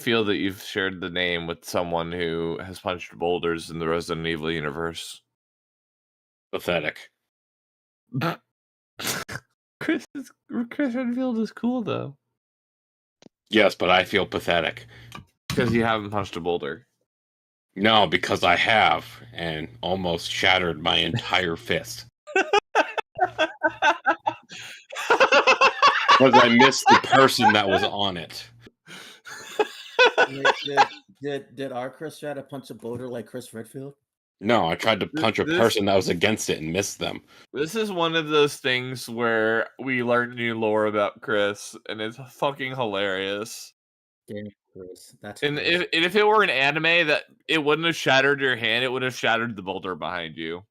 feel that you've shared the name with someone who has punched boulders in the Resident Evil universe. Pathetic. Chris Redfield is cool though. Yes, but I feel pathetic. Because you haven't punched a boulder. No, because I have, and almost shattered my entire fist. Because I missed the person that was on it. Did our Chris try to punch a boulder like Chris Redfield? No, I tried to punch a person that was against it and missed them. This is one of those things where we learn new lore about Chris, and it's fucking hilarious. Damn, Chris. That's And crazy. if it were an anime, that it wouldn't have shattered your hand, it would have shattered the boulder behind you.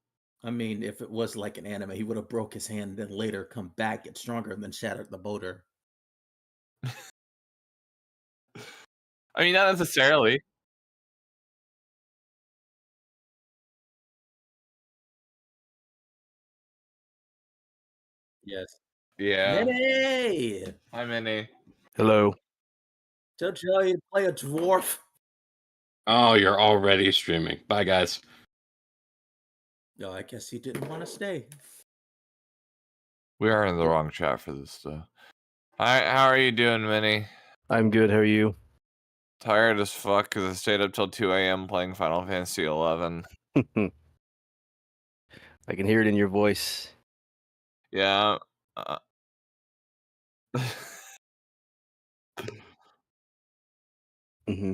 I mean, if it was like an anime, he would have broke his hand, then later come back, get stronger, and then shattered the boulder. I mean, not necessarily. Yes. Yeah. Minnie! Hi, Minnie. Hello. Tell Joey to play a dwarf. Oh, you're already streaming. Bye, guys. No, I guess he didn't want to stay. We are in the wrong chat for this stuff. Hi, how are you doing, Minnie? I'm good. How are you? Tired as fuck because I stayed up till 2 a.m. playing Final Fantasy 11. I can hear it in your voice. Yeah. Mm-hmm.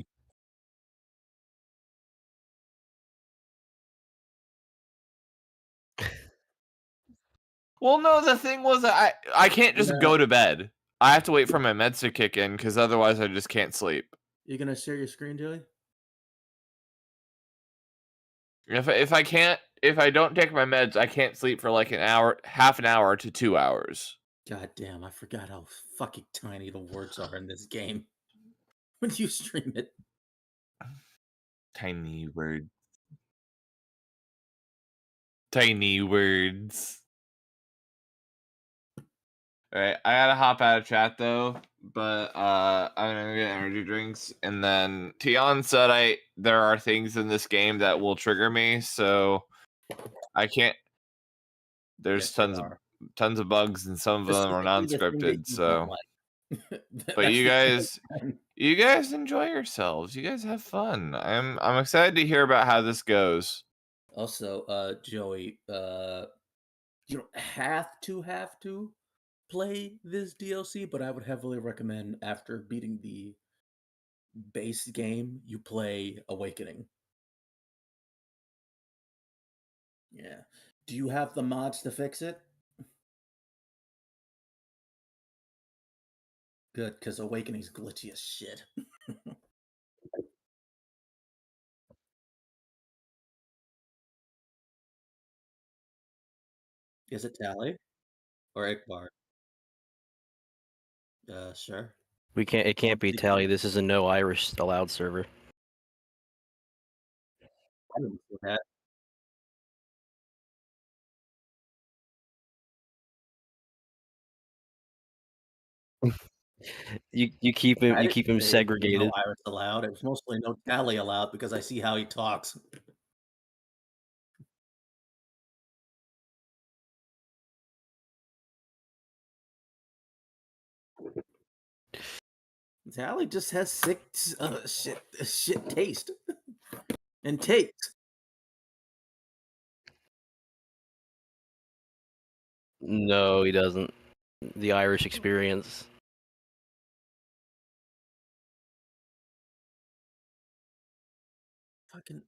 Well, no, the thing was that I can't just go to bed. I have to wait for my meds to kick in because otherwise I just can't sleep. You gonna share your screen, Joey? If I don't take my meds, I can't sleep for like an hour, half an hour to 2 hours. God damn, I forgot how fucking tiny the words are in this game. When you stream it. Tiny words. Tiny words. Alright, I gotta hop out of chat though, but I'm gonna get energy drinks, and then Tion said there are things in this game that will trigger me, so I can't. There's tons of bugs, and some of them are non-scripted. So, but you guys enjoy yourselves. You guys have fun. I'm excited to hear about how this goes. Also, Joey, you don't have to play this DLC, but I would heavily recommend after beating the base game, you play Awakening. Yeah. Do you have the mods to fix it? Good, because Awakening's glitchy as shit. Is it Tally or Ikbar? Sure. It can't be Tally. This is a no Irish allowed server. I didn't see that. You keep him segregated. No Irish allowed. It was mostly no Tally allowed because I see how he talks. Tally just has sick shit taste and taste. No, he doesn't. The Irish experience. Fucking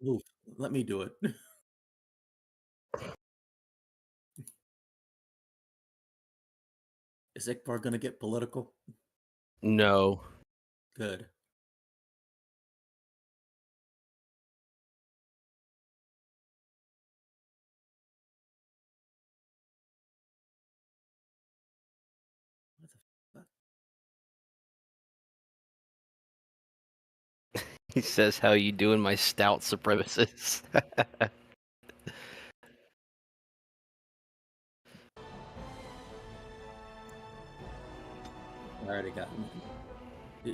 move. Let me do it. Is Ikbar gonna get political? No. Good. What the fuck? He says, "How you doing, my stout supremacist?" I already got him.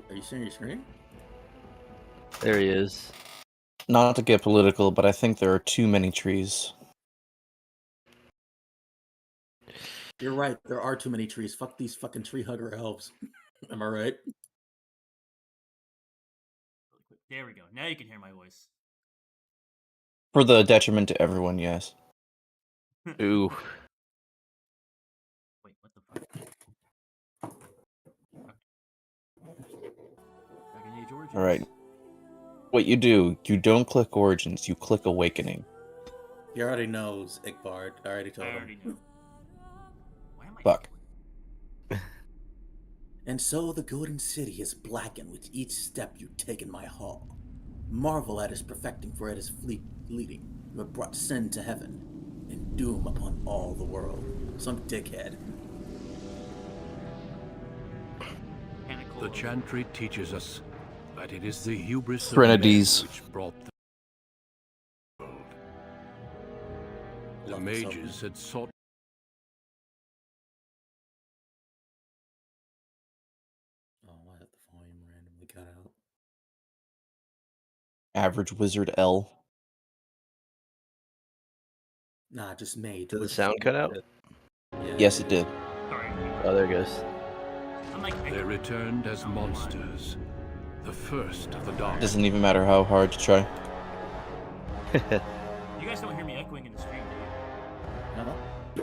Are you sharing your screen? There he is. Not to get political, but I think there are too many trees. You're right. There are too many trees. Fuck these fucking tree hugger elves. Am I right? There we go. Now you can hear my voice. For the detriment to everyone, yes. Ooh. Wait, what the fuck? Dragon Age Origins. Alright. What you do, you don't click Origins, you click Awakening. He already knows, Igbard. I already I told already him. know. Why am I Fuck. And so the golden city is blackened with each step you take in my hall. Marvel at his perfecting, for it is fleeting. You have brought sin to heaven, and doom upon all the world. Some dickhead. Mechanical The chantry teaches us that it is the hubris of Threnodies. men which brought the world. The Love this mages had sought Oh, why did the volume randomly cut out? Average Wizard L. Nah, just made. Did the sound cut out? Yeah. Yes, it did. Sorry. Oh, there it goes. I'm like, they returned as monsters, the first of the dark. Doesn't even matter how hard you try. you guys don't hear me echoing in the stream, do you? No?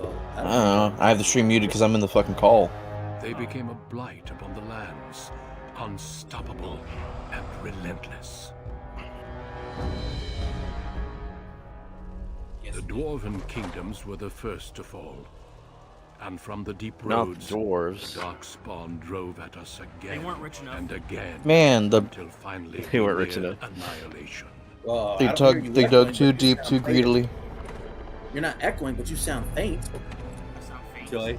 Well, I don't know. I have the stream muted because I'm in the fucking call. They became a blight upon the lands, unstoppable and relentless. The dwarven kingdoms were the first to fall, and from the deep Not roads, dwarves. the dark spawn drove at us again They weren't rich enough. and again, Man, until finally They weren't we rich neared enough. annihilation. Oh, they I don't hear dug you they echoing, dug but too you deep, sound too faint. greedily. You're not echoing, but you sound faint. I sound faint. Joy.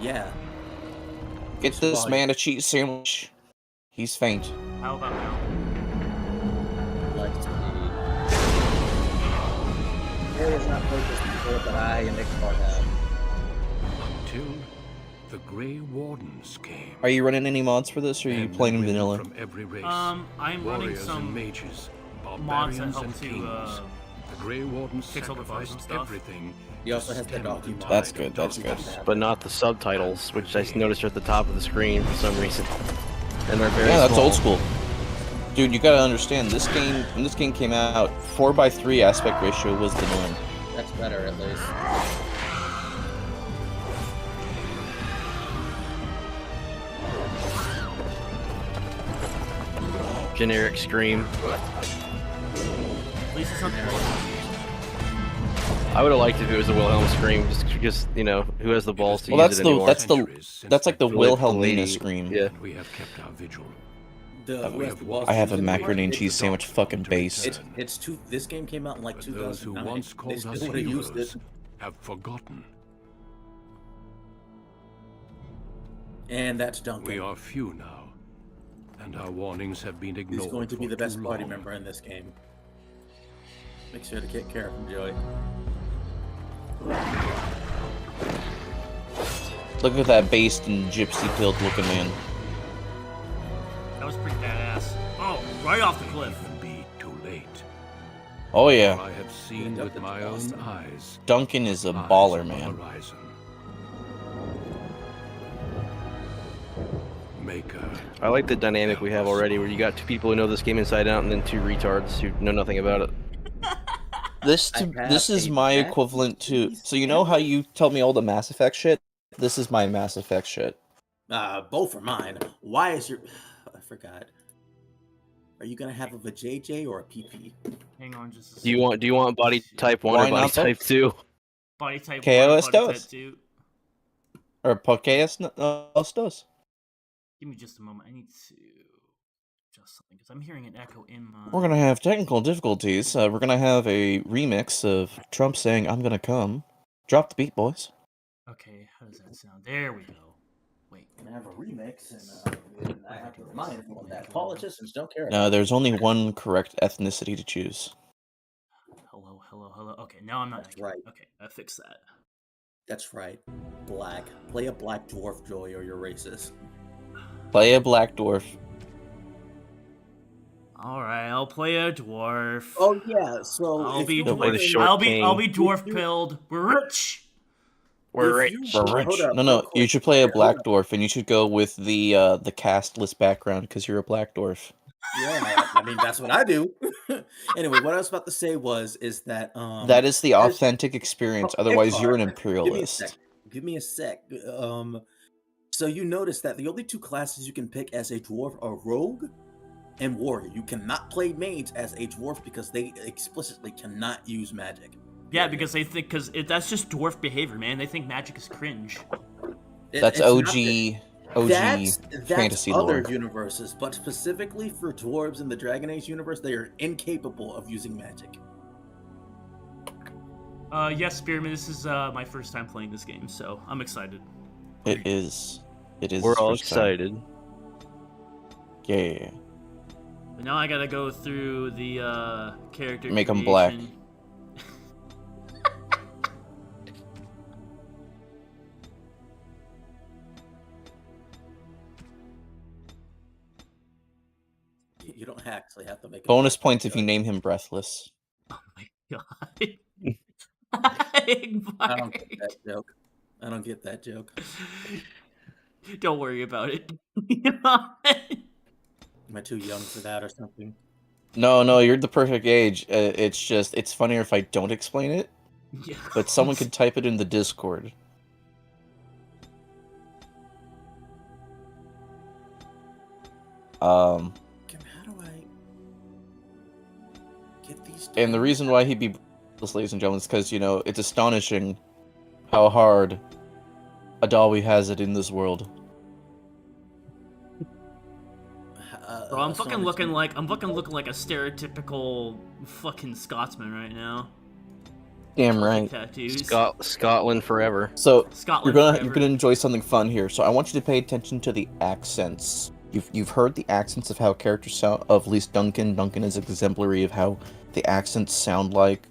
Yeah. Get this Volume. man a cheese sandwich. He's faint. How about now? Let's see. Harry has not played this before, but I and Igbard have. Until the Grey Wardens came. Are you running any mods for this, or are you Men playing and women vanilla? From every race, I'm running warriors some and mages, mods that barbarians help and to kings. The Grey Wardens fix all the bugs and sacrificed stuff. everything. He also to has the stem doggy mod. tide That's of good, that's darkness. good. But not the subtitles, which I noticed are at the top of the screen for some reason. And they're very Yeah, that's small. old school. Dude, you gotta understand, this game, when this game came out, 4:3 aspect ratio was the norm. That's better, at least. Generic scream. At least it's not I would have liked if it was a Wilhelm scream, just because, you know, who has the balls to Well, use that's it the anymore? that's like the The Wilhelmina lady, scream. yeah. And we have kept our vigil. I have a macaroni and cheese sandwich fucking base. It's too. This game came out in like But those who 2009. once They called still us would have used heroes it. have forgotten. And that's Duncan. We are few now, and our warnings have been ignored. He's going to be for the best too party long. member in this game. Make sure to take care of him, Joey. Look at that based and gypsy pilled looking man. That was pretty badass. Oh, right off the cliff. Even be too late. Oh For yeah, I have seen Yeah, with that's my awesome. own eyes. Duncan is a lies baller, on the man. horizon. Maker. I like the dynamic we have already, where you got two people who know this game inside out, and then two retards who know nothing about it. This I have this is a my mac equivalent and to. cheese So you know how you tell me all the Mass Effect shit? This is my Mass Effect shit. Both are mine. Why is your? I forgot. Are you gonna have a vajayjay or a PP? Hang on just a Do you second. want body type 1 Why or body not both? type 2? Body type KOS 1, body type does. 2. Or Pokeus else does. Give me just a moment. I need to adjust something because I'm hearing an echo in my. We're gonna have technical difficulties. We're gonna have a remix of Trump saying "I'm gonna come." Drop the beat, boys. Okay, how does that sound? There we go. Wait. I have a remix, and I have to remind everyone that politicians don't care. No, there's only one correct ethnicity to choose. Hello, hello, hello. Okay, now I'm not. That's right. Okay, I fixed that. That's right. Black. Play a black dwarf, Joey, or you're racist. Play a black dwarf. All right, I'll play a dwarf. Oh yeah, so I'll if be you Don't play the wanna- short I'll be king. dwarf pilled. We're rich. We're if you- rich. We're Hold rich. up, No, real no, you quick. should play a Hold black up. dwarf, and you should go with the castless background because you're a black dwarf. Yeah, I mean that's what I do. Anyway, what I was about to say is that That is the there's- authentic experience. Oh, Otherwise, you're an Icard, imperialist. Give me a sec. So you notice that the only two classes you can pick as a dwarf are rogue and warrior. You cannot play mage as a dwarf because they explicitly cannot use magic. Yeah, because they think that's just dwarf behavior, man. They think magic is cringe. That's It's not OG That's fantasy other lore. universes, but specifically for dwarves in the Dragon Age universe, they are incapable of using magic. Yes, Spearman, this is my first time playing this game, so I'm excited. It is. It is. We're all his first time. excited. Yeah. But now I gotta go through the character Make 'em black. creation. You don't actually have to make a Bonus points if you name him Breathless. Oh my god. I don't get that joke. I don't get that joke. Don't worry about it. Am I too young for that or something? No, you're the perfect age. It's funnier if I don't explain it. Yeah. But someone could type it in the Discord. How do I get these? And the reason why he'd be Breathless, ladies and gentlemen, is because, it's astonishing how hard Adawi has it in this world. Bro, I'm fucking looking like a stereotypical fucking Scotsman right now. Damn right. Tattoos. Scotland forever. So Scotland you're forever. gonna enjoy something fun here. So I want you to pay attention to the accents. You've heard the accents of how characters sound, of at least Duncan. Duncan is exemplary of how the accents sound like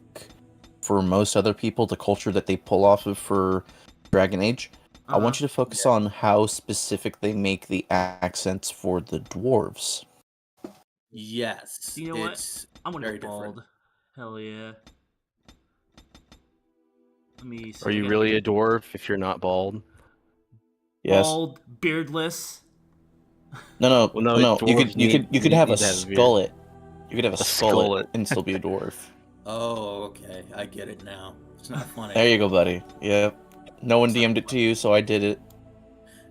for most other people, the culture that they pull off of for Dragon Age. I want you to focus on how specific they make the accents for the dwarves. Yes. You know what? It's I'm gonna very go bald. different. Hell yeah. Let me see. Are you really a dwarf if you're not bald? Yes. Bald, beardless. No. Well, no, You dwarves could have a need to have a beard. skullet. You could have a skullet. skullet and still be a dwarf. Oh, okay. I get it now. It's not funny. There you go, buddy. Yeah. No one DM'd it to you, so I did it.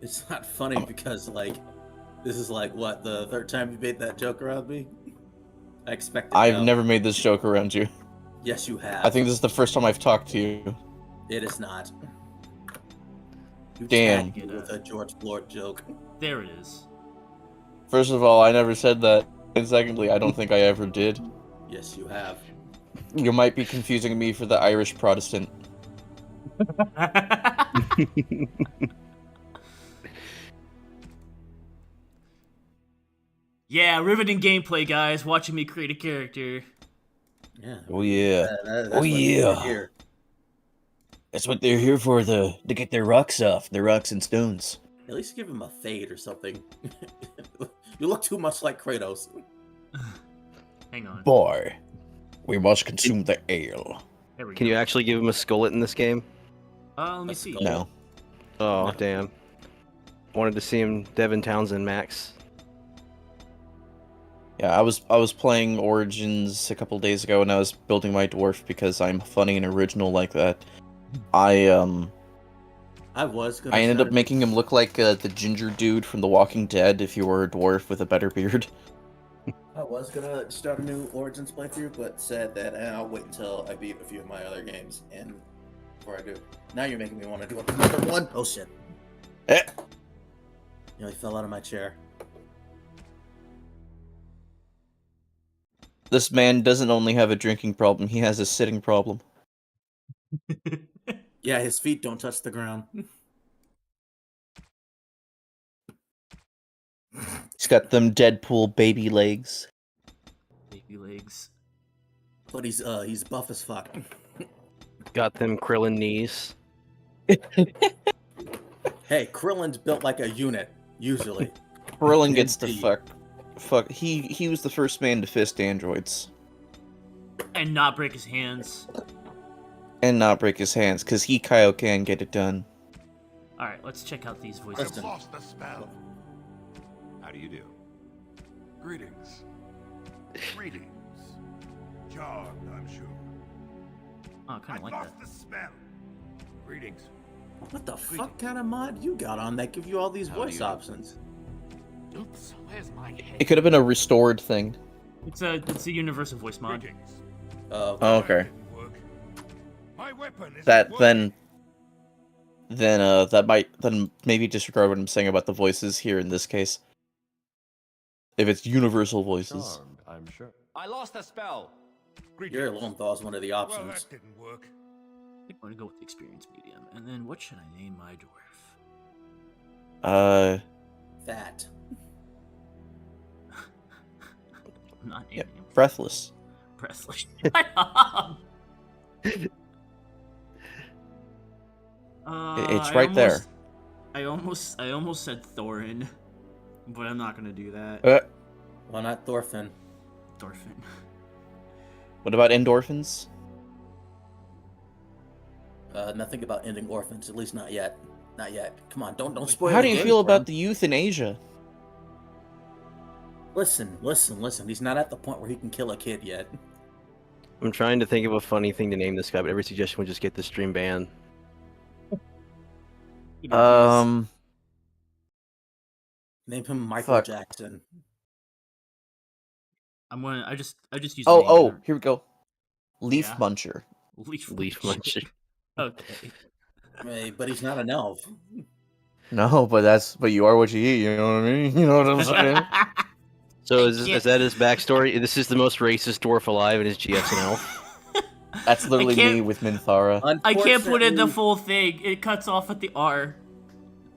It's not funny because, this is what, the third time you made that joke around me? I expected I've never made this joke around you. Yes, you have. I think this is the first time I've talked to you. It is not. You Damn. tagged me with a George Floyd joke. There it is. First of all, I never said that. And secondly, I don't think I ever did. Yes, you have. You might be confusing me for the Irish Protestant. Yeah, riveting gameplay, guys. Watching me create a character. Yeah. Oh yeah. That's Oh, what yeah. we're here. That's what they're here for, to get their rocks off. Their rocks and stones. At least give him a fade or something. You look too much like Kratos. Hang on. Boy, we must consume the ale. There we go. Can you actually give him a skullet in this game? Let me A see. skull. No. Oh, No. damn. Wanted to see him, Devin Townsend Max. Yeah, I was playing Origins a couple days ago, and I was building my dwarf because I'm funny and original like that. I was gonna ended up start- making him look like the ginger dude from The Walking Dead if you were a dwarf with a better beard. I was gonna start a new Origins playthrough, but said that I'll wait until I beat a few of my other games, and before I do. Now you're making me want to do another one. Oh shit! Eh. Nearly fell out of my chair. This man doesn't only have a drinking problem, he has a sitting problem. Yeah, his feet don't touch the ground. He's got them Deadpool baby legs. Baby legs. But he's buff as fuck. Got them Krillin knees. Hey, Krillin's built like a unit, usually. Krillin gets to Indeed. fuck fuck, he was the first man to fist androids And not break his hands. and not break his hands, because he can get it done. Alright, let's check out these voices. Listen. Lost the spell. How do you do? Greetings. Greetings. Charmed, I'm sure. Oh, I kind of like that. the spell. Greetings. What the fuck kind of mod you got on that give you all these How do voice you- options? Oops, where's my head? It could have been a restored thing. It's a universal voice mod. Greetings. Oh, Oh, okay. Didn't work. My weapon is That then that might then maybe disregard what I'm saying about the voices here in this case. If it's universal voices. Charmed, I'm sure. I lost the spell. your Lowenthal is one of the Well, options. that didn't work. I think I'm gonna go with the experience medium. And then what should I name my dwarf? That. I'm not Yeah, naming him breathless. Presley. Shut up! It's right there. I almost said Thorin, but I'm not gonna do that. Why not Thorfinn? Thorfinn. What about endorphins? Nothing about ending orphans, at least not yet. Not yet. Come on, don't spoil. How the do you game feel for him. about the youth in Asia? Listen. He's not at the point where he can kill a kid yet. I'm trying to think of a funny thing to name this guy, but every suggestion would just get the stream banned. Name him Michael Fuck. Jackson. I'm gonna. I just use. Oh, here we go. Leaf Yeah. Muncher. Leaf Leaf Munch. Muncher. Okay. Hey, but he's not an elf. No, but you are what you eat, you know what I mean? You know what I'm saying? So I is can't- that his backstory? This is the most racist dwarf alive, and his GF's an elf. That's literally can't- me with Minthara. I can't put in the Unfortunately- full thing. It cuts off at the R.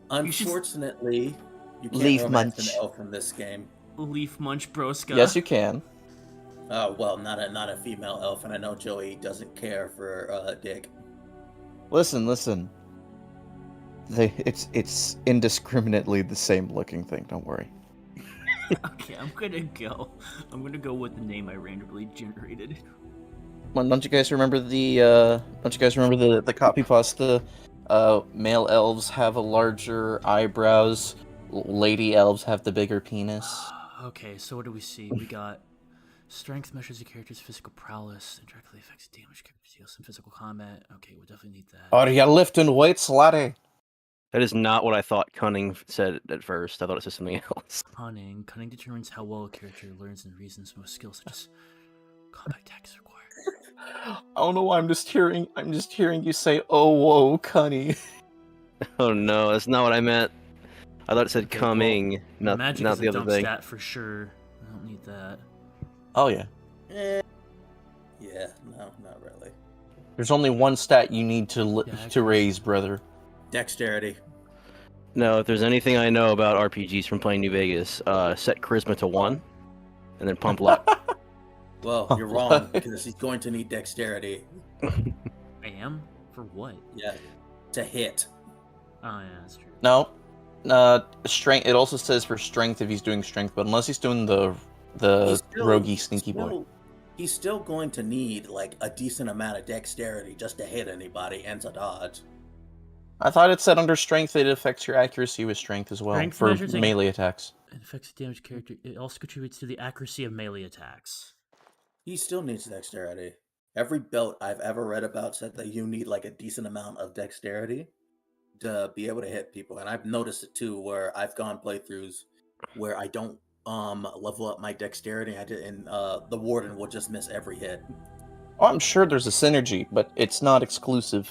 Unfortunately, you can't Leaf romance Munch. an elf in this game. Leaf Munch Broska. Yes, you can. Well, not a female elf, and I know Joey doesn't care for Dick. Listen. It's indiscriminately the same looking thing. Don't worry. Okay, I'm gonna go with the name I randomly generated. Come on, don't you guys remember the copy pasta? Male elves have a larger eyebrows. Lady elves have the bigger penis. Okay, so what do we see? We got strength measures a character's physical prowess and directly affects damage characters deal some physical combat. Okay, we'll definitely need that. Are you lifting weights, laddie? That is not what I thought Cunning said at first. I thought it said something else. Cunning. Cunning determines how well a character learns and reasons most skills such as combat attacks required. I don't know why I'm just hearing you say, "Oh, whoa, cunny." Oh no, that's not what I meant. I thought it said Okay, coming, not Magic not is the a other dump thing. stat for sure. I don't need that. Oh yeah. Yeah, no, not really. There's only one stat you need to Yeah, I to raise, brother. Dexterity. No, if there's anything I know about RPGs from playing New Vegas, set charisma to 1, and then pump luck. Well, you're wrong because he's going to need dexterity. I am? For what? Yeah, to hit. Oh yeah, that's true. No, strength. It also says for strength if he's doing strength, but unless he's doing the roguey sneaky boy. He's still going to need like a decent amount of dexterity just to hit anybody and to dodge. I thought it said under strength it affects your accuracy with strength as well Strength for measures ag- melee attacks. It affects the damage character. It also contributes to the accuracy of melee attacks. He still needs dexterity. Every belt I've ever read about said that you need like a decent amount of dexterity to be able to hit people, and I've noticed it too where I've gone playthroughs where I don't level up my dexterity, and the warden will just miss every hit. Oh, I'm sure there's a synergy, but it's not exclusive.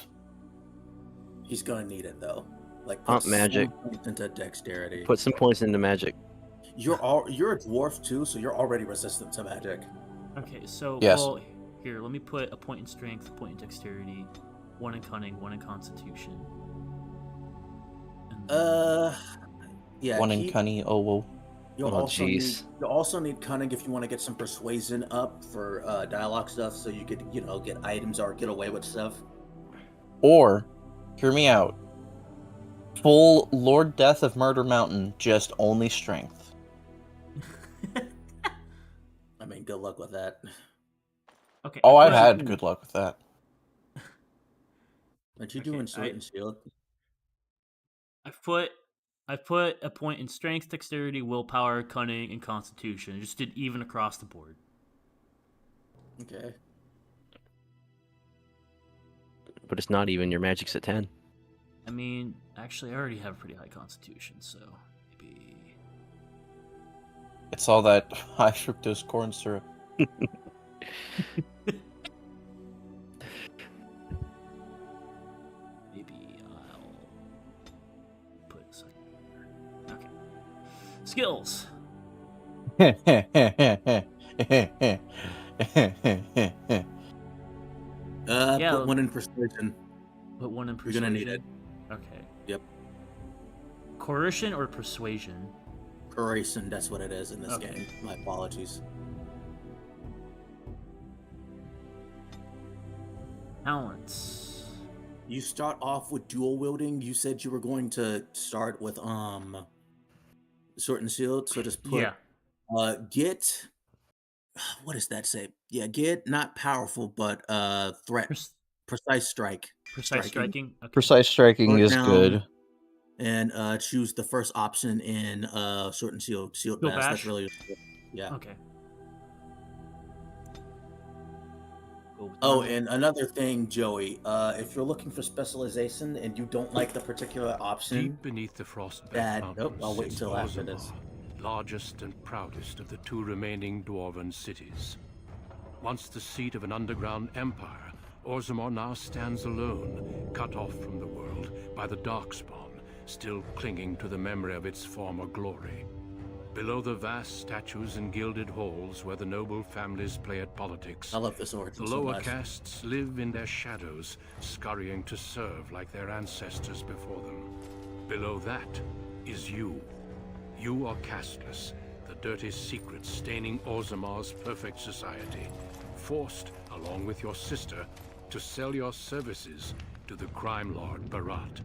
He's gonna need it though. Like Pump some magic. points into dexterity. Put some points into magic. You're a dwarf too, so you're already resistant to magic. Okay, so Yes. well, here, let me put a point in strength, a point in dexterity, 1 in cunning, 1 in constitution. And Yeah. One in cunny. Oh whoa. You'll Oh, also need jeez. you'll also need cunning if you want to get some persuasion up for dialogue stuff, so you could get items or get away with stuff. Or, hear me out. Full Lord Death of Murder Mountain, just only strength. mean, good luck with that. Okay. Oh, I I've put- had good luck with that. What you Okay, doing, Sword and Shield? I put a point in strength, dexterity, willpower, cunning, and constitution. I just did even across the board. Okay. But it's not even. Your magic's at 10. I mean, actually, I already have pretty high constitution, so maybe. It's all that high fructose corn syrup. Maybe I'll put a second. Okay. Skills. Yeah. Put one in persuasion. Put one in You're persuasion. gonna need it. Okay. Yep. Coercion or persuasion? Coercion, that's what it is in this Okay. game. My apologies. Talents. You start off with dual wielding. You said you were going to start with sword and shield, so just put get what does that say? Yeah, get not powerful, but threat. Precise strike. Precise striking. Okay. Precise striking Put is down good. And choose the first option in sword and shield. Shield bash. That's really yeah. Okay. Oh, and another thing, Joey, if you're looking for specialization and you don't like the particular option, Deep beneath the frostbed that mountains I'll wait sits until after this. Orzammar, largest and proudest of the two remaining dwarven cities. Once the seat of an underground empire, Orzammar now stands alone, cut off from the world by the Darkspawn, still clinging to the memory of its former glory. Below the vast statues and gilded halls where the noble families play at politics, I love this origin the so lower much. castes live in their shadows, scurrying to serve like their ancestors before them. Below that is you. You are casteless, the dirty secret staining Orzammar's perfect society, forced, along with your sister, to sell your services to the crime lord Barat.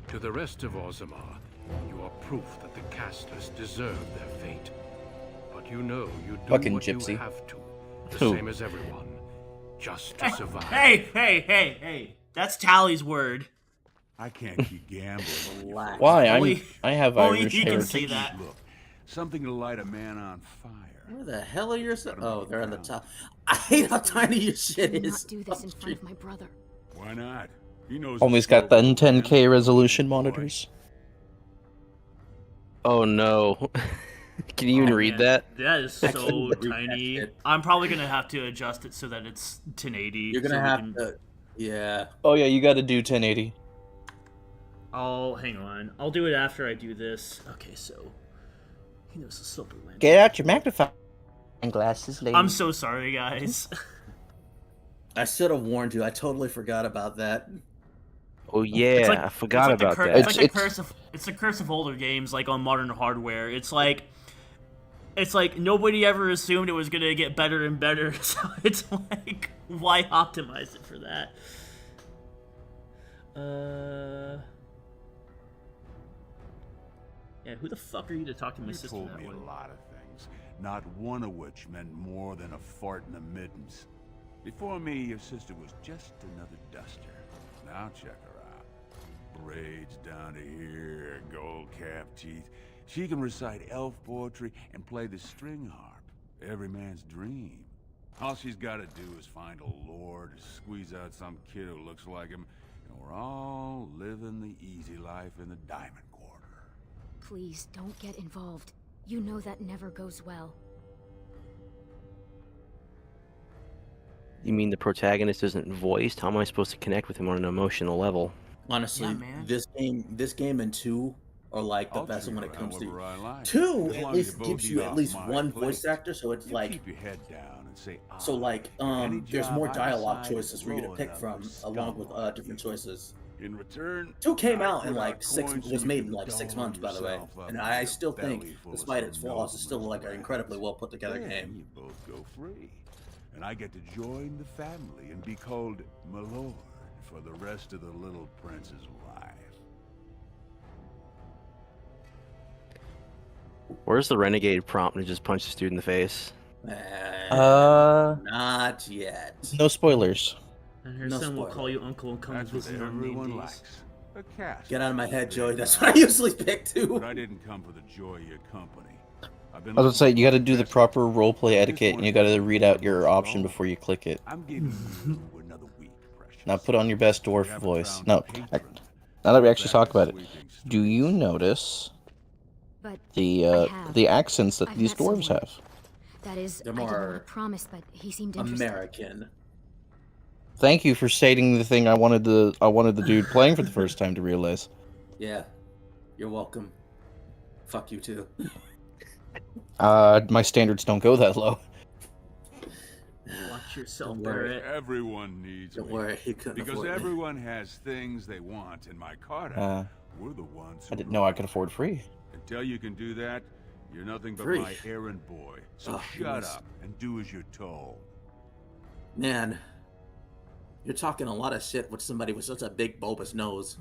To the rest of Orzammar, you are proof that the casteless deserve their fate. But you know you do Fucking what gypsy. you have to, the Who? same as everyone, just to survive. Hey! That's Tally's word. I can't keep gambling. Relax. Why? Only- I have only Irish he can heritage. say that. Look, something to light a man on fire. Where the hell are your? Oh, they're on the top. I hate how tiny your shit Do not is. do this in front of my brother. Why not? He knows. Homie's got the 10K resolution monitors. Oh no. Can you even read man. that? That is I so couldn't read that tiny. shit. I'm probably gonna have to adjust it so that it's 1080. You're gonna so we have can... to. Yeah. Oh yeah, you got to do 1080. I'll hang on. I'll do it after I do this. Okay, so he knows the silver lantern. Get out your magnifying glasses, lady. I'm so sorry, guys. I should have warned you. I totally forgot about that. Oh yeah, I forgot about that. It's like a curse of older games, like on modern hardware. It's like nobody ever assumed it was gonna get better and better, so it's like, why optimize it for that? Yeah, who the fuck are you to talk to my You sister told that me way? a lot of things, not one of which meant more than a fart in the middens. Before me, your sister was just another duster. Now check her out. Braids down to here, gold-capped teeth. She can recite elf poetry and play the string harp. Every man's dream. All she's got to do is find a lord, squeeze out some kid who looks like him, and we're all living the easy life in the Diamond Quarter. Please don't get involved. You know that never goes well. You mean the protagonist isn't voiced? How am I supposed to connect with him on an emotional level? Honestly, Yeah, man. this game and 2 are like the I'll best treat when it her comes to however I like. 2. As At long as least you both gives eat you at off least my one plate. voice actor, so it's You like keep your head down and say, so like any there's job more I dialogue decide choices is for you to low pick enough from, to along with scum different you. choices. In return, 2 came I out in put like out 6 coins so was you made can in like 6 doll months, by the way, yourself up and with I a still think, belly full of despite some its flaws, it's still like an nobleman's incredibly rats. well put together Then game. you both go free, and I get to join the family and be called my lord for the rest of the little prince's life. Where's the renegade prompt to just punch this dude in the face? Not yet. No spoilers. And her No son will spoiler. call you uncle and come That's what visit on name everyone days. likes. A cast. Get out of my head, Joey. That's what I usually pick But too. I didn't come for the joy of your company. I've been I was gonna say, looking you for gotta do the best- proper roleplay I just etiquette, and wanted you gotta to read see out your what's option wrong. before you click it. I'm giving you another week, Precious. Now put on your best You dwarf haven't voice. found No, a patron. now that we actually Back talk to about it, sweeping do you streets. notice But the have. the accents that I've these met dwarves someone. have? that is, They're I didn't want more to promise, but he seemed interested. American. Thank you for stating the thing I wanted the dude playing for the first time to realize. Yeah. You're welcome. Fuck you too. My standards don't go that low. Watch yourself, Don't worry. Barrett. Everyone needs Don't me. worry, he couldn't Because afford me. everyone has things they want, and my Carter, Uh, we're the ones I who didn't know I run. could afford free. Until you can do that, you're nothing but Free. my errand boy. So Oh, shut goodness. up and do as you're told. Man, you're talking a lot of shit with somebody with such a big bulbous nose.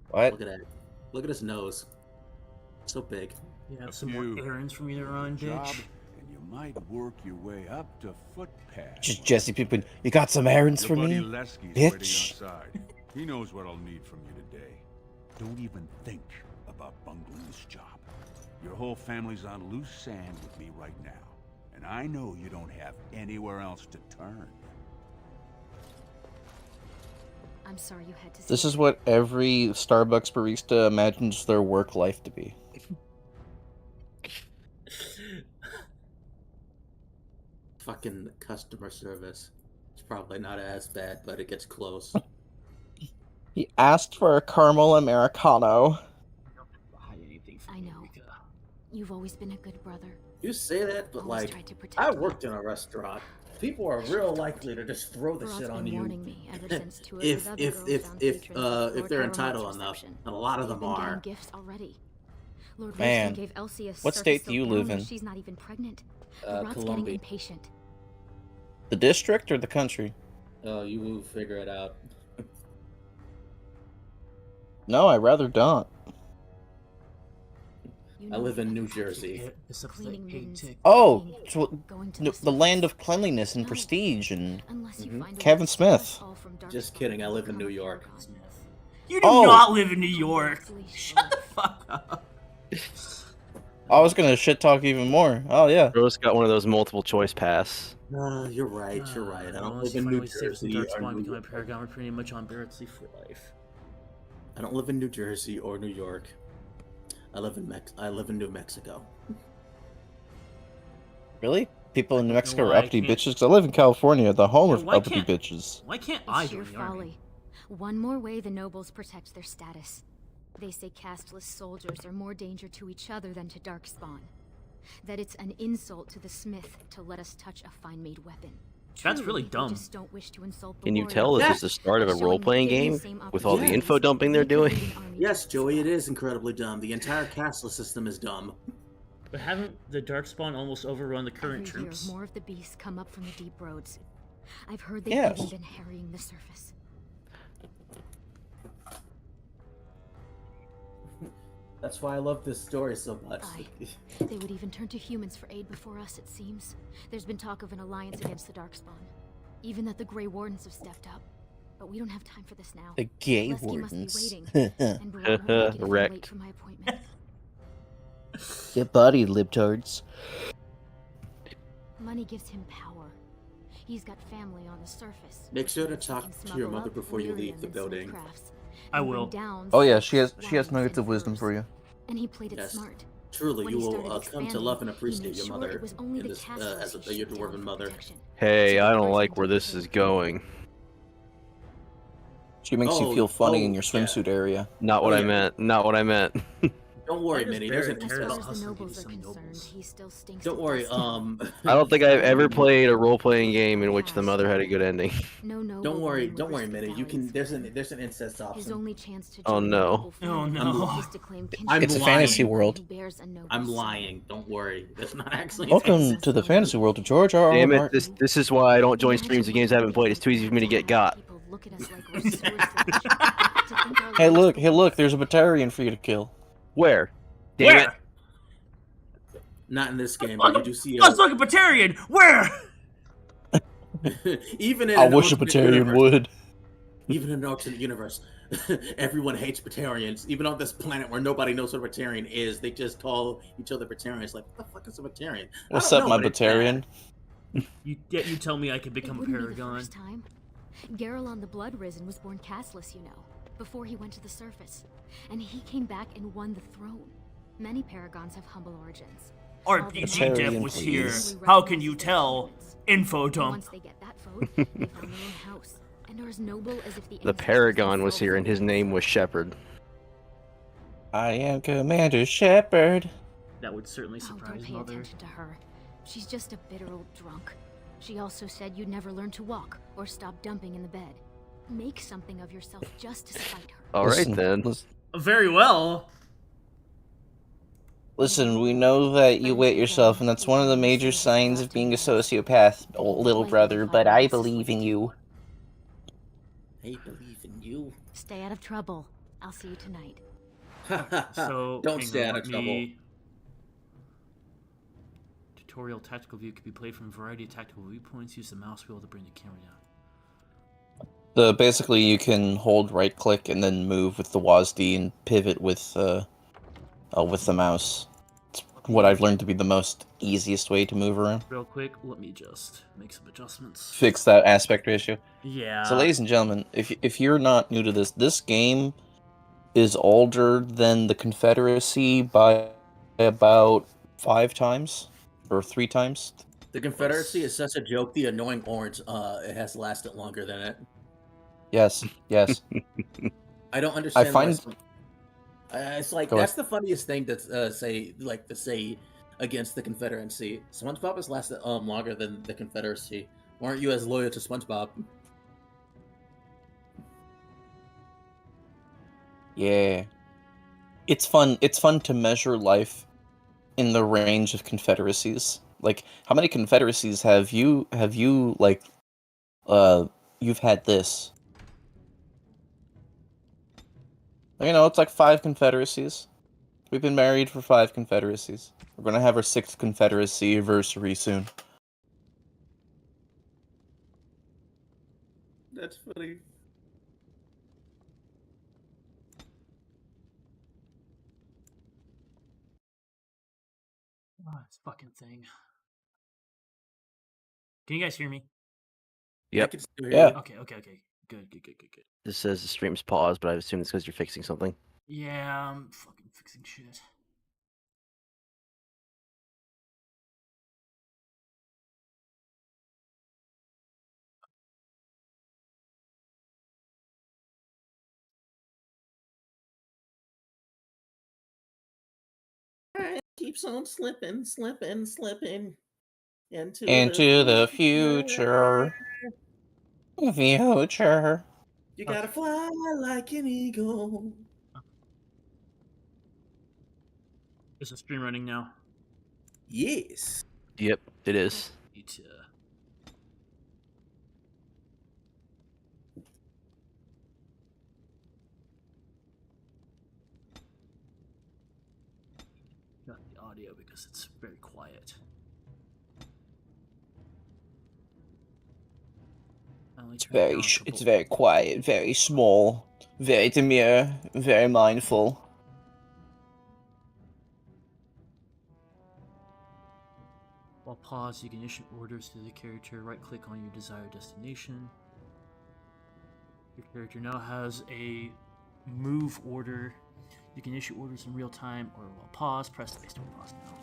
What? Look at that. Look at his nose. So big. You have A some more few. errands for me to run, Job, bitch. and you might work your way up to footpad. Just Jesse Pippin, you got some errands Your for buddy me? Lesky's bitch. waiting outside. He knows what I'll need from you today. Don't even think about bungling this job. Your whole family's on loose sand with me right now. And I know you don't have anywhere else to turn. I'm sorry you had to see This is that. what every Starbucks barista imagines their work life to be. Fucking customer service. It's probably not as bad, but it gets close. He asked for a caramel Americano. I know. You've always been a good brother. You say that, but Always like, tried to protect I me. worked in a restaurant. People are real likely to just throw the Brod's shit on been you. warning me ever since two of if his other if girls if found if patrons at if Lord they're Caramel's entitled enough, reception. and a lot of They've them been getting are. gifts already. Lord Man, Winston gave Elsie a what state do you surface-soaked live gown, in? but she's not even pregnant. Brod's getting Columbia. impatient. The district or the country? Oh, you will figure it out. No, I rather don't. You I know live in New that factory Jersey. is It's a cleaning pig mittens, tick. Oh, cleaning, so going to the land surface. of cleanliness and No. prestige and Unless you Mhm. find a way Kevin to stop us Smith. all from Just Darkspawn kidding, I and live in become New a York. paragon. You do Oh. not live in New York. Hopefully Shut the she'll- fuck up. I was gonna shit talk even more. Oh yeah. Rose got one of those multiple choice pass. You're right. You're right. I don't Unless live you in find a New way to save us in Jersey or Darkspawn and New become a York. paragon, we're pretty much on Barrett's Leaf for life. I don't live in New Jersey or New York. I live in New Mexico. Really? People in New know Mexico are why I uppity can't- bitches? 'Cause I live in California, the home Yeah, of why uppity can't- bitches. Why can't I It's sheer join the army? folly. One more way the nobles protect their status. They say casteless soldiers are more danger to each other than to Darkspawn. That it's an insult to the smith to let us touch a fine-made weapon. That's really Truly, we dumb. just don't wish to insult the Can you warrior tell this Yeah. is the start of a Showing role-playing giving game the same with all the opportunities. info dumping they're We could doing? lead an army Yes, just as Joey, it well. is incredibly dumb. The entire castle system is dumb. But haven't the Darkspawn almost overrun the current Every year, troops? more of the beasts come up from the deep roads. I've heard they've Yes. even been harrying the surface. That's why I love this story so much. They would even turn to humans for aid before us, it seems. There's been talk of an alliance against the Darkspawn. Even that the Grey Wardens have stepped up. But we don't have time for this now. The gay Lesky must be wardens. waiting, and Barrett won't make it if I Wrecked. wait for my appointment. Get body, libtards. Money gives him power. He's got family on the surface. Make sure to He can talk to your smuggle mother up before you leave Lyrium the and building. Smithcrafts, I and bring will. down Oh yeah, silks, she has wines, nuggets of and wisdom furs. for you. And he played it Yes. smart. Truly, When you he will started come to expanding, love and he appreciate made your sure mother it was only in the this, castlers as who your shut down dwarven for mother. protection. Hey, So I the don't Guardian like where didn't this is take going. She makes you feel funny in your yeah. swimsuit area. Not what Oh, I yeah. meant. Not what I meant. Don't Why worry, does Minnie. There's an Barrett As care far about as the hustling to nobles give are some concerned, nobles? he still stinks Don't to worry. dust. I don't think I've ever played a role-playing game in which the mother had a good ending. No noble Don't worry, woman would don't worry, risk Minnie. the You can. valiance There's an incest His option. only chance to Oh, join no. the noble Oh, family no. is to claim kinship I'm It's a lying. fantasy with world. who bears a noble I'm son. lying. Don't worry. That's not actually. Welcome to the fantasy world of George R. R. Damn it! Martin. This is why I don't join Imagine streams of what games it I would haven't be played. It's too easy for me to to get have got. people look at us like we're sewer sludge. To think our Hey lives look, were there's a Batarian for you to kill. Where? Damn it! Where? Not in this game, but you do see Let's look at Batarian. Where? even in I an wish a alternate Batarian universe, would. even in an alternate universe, everyone hates Batarians. Even on this planet where nobody knows what a Batarian is, they just call each other Batarians. Like, what the fuck is a Batarian? What's I up, don't my know, but it's Batarian? bad. You tell me I could It become a wouldn't be the paragon. first time. Garelon the Blood Risen was born castless, you know, before he went to the surface. And he came back and won the throne. Many paragons have humble origins. RPG Dev Batarian, was please. here. How can you tell? Info dump. Once they get that vote, they found their own house and are as noble as if the The ancestors Paragon was themselves here, and had his been name was slain. Shepard. I am Commander Shepard. That would certainly Oh, don't surprise pay Mother. attention to her. She's just a bitter old drunk. She also said you'd never learn to walk or stop dumping in the bed. Make something of yourself just to spite her. All right then. Very well. Listen, we know that you wet yourself, and that's one of the major signs of being a sociopath, little brother, but I believe in you. I believe in you. Stay out of trouble. I'll see you tonight. So Don't hang stay on, out of let trouble. me- Tutorial tactical view can be played from a variety of tactical viewpoints. Use the mouse wheel to bring the camera down. Basically, you can hold right-click and then move with the WASD and pivot with the mouse. It's what I've learned to be the most easiest way to move around. Real quick, let me just make some adjustments. Fix that aspect ratio. Yeah. So, ladies and gentlemen, if you're not new to this game is older than the Confederacy by about 5 times or 3 times. The Confederacy is such a joke. The annoying orange, it has lasted longer than it. Yes, yes. I don't understand. find- It's like Go that's the funniest thing to say against the Confederacy. SpongeBob has lasted longer than the Confederacy. Why aren't you as loyal to SpongeBob? Yeah. It's fun to measure life in the range of confederacies. Like, how many confederacies have you like you've had this? You know, it's like 5 confederacies. We've been married for 5 confederacies. We're gonna have our 6th confederacy anniversary soon. That's funny. Oh, this fucking thing. Can you guys hear me? I Yep. can still hear Yeah. you. Okay. Good. This says the stream's paused, but I assume it's because you're fixing something. Yeah, I'm fucking fixing shit. It keeps on slipping into Into the future. Future. You gotta fly like an eagle. Is the stream running now? Yes. Yep, it is. Need to... Not the audio because it's very quiet. It's very quiet, very small, very demure, very mindful. While paused, you can issue orders to the character. Right-click on your desired destination. Your character now has a move order. You can issue orders in real time or while paused. Press space to pause now.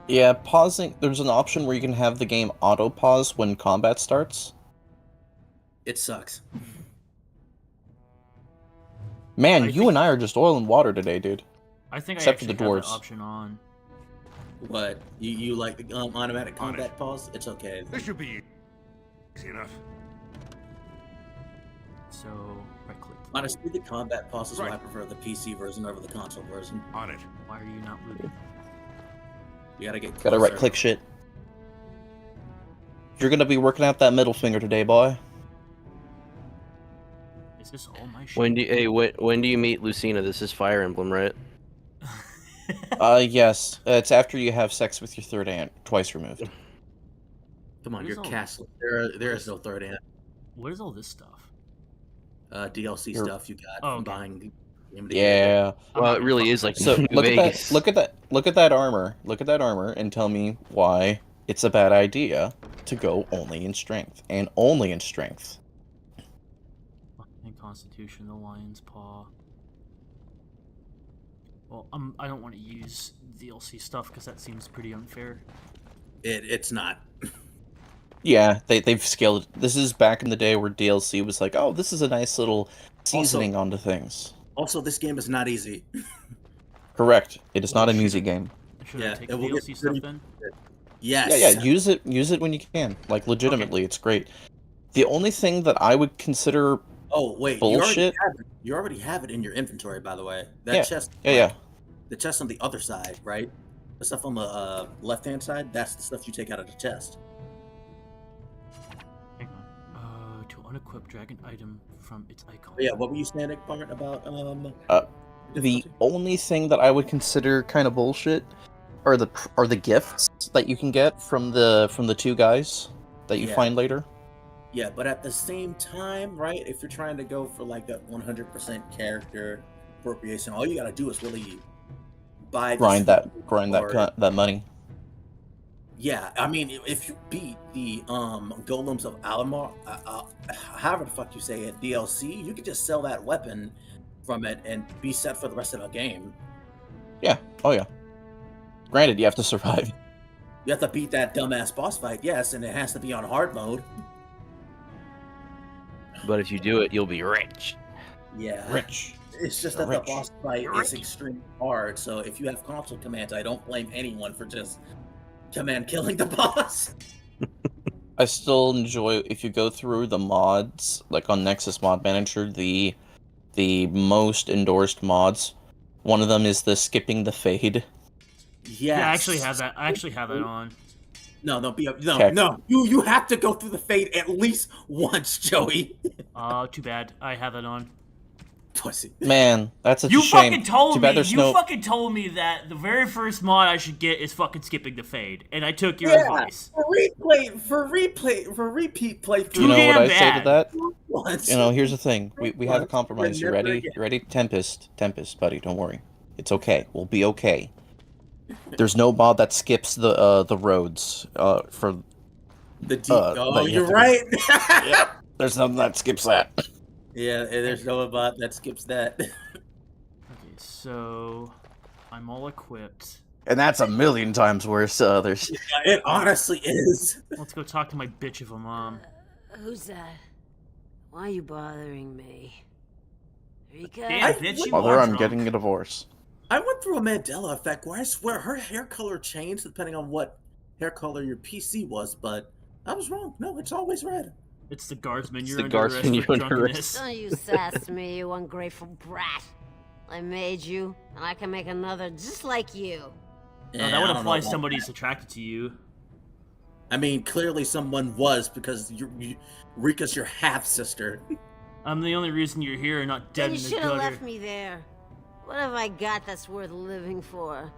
Yeah, pausing. There's an option where you can have the game auto pause when combat starts. It sucks. Man, you and I are just oil and water today, dude. I think Except I for actually the have dwarves. that option on. What? You like the automatic combat pause? It's okay. This should be easy enough. So, right-click. Honestly, the combat pause is why I prefer the PC version over the console version. On it. Why are you not moving? You gotta get closer. Gotta right click shit. You're gonna be working out that middle finger today, boy. Is this all my shit? When do you meet Lucina? This is Fire Emblem, right? Yes. It's after you have sex with your third aunt, twice removed. Come on, What you're is all castless. There is no third aunt. What is all this stuff? DLC You're- stuff you got Oh, from okay. buying the game. Yeah. I'm Well, not it gonna really fuck is with like that. So New look at Vegas. that. Look at that armor. Look at that armor, and tell me why it's a bad idea to go only in strength and only in strength. Fucking Constitution, the Lion's Paw. Well, I don't want to use DLC stuff because that seems pretty unfair. It's not. Yeah, they've scaled. This is back in the day where DLC was like, oh, this is a nice little seasoning onto things. Also, this game is not easy. Correct. It is Well, not an should easy I- game. Should Yeah, I take it will get DLC stuff pretty- then? Yes. Yeah, yeah. Use it when you can. Like legitimately, it's great. The only thing that I would consider Oh wait, bullshit. You already have it in your inventory, by the way. That Yeah, chest. yeah. The chest on the other side, right? The stuff on the left-hand side. That's the stuff you take out of the chest. Hang on. To unequip dragon item from its icon. But yeah. What were you saying, Bart, about The difficulty? only thing that I would consider kind of bullshit are the gifts that you can get from the two guys that you Yeah. find later. Yeah, but at the same time, right? If you're trying to go for like that 100% character appropriation, all you gotta do is really buy Grind this or- that money. Yeah, I mean, if you beat the Golems of Alamar, however the fuck you say it, DLC, you could just sell that weapon from it and be set for the rest of the game. Yeah. Oh yeah. Granted, you have to survive. You have to beat that dumbass boss fight, yes, and it has to be on hard mode. But if you do it, you'll be rich. Yeah. Rich. It's just You're that rich. the boss fight You're is rich. extremely hard, so if you have console commands, I don't blame anyone for just command killing the boss. I still enjoy if you go through the mods, like on Nexus Mod Manager, the most endorsed mods. One of them is the skipping the fade. Yes. Yeah, I actually have that. I actually have that on. No, no, Okay. no. You have to go through the fade at least once, Joey. Too bad. I have that on. Pussy. Man, that's such You a shame. fucking told Too bad me. there's You no. fucking told me that the very first mod I should get is fucking skipping the fade, and I took your Yeah, advice. for repeat playthrough. Too You know what damn I say to bad. that? Once. You know, here's the thing. We have a Once, compromise. You and never ready? again. You ready? Tempest, buddy. Don't worry. It's okay. We'll be okay. There's no mod that skips the roads. For The deep. that you You're have to right. yeah. There's nothing that skips that. Yeah, and there's no bot that skips that. Okay, so I'm all equipped. And that's a million times worse to others. It honestly is. Let's go talk to my bitch of a mom. Who's that? Why are you bothering me? Rika? Damn, bitch, you Mother, are I'm drunk. getting a divorce. I went through a Mandela effect where I swear her hair color changed depending on what hair color your PC was, but I was wrong. No, it's always red. It's the guardsman. It's You're the under guardsman, arrest for you're under drunkenness. Don't you sass me, you ungrateful brat. I made you, and I can make another just like you. No, Yeah, that would I don't imply know about somebody's that. attracted to you. I mean, clearly someone was because Rika's your half sister. I'm the only reason you're here and not dead Then you in the should have gutter. left me there. What have I got that's worth living for?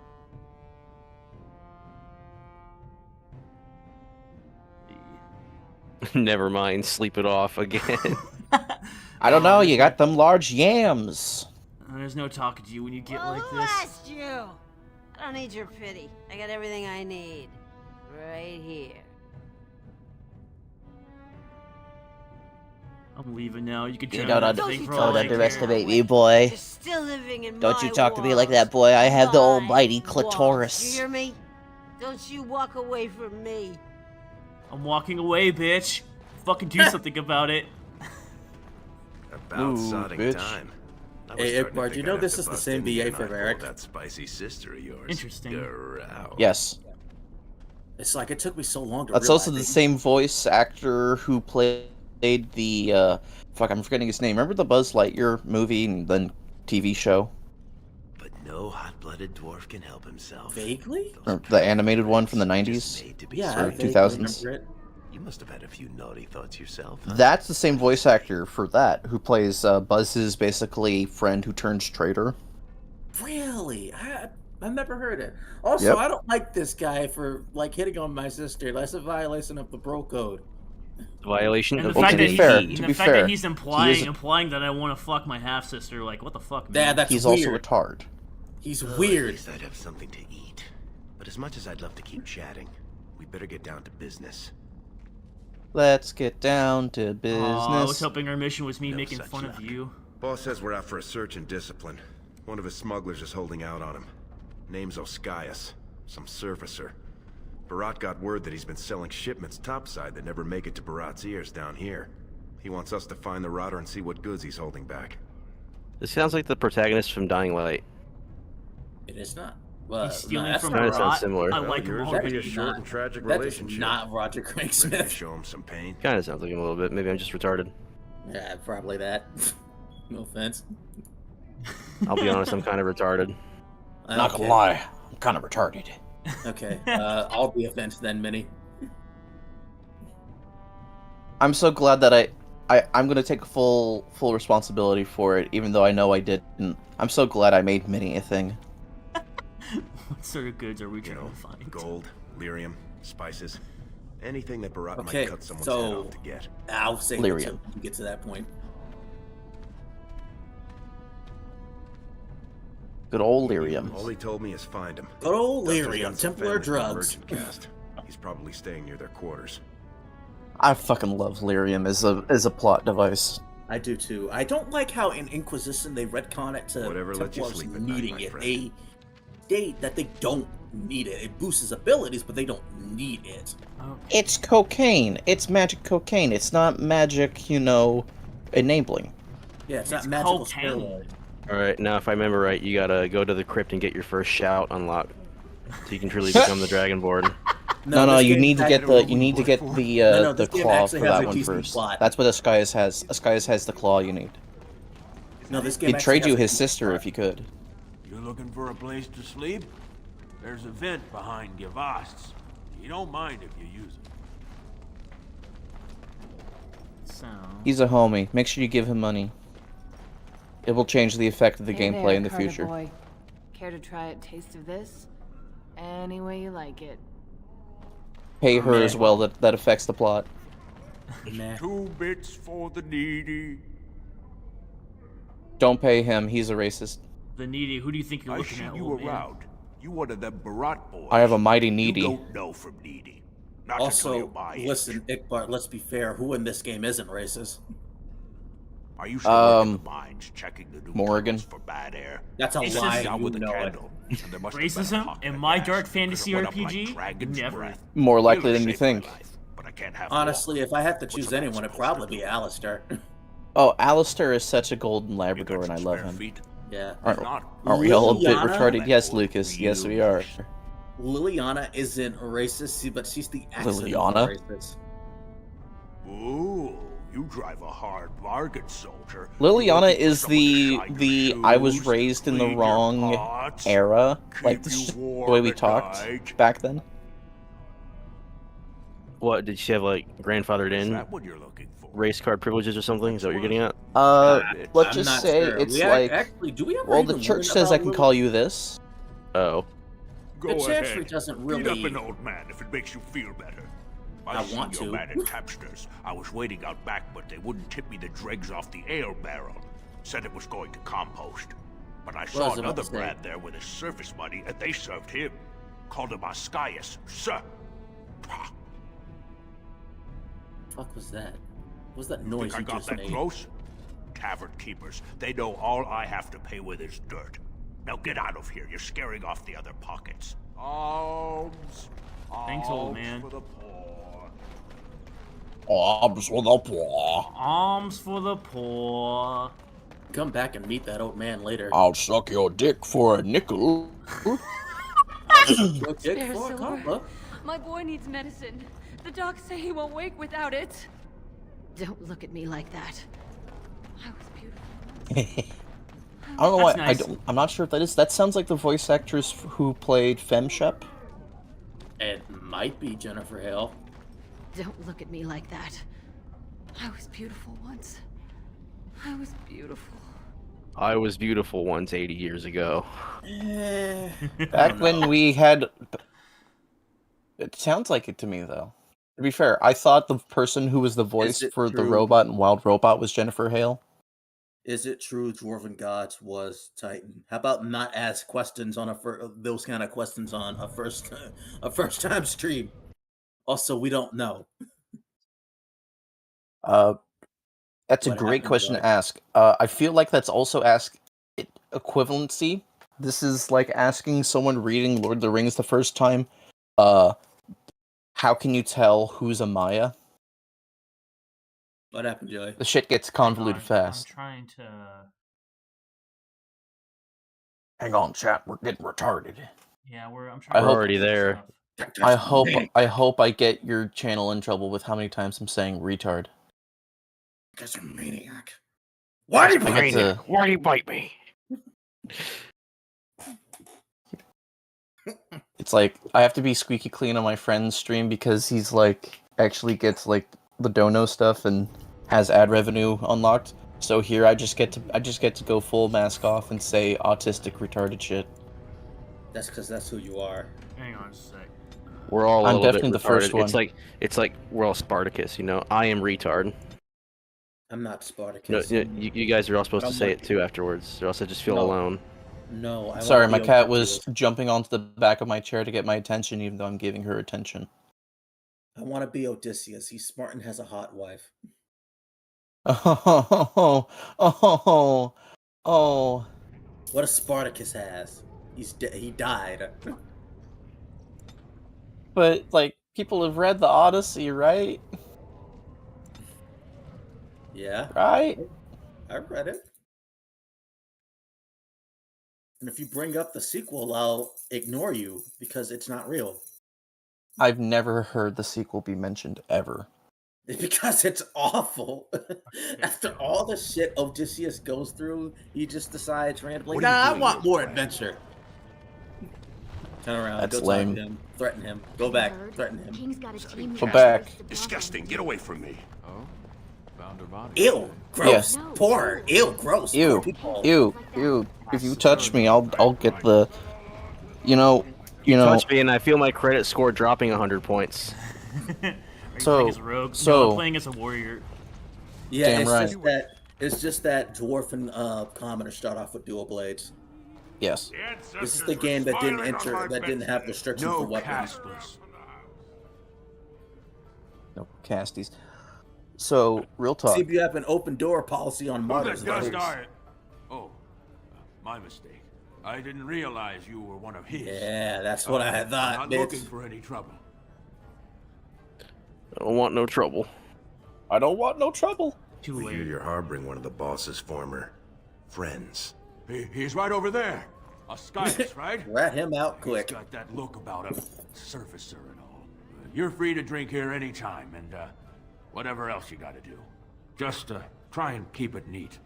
Never mind, sleep it off again. I don't know. You got them large yams. There's no talking to you when you get Well, like who this. asked you? I don't need your pity. I got everything I need. Right here. I'm leaving now. You can You try don't that under- thing for don't all I underestimate care. me, boy. You're still living in Don't my you talk to me like walls. that, boy. I have the My almighty walls. clitoris. You hear me? Don't you walk away from me. I'm walking away, bitch. Fucking do something about it. About Ooh, sodding bitch. time. I was Hey, starting to Bart, think you know I'd this have is to the bust same in here BA and for eyeball Eric? that spicy sister of yours. Interesting. Growl. Yes. It's like it took me so long to That's realize also the that- same voice actor who played the fuck, I'm forgetting his name. Remember the Buzz Lightyear movie and then TV show? But no hot-blooded dwarf can help himself. Vaguely? Or the animated one from the Just 90s? made to be Yeah, I served. vaguely 2000s. remember it. You must have had a few naughty thoughts yourself. Huh? That's the same voice actor for that, who plays Buzz's basically friend who turns traitor. Really? I've never heard it. Also, Yep. I don't like this guy for like hitting on my sister. That's a violation of the bro code. Violation And the of fact to that be he's fair, and to the be fact fair, that he's he implying is- implying that I want to fuck my half sister, like what the fuck, man? Yeah, that's He's weird. also a tard. He's At weird. least I'd have something to eat. But as much as I'd love to keep chatting, we better get down to business. Let's get down to business. Aw, I was hoping our mission was me No making such fun luck. of you. Boss says we're out for a search and discipline. One of his smugglers is holding out on him. Name's Oskias. Some surfacer. Barat got word that he's been selling shipments topside that never make it to Barat's ears down here. He wants us to find the rotter and see what goods he's holding back. This sounds like the protagonist from Dying Light. It is not. He's stealing that's from not Kinda right. sounds similar. I like him yours would be already. a short and tragic That is relationship. not Roger Craig Ready to Smith. show him some pain? Kind of sounds like him a little bit. Maybe I'm just retarded. Yeah, probably that. No offense. I'll be honest, I'm kind of retarded. Not Okay. gonna lie, I'm kind of retarded. Okay, I'll be offense then, Minnie. I'm so glad that I'm gonna take full responsibility for it, even though I know I didn't. I'm so glad I made Minnie a thing. What sort of goods are we You trying know, to find? gold, lyrium, spices. Anything that Barat Okay, might cut someone's so- head off to get. I'll say Lyrium. that when we get to that point. Good old lyrium. All he told me is find him. Good old Dustin's lyrium, got some Templar family from drugs. Merchant Cast. He's probably staying near their quarters. I fucking love lyrium as a plot device. I do too. I don't like how in Inquisition they retcon it to Whatever lets you Templars sleep at night, needing my it. friend. They state that they don't need it. It boosts his abilities, but they don't need it. It's cocaine. It's magic cocaine. It's not magic, enabling. Yeah, it's not It's magical cocaine. steroid. Alright, now if I remember right, you gotta go to the crypt and get your first shout unlocked. So you can truly become the Dragonborn. No, this you game need to has- get the No, the this game claw actually for has that a one decent first. plot. That's what Ascaius has. Ascaius has the claw you need. No, this game He'd actually trade has you a his decent sister plot. if you could. You're looking for a place to sleep? There's a vent behind Gavasts. You don't mind if you use it. So He's a homie. Make sure you give him money. It will change the effect of the Hey gameplay there, in the Carter future. Boy. Care to try a taste of this? Any way you like it. Pay her Man. as well. That affects the plot. Nah. 2 bits for the needy. Don't pay him. He's a racist. the needy. Who do you think you're I looking see at, you old man? around. You one of them Barat boys. I have a mighty You needy. don't know from needy. Not to clear Also, my listen, age. Ickbart, let's be fair. Who in this game isn't racist? Are you still in the Um, mines checking the new Morgan. tunnels for bad air? That's a It's lie. just- Down You with the know it. candle. And there must have been a Racism hot in bit of my gas, dark 'cause it fantasy went up like RPG? dragon's Never. breath. More likely You'll than you save my think. life, but I can't have Honestly, if I had to What's choose a man anyone, it'd supposed probably to be do? Alistair. Oh, Alistair is such a golden more. You Labrador, got and I some love spare him. feet? Yeah. Aren't, Not. aren't we all a bit Liliana? retarded? Yes, Lucas. Yes, we are. Liliana isn't racist, but she's the accent Liliana? racist. Ooh, you drive a hard bargain, soldier. Liliana Looking for is someone to shine the your I was shoes, raised in the clean your wrong pots, era. Like keep this is you just the warm way we at talked night. back then. What, did she have, like, grandfathered Is in that what you're looking for? race card privileges or something? Is that what you're getting at? Let's I'm just not say sure. it's We like, actually, do we ever well, the even church learn says I about can call you this. Oh. Go The church ahead. doesn't Beat up really. an old man if it makes you feel better. I seen want your to. man at Tapsters. I was waiting out back, but they wouldn't tip me the dregs off the ale barrel. Said it was going to compost. But I What saw was I about another to say? Brad there with his surface money, and they served him. Called him Ascaius, sir. Fuck was that? What was that Think noise I you got just that made? close? Tavern keepers. They know all I have to pay with is dirt. Now get out of here. You're scaring off the other pockets. Alms. Thanks, old alms man. For the poor. Arms with a paw. Alms for the poor. Come back and meet that old man later. I'll suck your dick for a nickel. Go dick Spare for a silver. combo. My boy needs medicine. The docs say he won't wake without it. Don't look at me like that. I was beautiful. I don't know why. That's nice. I'm not sure if that is. That sounds like the voice actress who played Femshep. It might be Jennifer Hale. Don't look at me like that. I was beautiful once. I was beautiful. I was beautiful once 80 years ago. Back when we had... It sounds like it to me, though. To be fair, I thought the person who was the voice it for the true? robot in Wild Robot was Jennifer Hale. Is it true Dwarven Gods was Titan? How about not ask questions on those kind of questions on a first time stream? Also, we don't know. That's a What great happened, question Joey? to ask. I feel like that's also equivalency. This is like asking someone reading Lord of the Rings the first time, how can you tell who's a Maya? What happened, Joey? The shit gets convoluted I'm fast. trying to. Hang on, chat. We're getting retarded. Yeah, I'm I trying. We're hope- already there. I hope I get your channel in trouble with how many times I'm saying retard. Because you're a maniac. Why do you I get to... Why do you bite me? It's like I have to be squeaky clean on my friend's stream because he's like actually gets like the dono stuff and has ad revenue unlocked. So here I just get to go full mask off and say autistic retarded shit. That's because that's who you are. Hang on a sec. We're all a I'm little bit definitely the retarded. first one. It's like we're all Spartacus, you know. I am retard. I'm not No, Spartacus. you guys are all supposed to say it too afterwards, or else I just feel alone. No, I Sorry, wanna my be cat Odysseus. was jumping onto the back of my chair to get my attention, even though I'm giving her attention. I want to be Odysseus. He's smart and has a hot wife. Oh. What a Spartacus has. He died. But like people have read the Odyssey, right? Yeah. Right? I read it. And if you bring up the sequel, I'll ignore you because it's not real. I've never heard the sequel be mentioned ever. Because it's awful. After all the shit Odysseus goes through, he just decides randomly, I want more adventure. Turn around, That's go lame. talk to him, threaten him, go back, threaten him. King's got a team Go back. Disgusting. Get away from me. Oh? Found her body. Ew, gross, Yeah. poor, ew, gross. Poor Ew, people. ew. If you touch me, I'll get the, you know. Touch me and I feel my credit score dropping 100 points. Are you playing as a rogue? No, I'm playing as a warrior. Yeah, Damn it's right. just that dwarven commoner start off with dual blades. Yes. This is the game that didn't have restrictions for weapons. No casties. So, real talk. See if you have an open door policy on modders. Oh, my mistake. I didn't realize you were one of his. Yeah, that's what I had thought, I'm not bitch. looking for any trouble. I don't want no trouble. I don't want no trouble. Too We hear late. you're harboring one of the boss's former friends. He's right over there. Ascaius, right? Rat him out quick. He's got that look about him. Surfacer and all. You're free to drink here anytime, and whatever else you gotta do. Just try and keep it neat.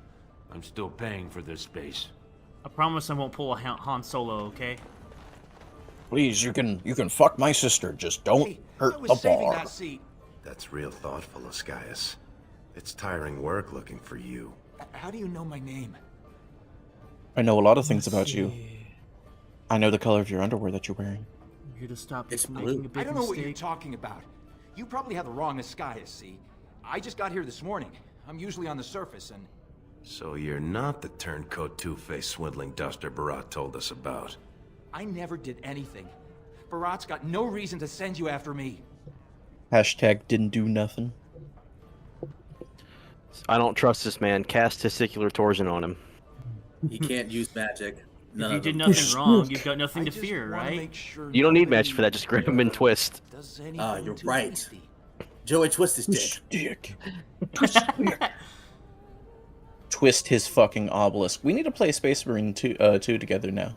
I'm still paying for this space. I promise I won't pull a Han Solo, okay? Please, you can fuck my sister. Just don't hurt the bar. That's real thoughtful, Ascaius. It's tiring work looking for you. How do you know my name? I know a lot of things about you. I know the color of your underwear that you're wearing. I'm here to stop It's you from making blue. a big I don't know what you're mistake. talking about. You probably have the wrong Ascaius, see? I just got here this morning. I'm usually on the surface, and... So you're not the turncoat two-faced swindling duster Barat told us about. I never did anything. Barat's got no reason to send you after me. Hashtag didn't do nothing. I don't trust this man. Cast testicular torsion on him. He can't use magic. If you did nothing wrong, you've got nothing to fear, right? You don't need magic for that. Just grab him and twist. Ah, you're right. Joey, twist his dick. Twist his fucking obelisk. We need to play Space Marine 2 together now.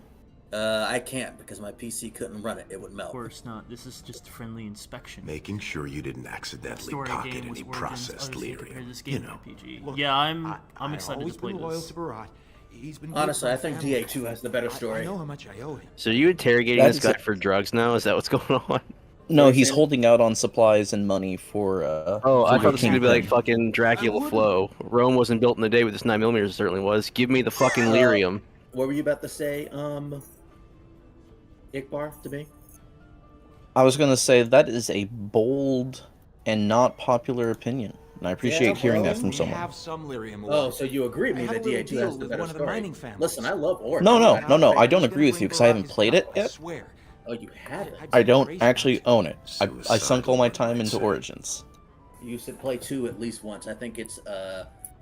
I can't because my PC couldn't run it. It would melt. Of course not. This is just a friendly inspection. Making sure you didn't accidentally Story pocket game with any origins, processed obviously, compared to lyrium. this game You know. RPG. Look, Yeah, I'm I've excited always to play been loyal this. to Barat. He's been Honestly, I good for my think family. DA2 has the better I story. know how much I owe him. So are you interrogating That's this guy for drugs now? Is that what's going on? No, Sorry, he's Sam? holding out on supplies and money for. Oh, I for thought this was gonna be like Kingpin. fucking Dracula Flow. Rome wasn't built in a day, but this 9mm certainly was. Give me the fucking lyrium. What were you about to say, Ikbar, to me? I was gonna say that is a bold and not popular opinion, and I appreciate hearing that from We someone. have some lyrium ore. Oh, so you agree with I me have a that little DA2 deal has the with better one of the story. mining families. Listen, I love Oregon. No, I don't agree with you because I haven't played it yet. Oh, you haven't? I don't actually own it. I sunk all my time into Origins. You should play 2 at least once. I think it's,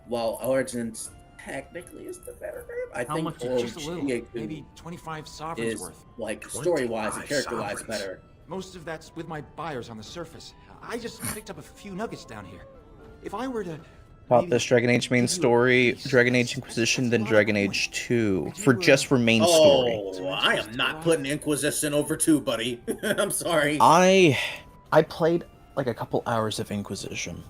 while Origins technically is the better game, I How think much? Just a little, DA2 maybe 25 sovereigns is, worth. like, story-wise and 25 character-wise sovereigns. better. Most of that's with my buyers on the surface. I just picked up a few nuggets down here. If I were to Pop this Dragon Age main story, Dragon Age Inquisition, then Dragon Age 2 for just for main story. Oh, I am not putting Inquisition over 2, buddy. I'm sorry. I played like a couple hours of Inquisition.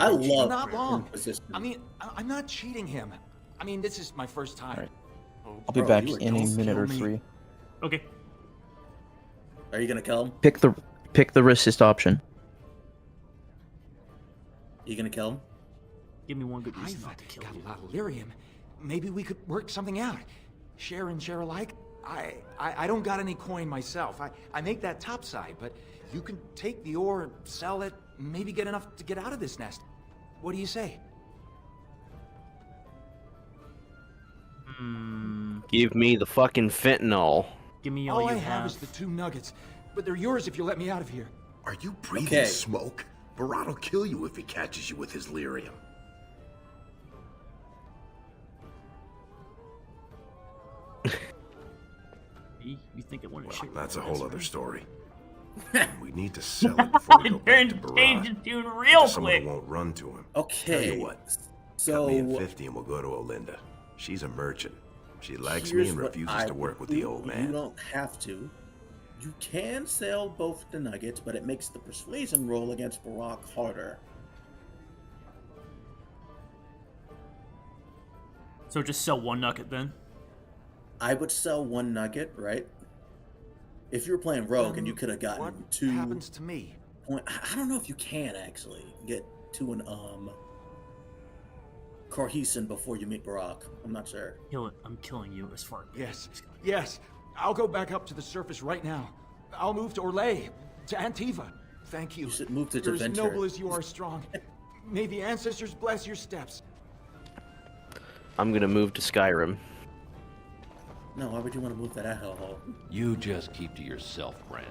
I love not long. Inquisition. I mean, I'm not cheating him. I mean, this is my first time. I'll be back in a minute or 3. Okay. Are you gonna kill him? Pick the resist option. You gonna kill him? Give me one good reason I've not to kill got you. a lot of lyrium. Maybe we could work something out. Share and share alike. I don't got any coin myself. I make that topside, but you can take the ore, sell it, maybe get enough to get out of this nest. What do you say? Give me the fucking fentanyl. Give me All I have is the 2 nuggets, but they're yours if you let me out of here. Are you breathing smoke? Barat will kill you if he catches you with his lyrium. You think it wouldn't shit? That's a whole other story. We need to sell it before we go back to Change Barat. the tune real Someone quick. who won't run to him. Okay, Tell you what. so- cut me in 50 and we'll go to Olinda. She's a merchant. She likes me Here's and what refuses I to work with would the do. old You man. don't have to. You can sell both the nuggets, but it makes the persuasion roll against Barack harder. So just sell 1 nugget then. I would sell 1 nugget, right? If you were playing Rogue and you could have gotten What 2 happens to me? I don't know if you can actually get to an Corheson before you meet Barack. I'm not sure. Kill it. I'm killing you as far as Yes. I'll go back up to the surface right now. I'll move to Orlais, to Antiva. Thank you. You should move to You're as Deventer. noble as you are strong. May the ancestors bless your steps. I'm gonna move to Skyrim. No, why would you want to move that hellhole? You just keep to yourself, Bran.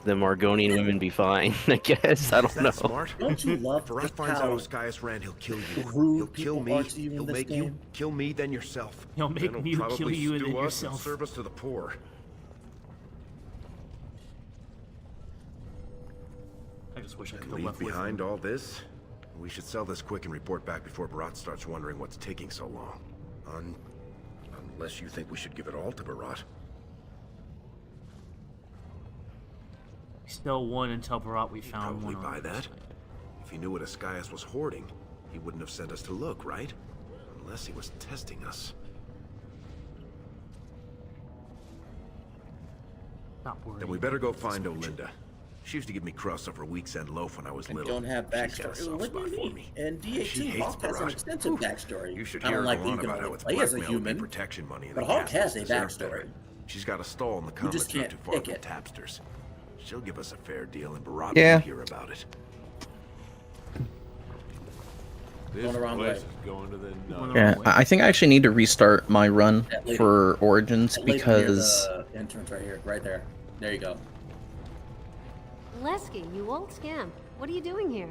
The Margonian women be fine, I guess. I don't Is that know. smart? Don't you love If Barat just finds how out Oscius ran, he'll kill you. rude He'll kill people me. are to you in He'll this make you game? kill me, then yourself. He'll make Then me he'll kill probably you and then stew us yourself. serve us to the poor. I just wish I could And have leave left with behind him. all this? We should sell this quick and report back before Barat starts wondering what's taking so long. Unless you think we should give it all to Barat. Sell 1 and tell Barat we found Probably 1. buy that. If he knew what Oscius was hoarding, he wouldn't have sent us to look, right? Unless he was testing us. Not worried. Then we better go find Olinda. She used to give me crust off her week's end loaf when I was And little. don't have She's got a backstory. soft What do spot you for mean? me. And She DA2 hates Hawk has an Barat. extensive backstory. You should I hear don't her like go that you on can about only how it's play as a blackmail and human. protection money in But the Hawk castle has a deserve backstory. better. She's got a stall in the You just commons not can't too far pick from it. Tapster's. She'll give us a fair deal and Barat Yeah. will hear about it. Going the wrong way. Going to the Yeah, I think I actually need to restart my run That lady- for Origins That lady near because the entrance right here, right there. There you go. Lesky, you old scamp. What are you doing here?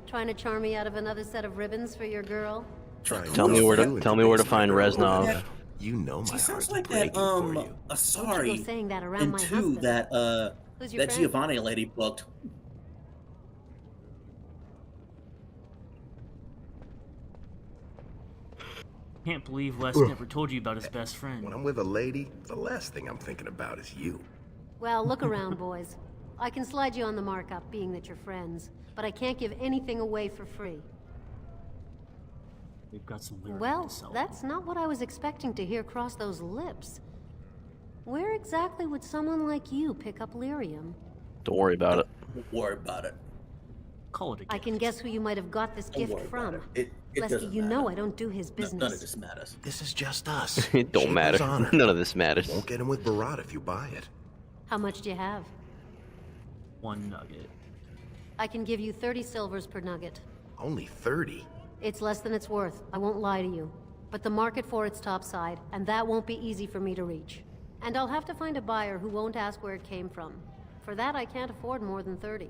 Trying to charm me out of another set of ribbons for your girl? Tell me where to find Reznov. You know my She sounds heart's like breaking that, for you. Don't you Asari go saying that around and my 2 husband. that, Who's your that friend? Giovanni lady booked. Can't believe Les never told you about his best friend. When I'm with a lady, the last thing I'm thinking about is you. Well, look around, boys. I can slide you on the markup, being that you're friends, but I can't give anything away for free. We've got some lyric Well, to sell. that's not what I was expecting to hear cross those lips. Where exactly would someone like you pick up lyrium? Don't worry about it. Don't worry about it. Call it a gift. I can guess who you might have got this Don't gift worry from. about it. It Lesky, doesn't you matter. know I don't do his business. None of this matters. This is just us. It don't Shaper's matter. honor. None of this matters. Won't get him with Barat if you buy it. How much do you have? 1 nugget. I can give you 30 silvers per nugget. Only 30. It's less than it's worth, I won't lie to you. But the market for it's topside, and that won't be easy for me to reach. And I'll have to find a buyer who won't ask where it came from. For that, I can't afford more than 30.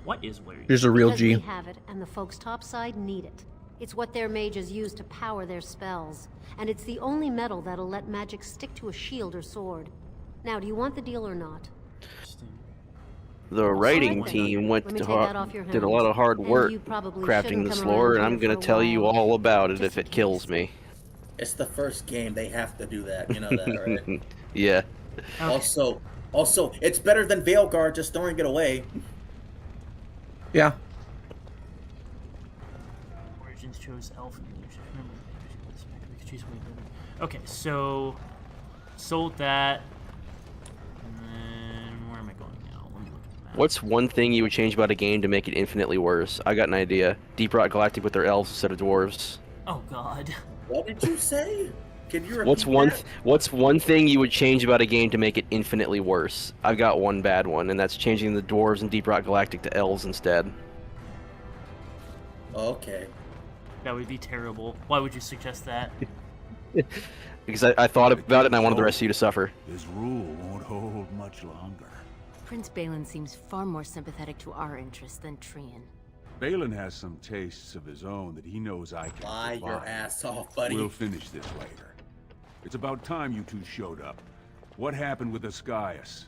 What is lyrium? Here's a real Because G. we have it, and the folks topside need it. It's what their mages use to power their spells. And it's the only metal that'll let magic stick to a shield or sword. Now, do you want the deal or not? The writing then. team went Let me to take that off your did a lot of hands. hard And work you probably crafting shouldn't this come lore, around and I'm here gonna for a tell you while. all about it Just if it kills me. It's the first game. They have to do that. You know that, right? Yeah. Also, it's better than Veilguard just throwing it away. Yeah. Origins chose elf. Okay, so sold that. And then where am I going now? Let me look at the map. What's one thing you would change about a game to make it infinitely worse? I got an idea. Deep Rock Galactic with their elves instead of dwarves. Oh God. What did you say? Can you repeat What's one thing you would change about a game to make it infinitely worse? I've got one bad one, and that's changing the dwarves in Deep Rock Galactic to elves instead. Okay. That would be terrible. Why would you suggest that? Because I thought about it and I wanted the rest of you to suffer. This rule won't hold much longer. Prince Balin seems far more sympathetic to our interests than Trian. Balin has some tastes of his own that he knows I can Lie provide. your ass off, buddy. We'll finish this later. It's about time you two showed up. What happened with Ascaius?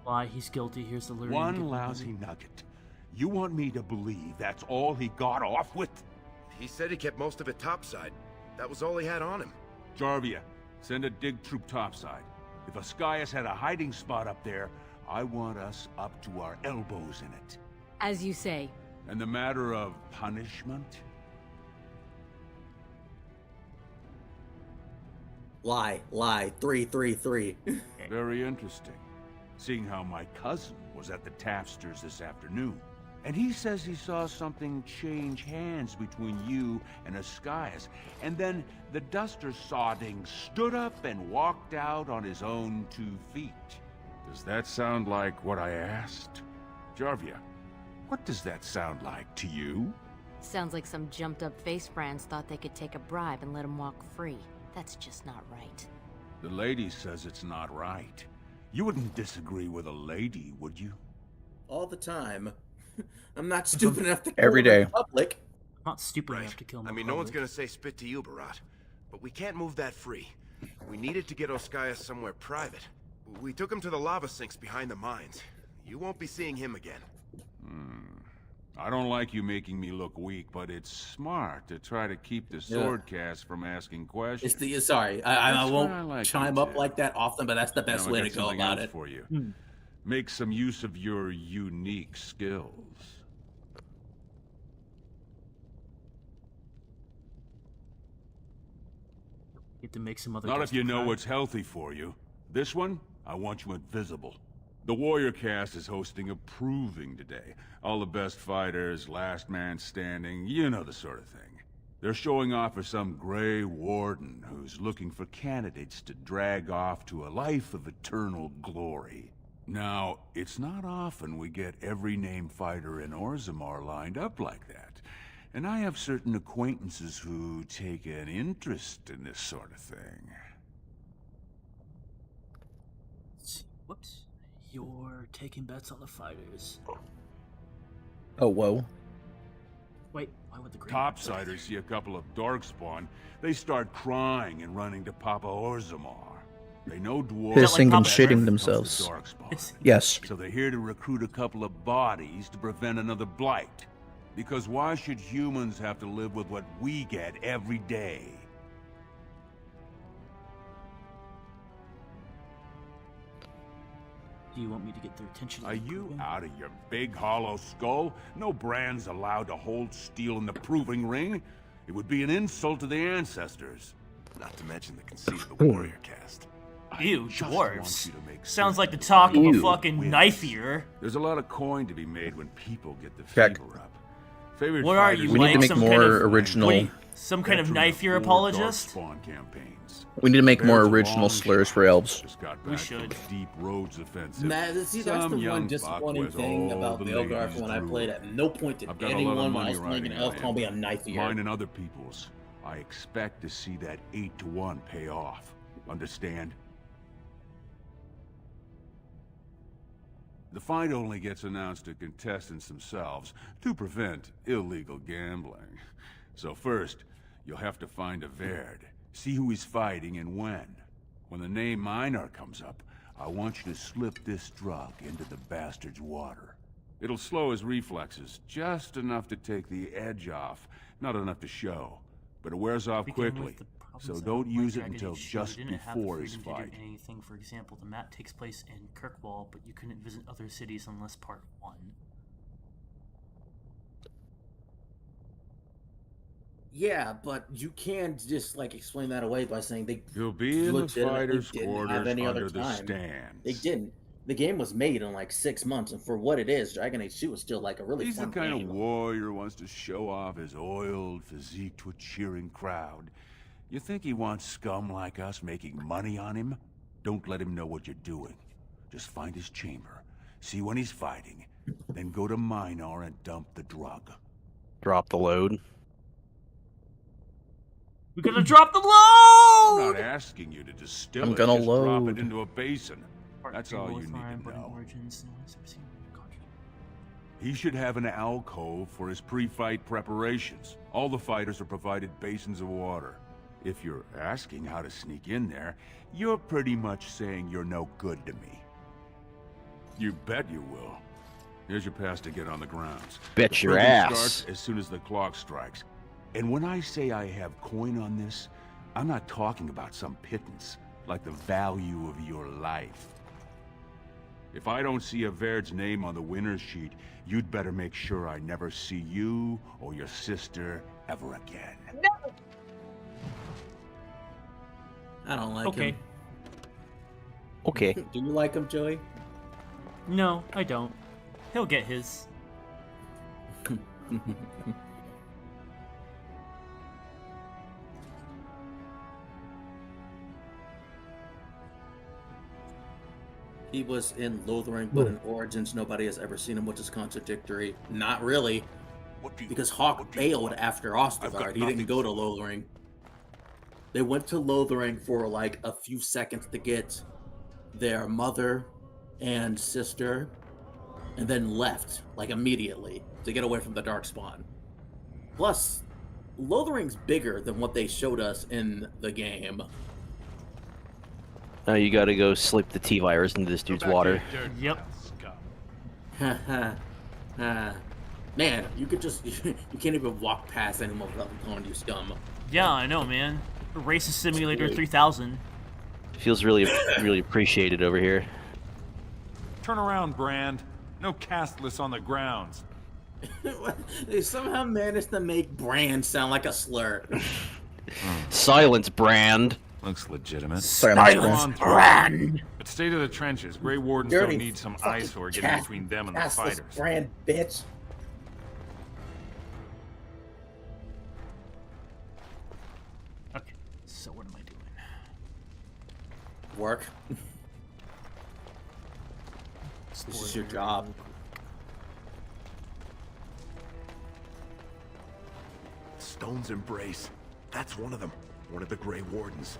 Why he's guilty? Here's the lyrium. One lousy nugget. You want me to believe that's all he got off with? He said he kept most of it topside. That was all he had on him. Jarvia, send a dig troop topside. If Ascaius had a hiding spot up there, I want us up to our elbows in it. As you say. And the matter of punishment? Lie. 333. Very interesting. Seeing how my cousin was at the Tapsters this afternoon. And he says he saw something change hands between you and Ascaius. And then the Duster Sodding stood up and walked out on his own 2 feet. Does that sound like what I asked? Jarvia, what does that sound like to you? Sounds like some jumped-up face brands thought they could take a bribe and let him walk free. That's just not right. The lady says it's not right. You wouldn't disagree with a lady, would you? All the time. I'm not stupid enough to kill Every him in day. public. I'm not stupid enough to kill him. I mean, no one's gonna say spit to you, Barat. But we can't move that free. We needed to get Ascaius somewhere private. We took him to the lava sinks behind the mines. You won't be seeing him again. I don't like you making me look weak, but it's smart to try to keep the sword cast from asking questions. Sorry, I That's won't what I like chime you, up Ted. like that often, but that's the best Now I way got to go something about else it. for you. Make some use of your unique skills. Get to make some other. Not if you know justified- what's healthy for you. This one, I want you invisible. The Warrior Cast is hosting a proving today. All the best fighters, last man standing, you know the sort of thing. They're showing off for some Grey Warden who's looking for candidates to drag off to a life of eternal glory. Now, it's not often we get every named fighter in Orzammar lined up like that. And I have certain acquaintances who take an interest in this sort of thing. Let's see. Whoops. You're taking bets on the fighters. Oh, whoa. Wait, why would the green? Topsiders see a couple of Darkspawn, they start crying and running to Papa Orzammar. They know dwarves Pissing and never shitting comes to themselves. Darkspawn. Yes. So they're here to recruit a couple of bodies to prevent another blight. Because why should humans have to live with what we get every day? Do you want me to get their attention? Are you out of your big hollow skull? No brand's allowed to hold steel in the proving ring. It would be an insult to the ancestors. Not to mention the conceit of the warrior caste. Ew, just dwarves. want you to make Sounds like the certain talk of a Ew. fucking Wins. knife eater. There's a lot of coin to be made when people get the Check. fever up. Favorite What are fighters you, We need to make some more kind of, original. what are you, some kind of veteran knife ear 4 apologist? Darkspawn campaigns. We need to make more There's a original long slurs shot for elves. just got We back from should. a Deep Roads offensive. Nah, see, that's Some the young one disappointing fuck with thing all about the Veilguard ladies from when I drew. played. At no point did I've got a lot of anyone when I money was playing an riding elf on call it. me a knife ear. Mine and other people's. I expect to see that 8-to-1 pay off. Understand? The fight only gets announced to contestants themselves to prevent illegal gambling. So first, you'll have to find a Verd, see who he's fighting and when. When the name Minar comes up, I want you to slip this drug into the bastard's water. It'll slow his reflexes, just enough to take the edge off, not enough to show. But it wears off quickly, so don't use it until just before his fight. Anything, for example, the map takes place in Kirkwall, but you couldn't visit other cities unless part 1. Yeah, but you can't just like explain that away by saying they. You'll be in the legitimately fighters' didn't quarters have any under other the time. stands. They didn't. The game was made in like 6 months, and for what it is, Dragon Age 2 is still like a really He's the fun kind game. of warrior who wants to show off his oiled physique to a cheering crowd. You think he wants scum like us making money on him? Don't let him know what you're doing. Just find his chamber, see when he's fighting, then go to Minar and dump the drug. Drop the load. We're gonna drop the I'm load! not asking you to distill I'm it, gonna just drop load. it into a basin. That's all you need to know. He should have an alcove for his pre-fight preparations. All the fighters are provided basins of water. If you're asking how to sneak in there, you're pretty much saying you're no good to me. You bet you will. Here's your pass to get on the grounds. Bet The your printing ass. starts as soon as the clock strikes. And when I say I have coin on this, I'm not talking about some pittance, like the value of your life. If I don't see a Verd's name on the winner's sheet, you'd better make sure I never see you or your sister ever again. No. I don't like him. Okay. Do you like him, Joey? No, I don't. He'll get his. He was in Lothering, but in Origins, nobody has ever seen him, which is contradictory. Not really, because Hawk bailed after Ostergard. He didn't go to Lothering. They went to Lothering for like a few seconds to get their mother and sister, and then left like immediately to get away from the Darkspawn. Plus, Lothering's bigger than what they showed us in the game. Now you gotta go slip the T-virus into this dude's water. Yep. Man, you could just you can't even walk past anyone without them calling you scum. Yeah, I know, man. Racist Simulator 3000. Feels really, really appreciated over here. Turn around, Brand. No castless on the grounds. They somehow managed to make brand sound like a slur. Silence, Brand. Looks legitimate. Silence, Brand. But stay to the trenches. Grey Wardens Dirty don't need some fucking eyesore getting cat- between them and the castless fighters. brand, bitch. Okay, so what am I doing? Work. This is your job. Stone's Embrace. That's one of them. One of the Grey Wardens.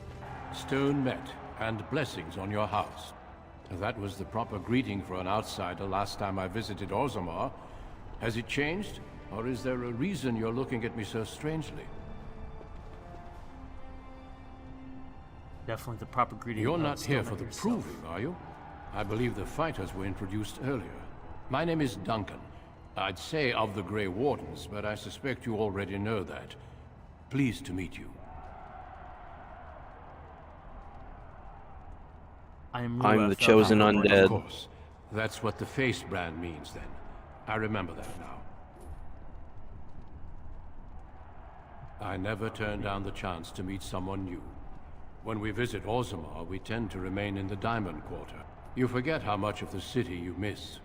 Stone met, and blessings on your house. That was the proper greeting for an outsider last time I visited Orzammar. Has it changed? Or is there a reason you're looking at me so strangely? Definitely the proper greeting. You're of not here for the Stoneman proving, are you? I believe the fighters were introduced earlier. My name is Duncan. I'd say of the Grey Wardens, but I suspect you already know that. Pleased to meet you. I'm the chosen Of undead. course. That's what the face brand means, then. I remember that now. I never turn down the chance to meet someone new. When we visit Orzammar, we tend to remain in the Diamond Quarter. You forget how much of the city you miss.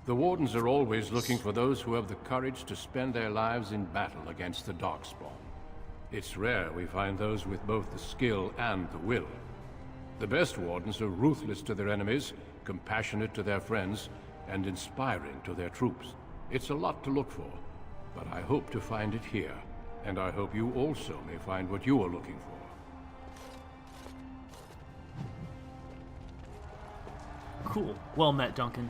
The Wardens are always looking for those who have the courage to spend their lives in battle against the Darkspawn. It's rare we find those with both the skill and the will. The best Wardens are ruthless to their enemies, compassionate to their friends, and inspiring to their troops. It's a lot to look for, but I hope to find it here, and I hope you also may find what you are looking for. Cool. Well met, Duncan.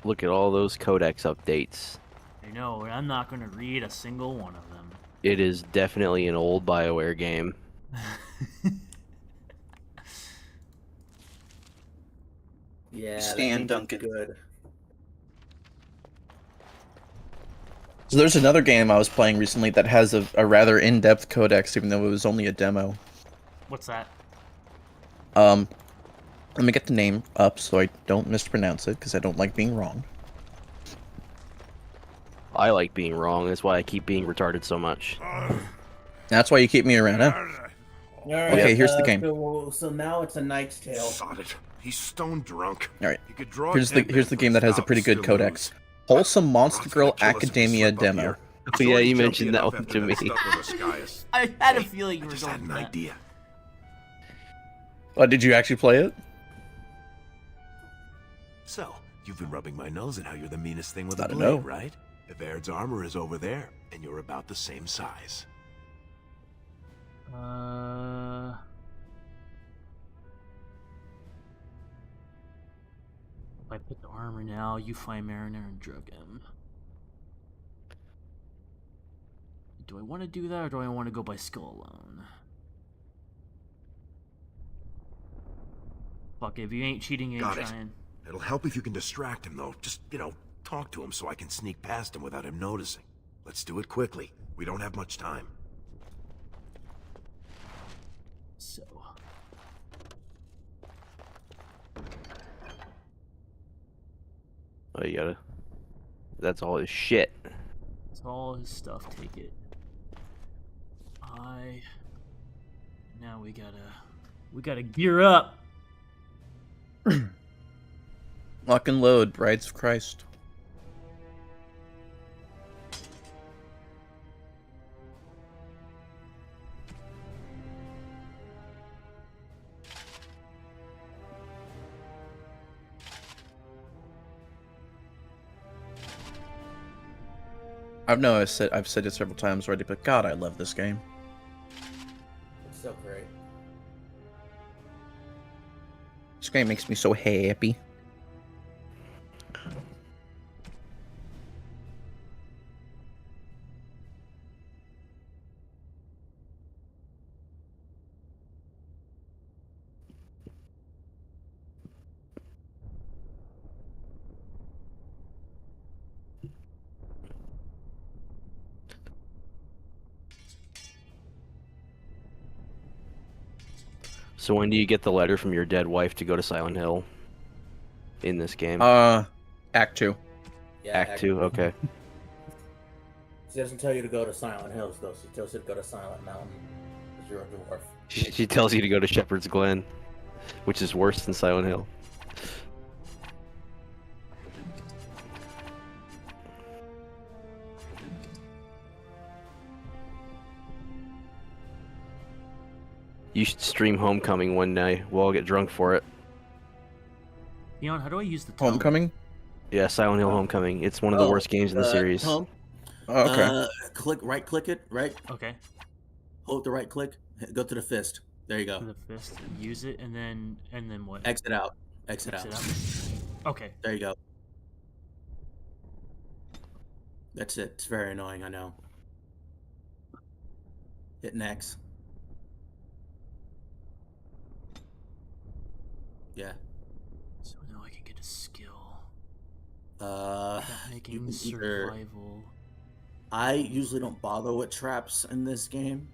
Look at all those codex updates. I know, I'm not going to read a single one of them. It is definitely an old Bioware game. Yeah, Stan Duncan. Good. So there's another game I was playing recently that has a rather in-depth codex, even though it was only a demo. What's that? Let me get the name up so I don't mispronounce it, because I don't like being wrong. I like being wrong, that's why I keep being retarded so much. That's why you keep me around, huh? Alright, Okay, here's the game. So now it's a Knight's Tale. Sod it. He's stone drunk. Alright, He could draw here's the game that has a pretty good codex. Wholesome Monster Girl Academia demo. Oh, yeah, you mentioned that one to me. I had a feeling you were just going had an for that. idea. Oh, did you actually play it? So, you've been rubbing my nose at how you're the meanest thing with a I don't blade, know. right? Evaird's armor is over there, and you're about the same size. If I put the armor now, you find Mariner and drug him. Do I want to do that, or do I want to go by skill alone? Fuck, if you ain't cheating, you ain't Got it. trying. It'll help if you can distract him, though. Just, talk to him so I can sneak past him without him noticing. Let's do it quickly. We don't have much time. So... Oh, you gotta... That's all his shit. It's all his stuff, take it. Now we gotta gear up! Lock and load, Brides of Christ. I've said it several times already, but God, I love this game. It's so great. This game makes me so happy. So when do you get the letter from your dead wife to go to Silent Hill? In this game? Act 2. Yeah, Act 2, okay. She doesn't tell you to go to Silent Hills, though. She tells you to go to Silent Mountain, because you're a dwarf. She tells you to go to Shepherd's Glen, which is worse than Silent Hill. You should stream Homecoming one day. We'll all get drunk for it. Leon, how do I use the tone? Homecoming? Yeah, Silent Hill Homecoming. It's one of the worst games in the series. Home. Oh, okay. Right-click it, right? Okay. Hold the right click. Go to the fist. There you go. The fist, use it, and then what? Exit out. Exit out. Okay. There you go. That's it. It's very annoying, I know. Hit next. Yeah. So now I can get a skill. You Making can survival. I usually don't bother with traps in this game,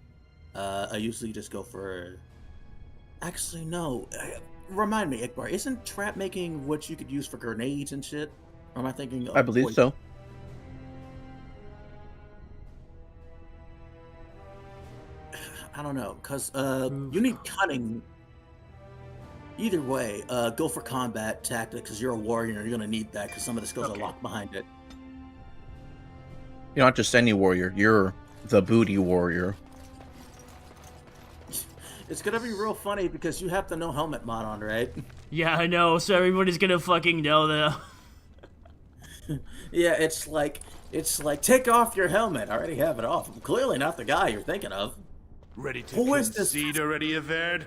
I usually just go for. Actually, no. Remind me, Ikbar, isn't trap making what you could use for grenades and shit? Or am I thinking of I believe poison? so. I don't know, because you need cunning. Either way, go for combat tactics, because you're a warrior, you're going to need that, because some of the skills are locked behind it. You're not just any warrior, you're the booty warrior. It's going to be real funny, because you have the no helmet mod on, right? Yeah, I know, so everybody's gonna fucking know though. Yeah, it's like, take off your helmet. I already have it off. I'm clearly not the guy you're thinking of. Ready to Who is this? concede already, Averd?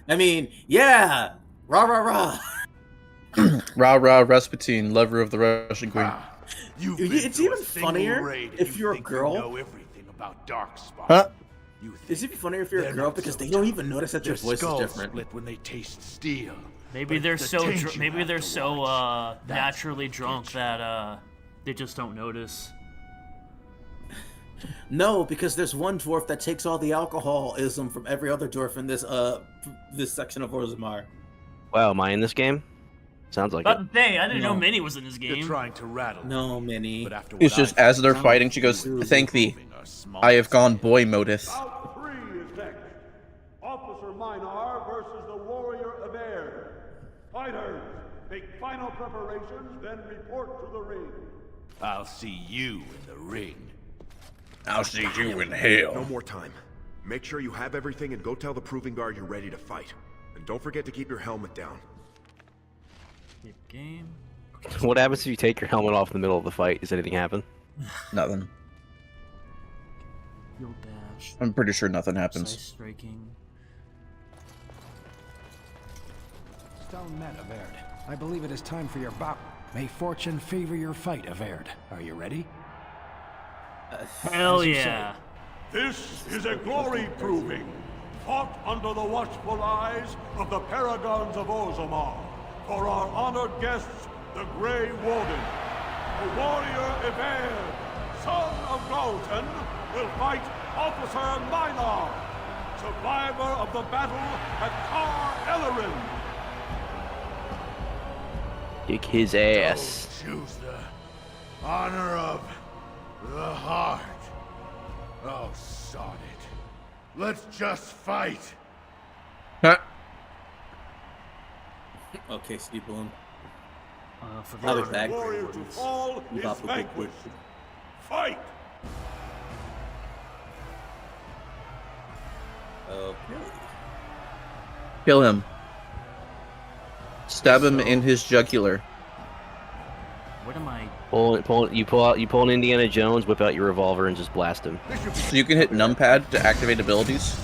I mean, yeah. Rah, rah, rah. Rah rah Rasputin, lover of the Russian queen. It's even funnier if you're a girl. Know everything about Darkspawn. Huh? It's even funnier if you're a girl because they don't even notice that your voice is different. Split when they taste steel. Maybe they're so naturally drunk that they just don't notice. No, because there's one dwarf that takes all the alcoholism from every other dwarf in this section of Orzammar. Wow, am I in this game? Sounds like But it. hey, I didn't know Minnie was in this You're game. trying to rattle. No, Minnie. But after It's just as they're fighting, she goes, "Thank thee, I have gone boy modus." Bout 3 is next. Officer Minar versus the warrior Averd. Fighters, make final preparations, then report to the ring. I'll see you in the ring. I'll see you in hell. No more time. Make sure you have everything and go tell the Proving Guard you're ready to fight. And don't forget to keep your helmet down. Game. What happens if you take your helmet off in the middle of the fight? Does anything happen? Nothing. You'll dash. I'm pretty sure nothing happens. Precise striking. Stone met, Averd. I believe it is time for your bout. May fortune favor your fight, Averd. Are you ready? Hell yeah. This is a glory proving, fought under the watchful eyes of the paragons of Orzammar, for our honored guests, the Grey Warden. The warrior Averd, son of Galton, will fight Officer Minar, survivor of the battle at Tar Ellerin. Kick his ass. Choose the honor of the heart. Oh, sod it. Let's just fight. Huh? Okay, Steve Bloom. For I'll be the back. Warrior to fall is vanquished. Fight! Okay. Kill him. Stab him in his jugular. What am I? You pull an Indiana Jones, whip out your revolver, and just blast him. So you can hit numpad to activate abilities,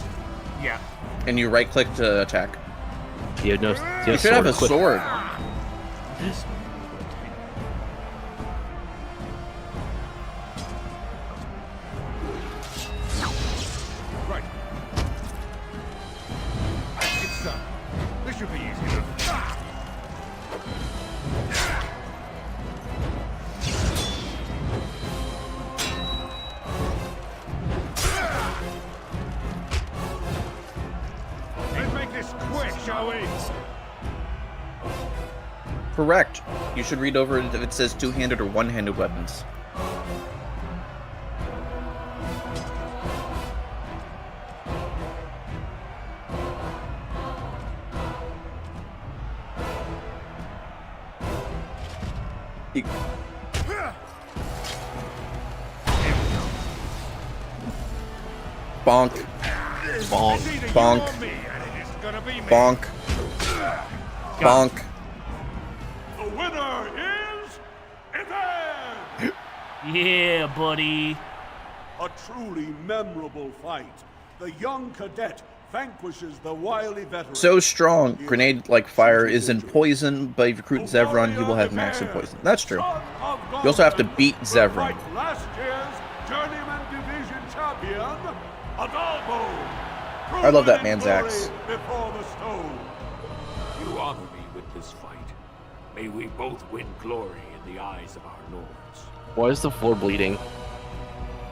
Yeah. and you right click to attack. You have no. You should have a equipped. sword. Right. It's done. This should be easy enough. Let's make this quick, shall we? Correct. You should read over it if it says two-handed or one-handed weapons. You- Bonk. Bonk. Bonk. Bonk. Bonk. The winner is Averd! Yeah, buddy. A truly memorable fight. The young cadet vanquishes the wily veteran. So strong, grenade-like fire isn't poison, but if you recruit Zevran, he will have maximum poison. That's true. You also have to beat Zevran. Last year's journeyman division champion, Adalbo. I love that man's Glory axe. Before the stone. You honor me with this fight. May we both win glory in the eyes of our lords. Why is the floor bleeding?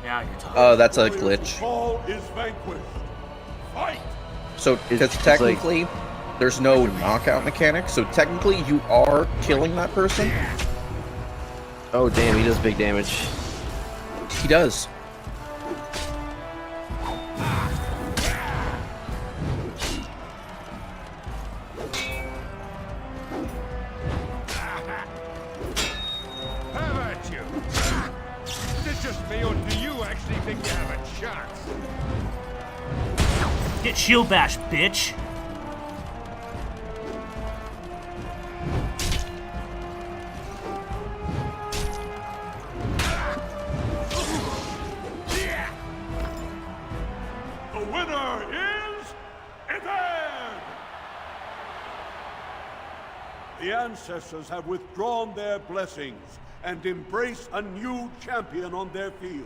Yeah, you're talking. That's a glitch. Fall is vanquished. Fight! So, because technically, there's no knockout mechanic, so technically you are killing that person. Oh, damn, he does big damage. He does. How about you? Is it just me, or do you actually think you have a chance? Get shield bash, bitch. The winner is Everd! The ancestors have withdrawn their blessings and embrace a new champion on their field.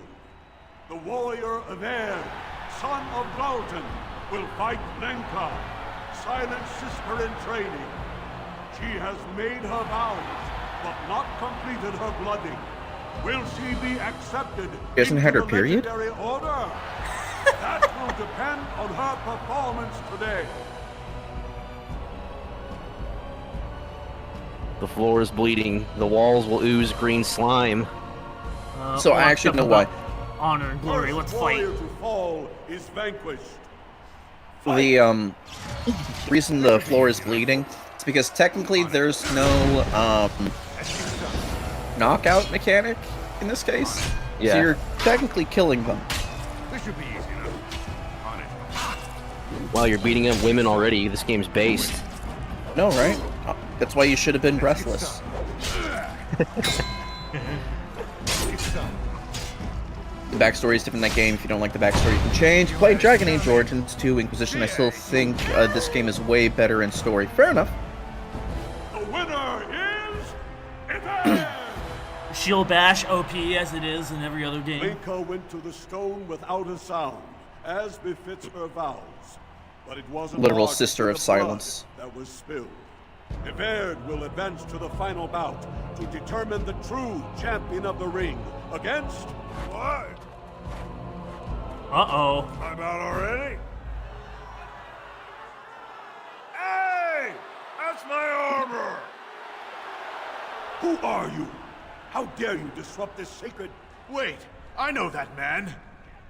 The warrior Everd, son of Dalton, will fight Lenka, Silent sister in training. She has made her vows, but not completed her blooding. Will she be accepted She hasn't had her into the period? legendary order? That will depend on her performance today. The floor is bleeding. The walls will ooze green slime. So I actually know why. Honor and glory, let's fight. Warrior to fall is vanquished. The reason the floor is bleeding is because technically there's no knockout mechanic in this case. Yeah. So you're technically killing them. This should be easy enough. On it. Wow, you're beating up women already. This game's based. No, right? That's why you should have been breathless. The backstory is different in that game. If you don't like the backstory, you can change. You play Dragon Age Origins 2 Inquisition. I still think this game is way better in story. Fair enough. The winner is Everd! Shield bash OP as it is in every other game. Lenka went to the stone without a sound, as befits her vows. But it wasn't Literal hard sister to of the blood silence. that was spilled. Everd will advance to the final bout to determine the true champion of the ring against... What? Uh-oh. I'm out already? Hey! That's my armor! Who are you? How dare you disrupt this sacred... Wait, I know that man.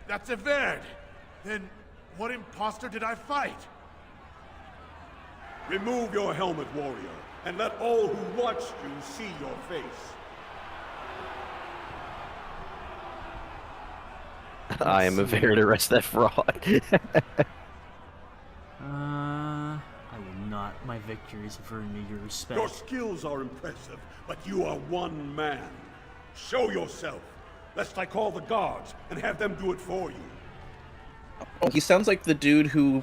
That's Everd. Then what imposter did I fight? Remove your helmet, warrior, and let all who watched you see your face. I am Everd, arrest that fraud. I will not. My victories have earned me your respect. Your skills are impressive, but you are one man. Show yourself, lest I call the guards and have them do it for you. Oh, he sounds like the dude who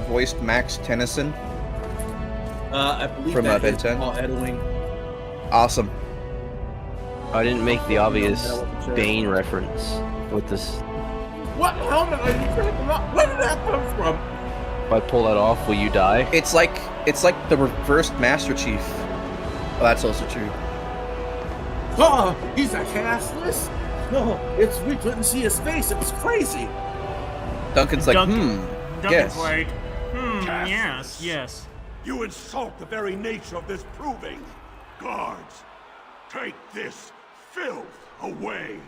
voiced Max Tennyson. I believe from that Ben is 10. Paul Edwing. Awesome. I didn't make the obvious Bane reference with this. What helmet are you talking about? Where did that come from? If I pull that off, will you die? It's like the reversed Master Chief. Oh, that's also true. Oh, he's a castless? No, we couldn't see his face. It was crazy. Duncan's like, Duncan's yes. like, Castless. yes. You insult the very nature of this proving. Guards, take this filth away.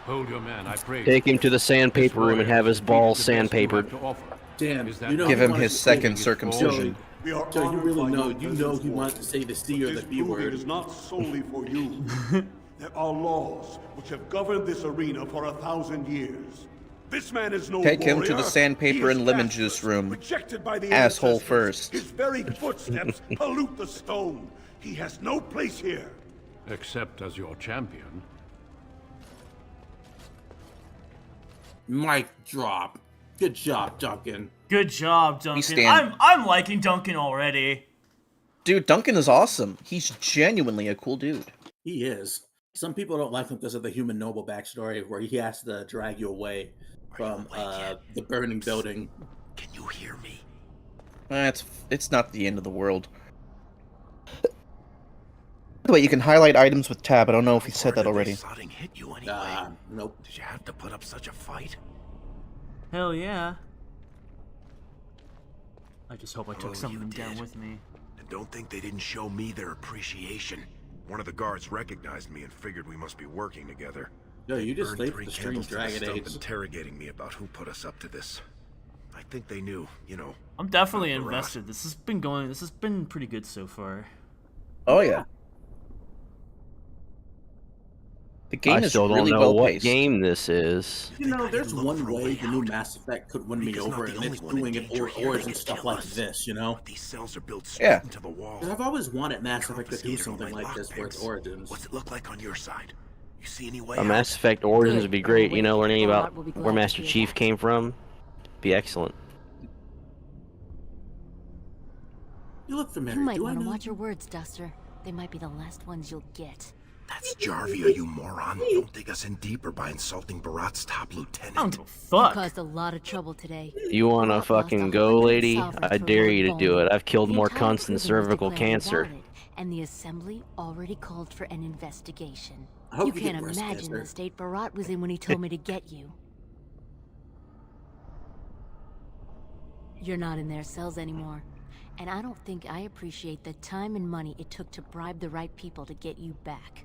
Hold your man, I pray. Take him to the sandpaper room and have his balls sandpapered. Damn, Give him his second circumcision. So you really know, he wanted to say the C or the B word. It is not solely for you. There are laws which have governed this arena for 1,000 years. This man is no Take him to warrior. the sandpaper and lemon juice room. Rejected by the Asshole ancestors. first. His very footsteps pollute the stone. He has no place here. Except as your champion. Mic drop. Good job, Duncan. Good job, Duncan. stand- I'm liking Duncan already. Dude, Duncan is awesome. He's genuinely a cool dude. He is. Some people don't like him because of the human noble backstory where he has to drag you away from the burning building. Can you hear me? It's not the end of the world. the way, you can highlight items with tab. I don't know if he said that already. Sodding hit you anyway. Nope. Did you have to put up such a fight? Hell yeah. I just hope I took Oh, some of you them down did. with me. And don't think they didn't show me their appreciation. One of the guards recognized me and figured we must be working together. Yo, you They just burned played 3 the stream candles to the Dragon stump Age. interrogating me about who put us up to this. I think they knew, you know. I'm definitely about Barat. invested. This has been pretty good so far. Oh yeah. The game I is still really don't know well what paced. game this is. You know, there's one way the new Mass Effect could win me over, and it's doing it Origin stuff like this, you know? These cells are built Yeah. into the wall. And I've always wanted Mass Effect to do something like this for its Origins. What's it look like on your side? You see any way A out? Mass Effect Origins would be great. You know, learning about where Master Chief came from. Be excellent. You look familiar. You might Do I want to know watch your words, Duster. They might be the last ones you'll get. That's Jarvia, you moron. Don't dig us in deeper by insulting Barat's top lieutenant. I don't give a You fuck. caused a lot of trouble today. You wanna Barat lost fucking 100 go, lady? sovereigns I for dare Lord you to do Bowman. it. I've killed The more entire cunts than prison was cervical declared cancer. wanted, and the assembly already called for an investigation. I hope You you can't get breast imagine cancer. the state Barat was in when he told me to get you. You're not in their cells anymore. And I don't think I appreciate the time and money it took to bribe the right people to get you back.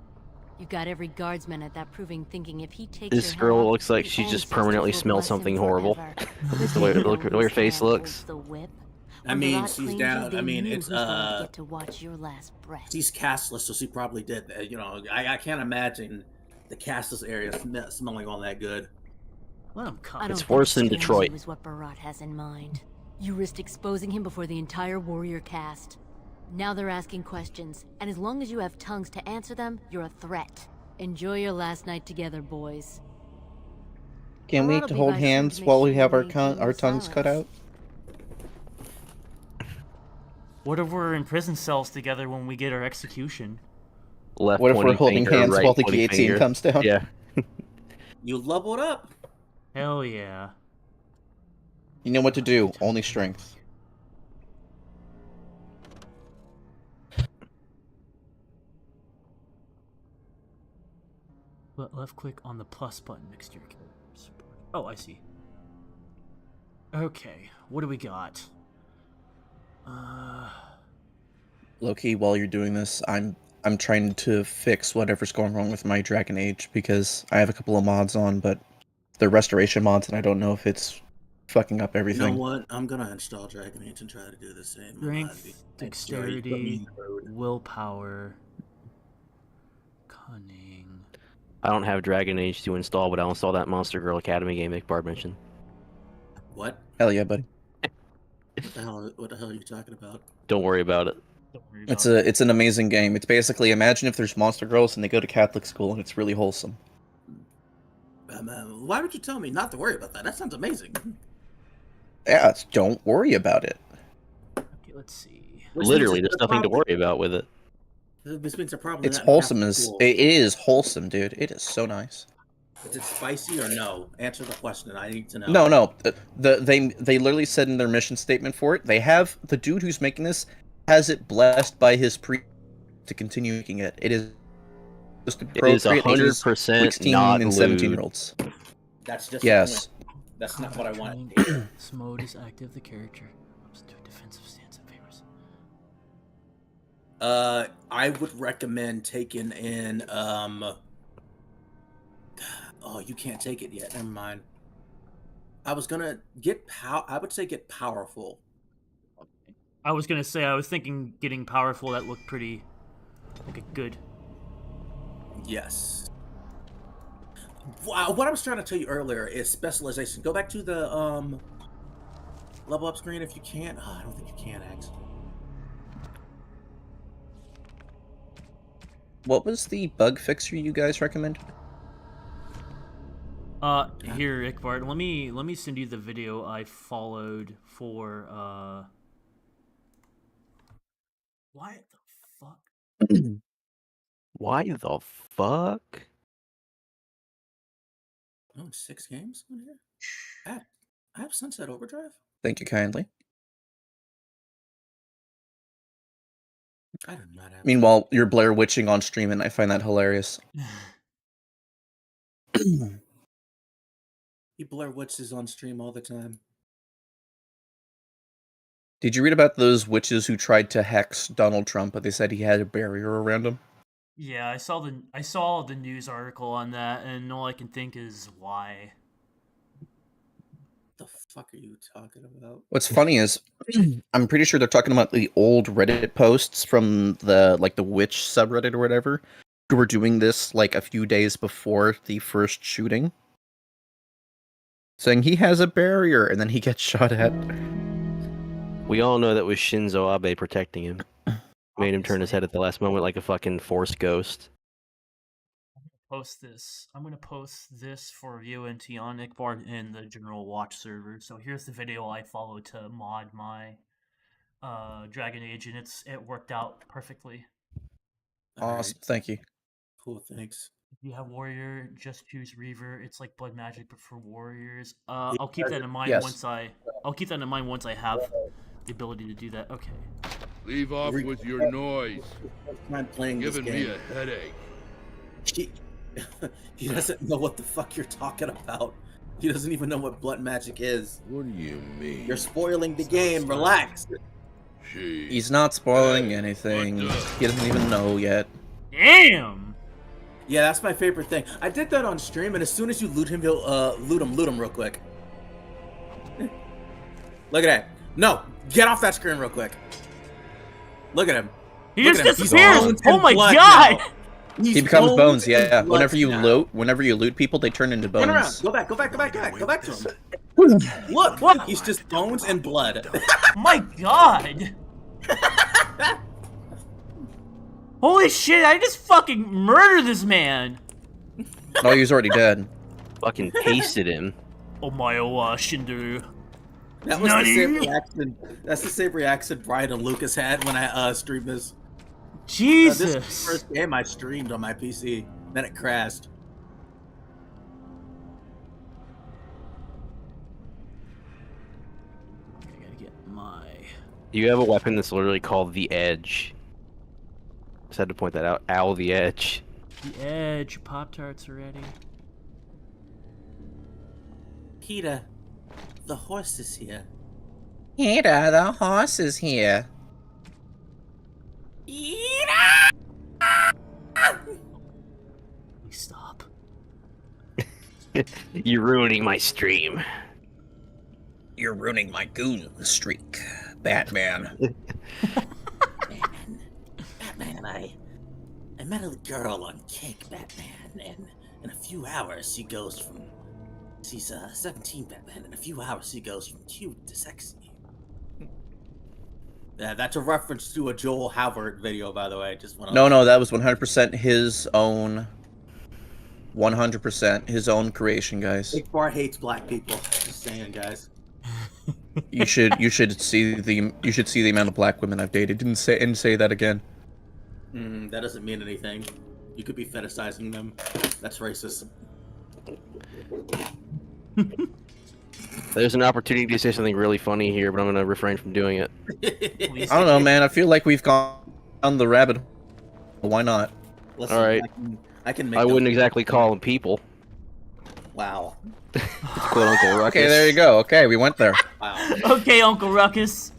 You got every guardsman at that proving thinking if he takes This your head girl off, looks like the she just ancestors permanently will smelled bless him something horrible. forever. the way, You know the way her whose face hand looks. holds the whip. I When mean, Barat she's claimed you, down. they I mean, knew it's who's going to get to watch your last breath. she's castless, so she probably did that. You know, I can't imagine the castless area smelling all that good. Let him come. I don't It's think worse than scaring Detroit. you is what Barat has in mind. You risked exposing him before the entire warrior caste. Now they're asking questions, and as long as you have tongues to answer them, you're a threat. Enjoy your last night together, boys. Can we Barat'll be hold by soon to hands make while sure we you have our maintain your our tongues cut out? What if we're in prison cells together when we get our execution? Left What if we're pointing holding finger, hands right while the pointing guillotine finger. comes down? Yeah. You leveled up. Hell yeah. You know what to do. Only strength. Left click on the plus button next to your character. Oh, I see. Okay, what do we got? Low-key, while you're doing this, I'm trying to fix whatever's going wrong with my Dragon Age because I have a couple of mods on, but they're restoration mods, and I don't know if it's fucking up You everything. know what? I'm gonna install Dragon Age and try to do the same. Strength, dexterity, willpower, cunning. I don't have Dragon Age to install, but I'll install that Monster Girl Academy game that Bard mentioned. What? Hell yeah, buddy. What the hell are you talking about? Don't worry about it. It's an amazing game. It's basically, imagine if there's monster girls and they go to Catholic school and it's really wholesome. Why would you tell me not to worry about that? That sounds amazing. Yeah, don't worry about it. Okay, let's see. Literally, there's nothing to worry about with it. This means they're probably It's not in wholesome Catholic as school. it is wholesome, dude. It is so nice. Is it spicy or no? Answer the question. I need to know. No. They literally said in their mission statement for it, they have the dude who's making this has it blessed by his priest to continue making it. It is supposed to It is procreate ages 100% 16 not and lewd. 17-year-olds. That's just Yes. the point. That's not what I want. This mode is active. The character moves to a defensive stance and favors. I would recommend taking in oh, you can't take it yet. Never mind. I was gonna get I would say get powerful. I was gonna say I was thinking getting powerful. That looked pretty like a good. Yes. Wow, what I was trying to tell you earlier is specialization. Go back to the level up screen if you can. Oh, I don't think you can actually. What was the bug fixer you guys recommended? Here, Ikbart, let me send you the video I followed for Why the fuck? Why the fuck? Oh, 6 games on here? I have Sunset Overdrive? Thank you kindly. I do not have. Meanwhile, you're Blair Witching on stream, and I find that hilarious. He Blair Witches on stream all the time. Did you read about those witches who tried to hex Donald Trump, but they said he had a barrier around him? Yeah, I saw the news article on that, and all I can think is why. The fuck are you talking about? What's funny is, I'm pretty sure they're talking about the old Reddit posts from the witch subreddit or whatever, who were doing this like a few days before the first shooting, saying he has a barrier, and then he gets shot at. We all know that was Shinzo Abe protecting him. Made him turn his head at the last moment like a fucking Force ghost. I'm gonna post this for you and Tionic Bard in the general watch server. So here's the video I followed to mod my Dragon Age, and it worked out perfectly. Awesome, thank you. Cool, thanks. If you have warrior, just choose Reaver. It's like blood magic, but for warriors. I'll keep that in mind once I'll keep that in mind once I have the ability to do that. Okay. Leave off with your noise. I'm playing Giving this me game. a headache. He doesn't know what the fuck you're talking about. He doesn't even know what blood magic is. What do you mean? You're spoiling the game. Relax. He's not spoiling anything. He doesn't even know yet. Damn. Yeah, that's my favorite thing. I did that on stream, and as soon as you loot him, he'll loot him real quick. Look at that. No, get off that screen real quick. Look at him. He just disappears. Oh my god. He becomes bones. Yeah. Whenever you loot people, they turn into bones. Turn around. Go back to him. Look, he's just bones and blood. My god. Holy shit! I just fucking murdered this man. No, he's already dead. Fucking pasted him. Omae Shinderu. That was the same reaction. That's the same reaction Brian and Lucas had when I streamed this. Jesus. This was the first game I streamed on my PC. Then it crashed. I gotta get my. You have a weapon that's literally called the Edge. Just had to point that out. Owl the Edge. The Edge. Pop-Tarts already. Peter, the horse is here. Peter, the horse is here. Please stop. You're ruining my stream. You're ruining my goon streak, Batman. Batman, I met a girl on Cake, Batman, and in a few hours she's 17, Batman. In a few hours she goes from cute to sexy. Yeah, that's a reference to a Joel Howard video, by the way. No, that was 100% his own. 100% his own creation, guys. Big Bar hates black people. Just saying, guys. You should see the amount of black women I've dated. Didn't say that again. That doesn't mean anything. You could be fetishizing them. That's racist. There's an opportunity to say something really funny here, but I'm gonna refrain from doing it. I don't know, man. I feel like we've gone down the rabbit hole. Why not? Listen, all right. I can make. I wouldn't exactly call them people. Wow. Quote Uncle Ruckus. Okay, there you go. Okay, we went there. Wow. Okay, Uncle Ruckus.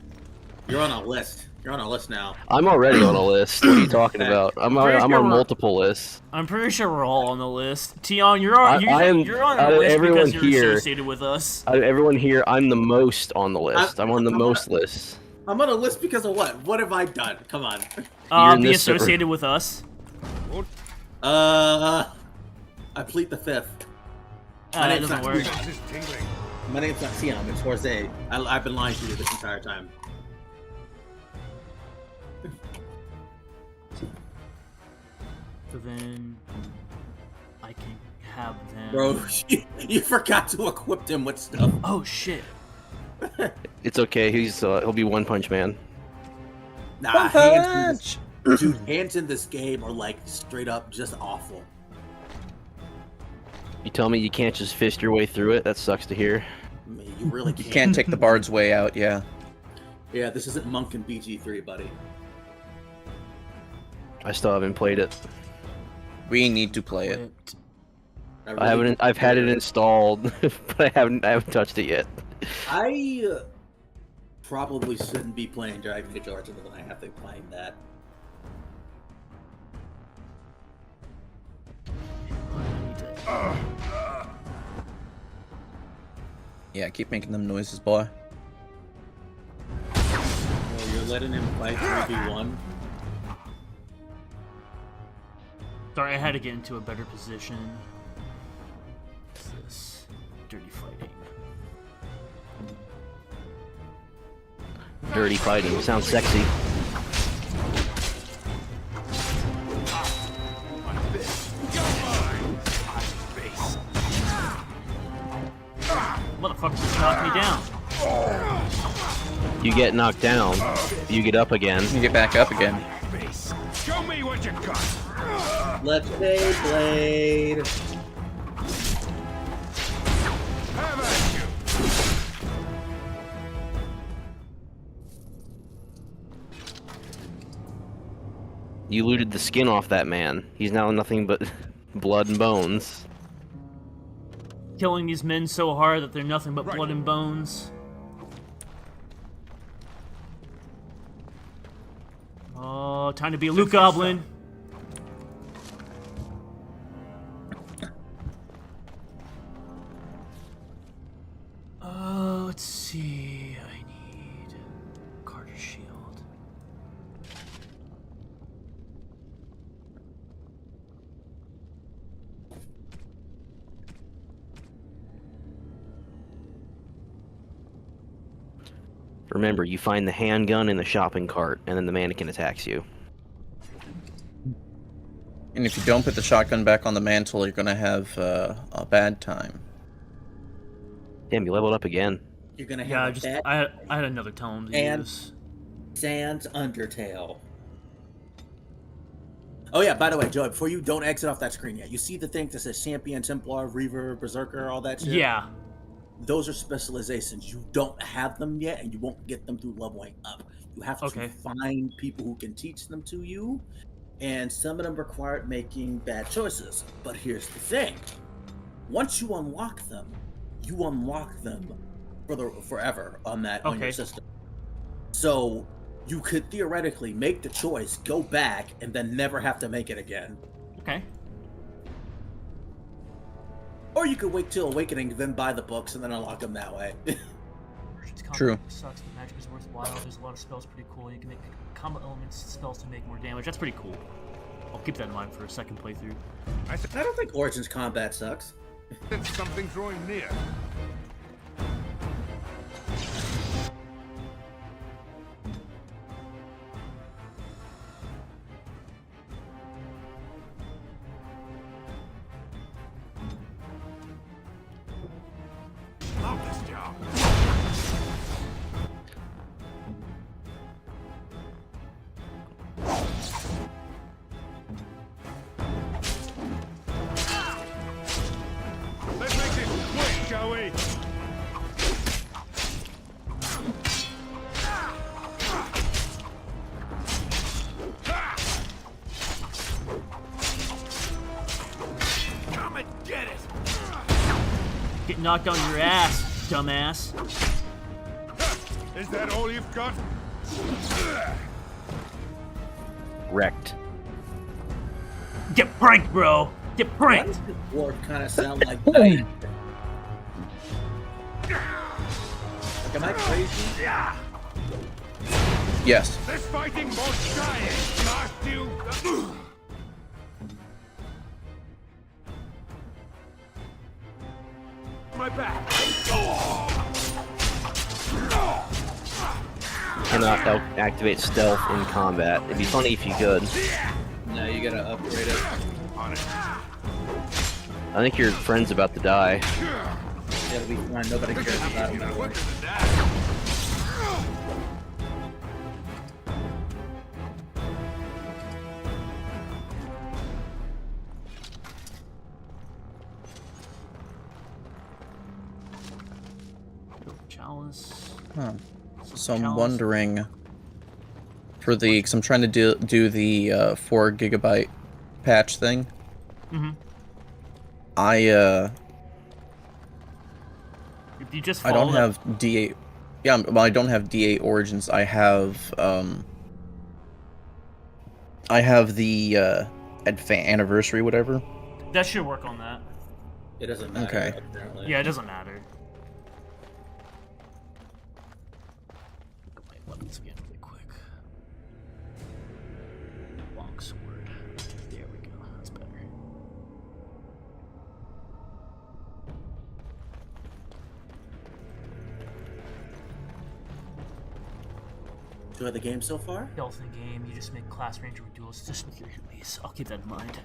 You're on a list. You're on a list now. I'm already on a list. What are you talking about? I'm on multiple lists. I'm pretty sure we're all on the list. Tion, you're on a list because you're associated with us. Out of everyone here, I'm the most on the list. I'm on the most lists. I'm on a list because of what? What have I done? Come on. Be associated with us. I plead the fifth. That doesn't work. My name's not Tion, it's Jose. I've been lying to you this entire time. So then I can have them. Bro, you forgot to equip him with stuff. Oh shit. It's okay. He'll be One Punch Man. Nah, hands in this game are like straight up just awful. You tell me you can't just fist your way through it? That sucks to hear. You really can't. You can't take the bard's way out, yeah. Yeah, this isn't Monk and BG3, buddy. I still haven't played it. We need to play it. I haven't. I've had it installed, but I haven't touched it yet. I probably shouldn't be playing Dragon Age Origins when I have to be playing that. Yeah, keep making them noises, boy. Oh, you're letting him fight 3v1? Sorry, I had to get into a better position. What's this? Dirty fighting. Dirty fighting sounds sexy. Motherfucker just knocked me down. You get knocked down, you get up again. You get back up again. Show me what you got. Let's play Blade. Have at you. You looted the skin off that man. He's now nothing but blood and bones. Killing these men so hard that they're nothing but blood and bones. Oh, time to be a Luke Goblin. Let's see. I need Carter's shield. Remember, you find the handgun in the shopping cart, and then the mannequin attacks you. And if you don't put the shotgun back on the mantle, you're gonna have a bad time. Damn, you leveled up again. You're gonna have I had another tome to use. Sans Undertale. Oh yeah, by the way, Joey, before you don't exit off that screen yet, you see the thing that says Champion, Templar, Reaver, Berserker, all that shit? Yeah. Those are specializations. You don't have them yet, and you won't get them through leveling up. You have to find people who can teach them to you, and some of them require making bad choices. But here's the thing. Once you unlock them forever on your system. So you could theoretically make the choice, go back, and then never have to make it again. Okay. Or you could wait till Awakening, then buy the books, and then unlock them that way. True. Sucks, but magic is worthwhile. There's a lot of spells pretty cool. You can make combo elements spells to make more damage. That's pretty cool. I'll keep that in mind for a second playthrough. I don't think Origins combat sucks. Something drawing near. Love this job. Let's make this quick, shall we? Come and get it. Get knocked on your ass, dumbass. Is that all you've got? Wrecked. Get pranked, bro. Get pranked. Why does this dwarf kind of sound like Diane? Like, am I crazy? Yes. This fighting won't last you. My back. Cannot activate stealth in combat. It'd be funny if you could. No, you gotta upgrade it. I think your friend's about to die. It'll be fine. Nobody cares about him anymore. Chalice. Huh. So I'm wondering, for the, because I'm trying to do the 4 gigabyte patch thing. Mm-hmm. I If you just I don't follow have D8. Yeah, well, I don't have D8 Origins. I have the anniversary, whatever. that should work on that. It doesn't matter. Okay. Apparently. Yeah, it doesn't matter. Look at my weapons again really quick. Long sword. There we go. That's better. Enjoy the game so far? Health in game, you just make class ranger with dual system release. I'll keep that in mind.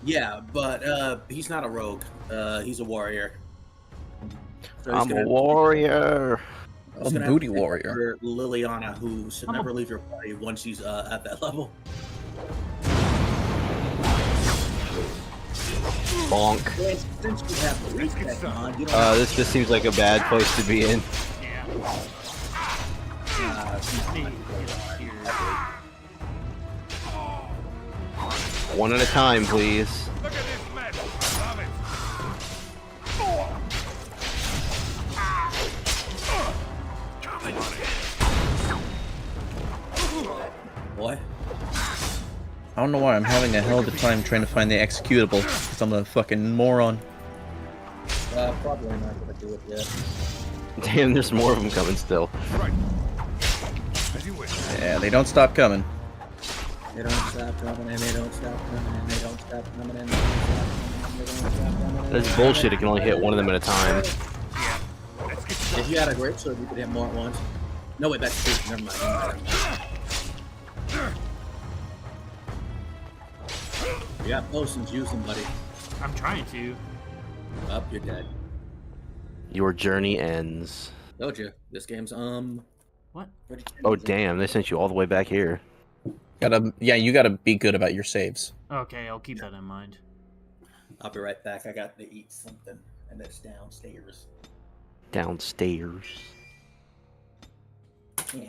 Yeah, but he's not a rogue. He's a warrior. So I'm a warrior. He's A gonna booty have to take warrior. over Liliana, who should never leave your party once she's at that level. Bonk. And since you have the respect on, you don't This just seems like a bad place to be in. One at a time, please. Look at this mess. Love it. boy. I don't know why I'm having a hell of a time trying to find the executable, because I'm a fucking moron. Probably not gonna do it yet. Damn, there's more of them coming still. Right. As you wish. Yeah, they don't stop coming. They don't stop coming and they don't stop coming and they don't stop coming and they don't stop coming and they don't stop coming. That's bullshit, it can only hit one of them at a time. If you had a great sword, you could hit more at once. No, wait, that's two. Never mind. Never mind. You got potions, use them, buddy. I'm trying to. Up, you're dead. Your journey ends. Told you. This game's, What? Oh damn, they sent you all the way back here. Yeah, you gotta be good about your saves. Okay, I'll keep that in mind. I'll be right back. I got to eat something, and it's downstairs. Downstairs. Yeah.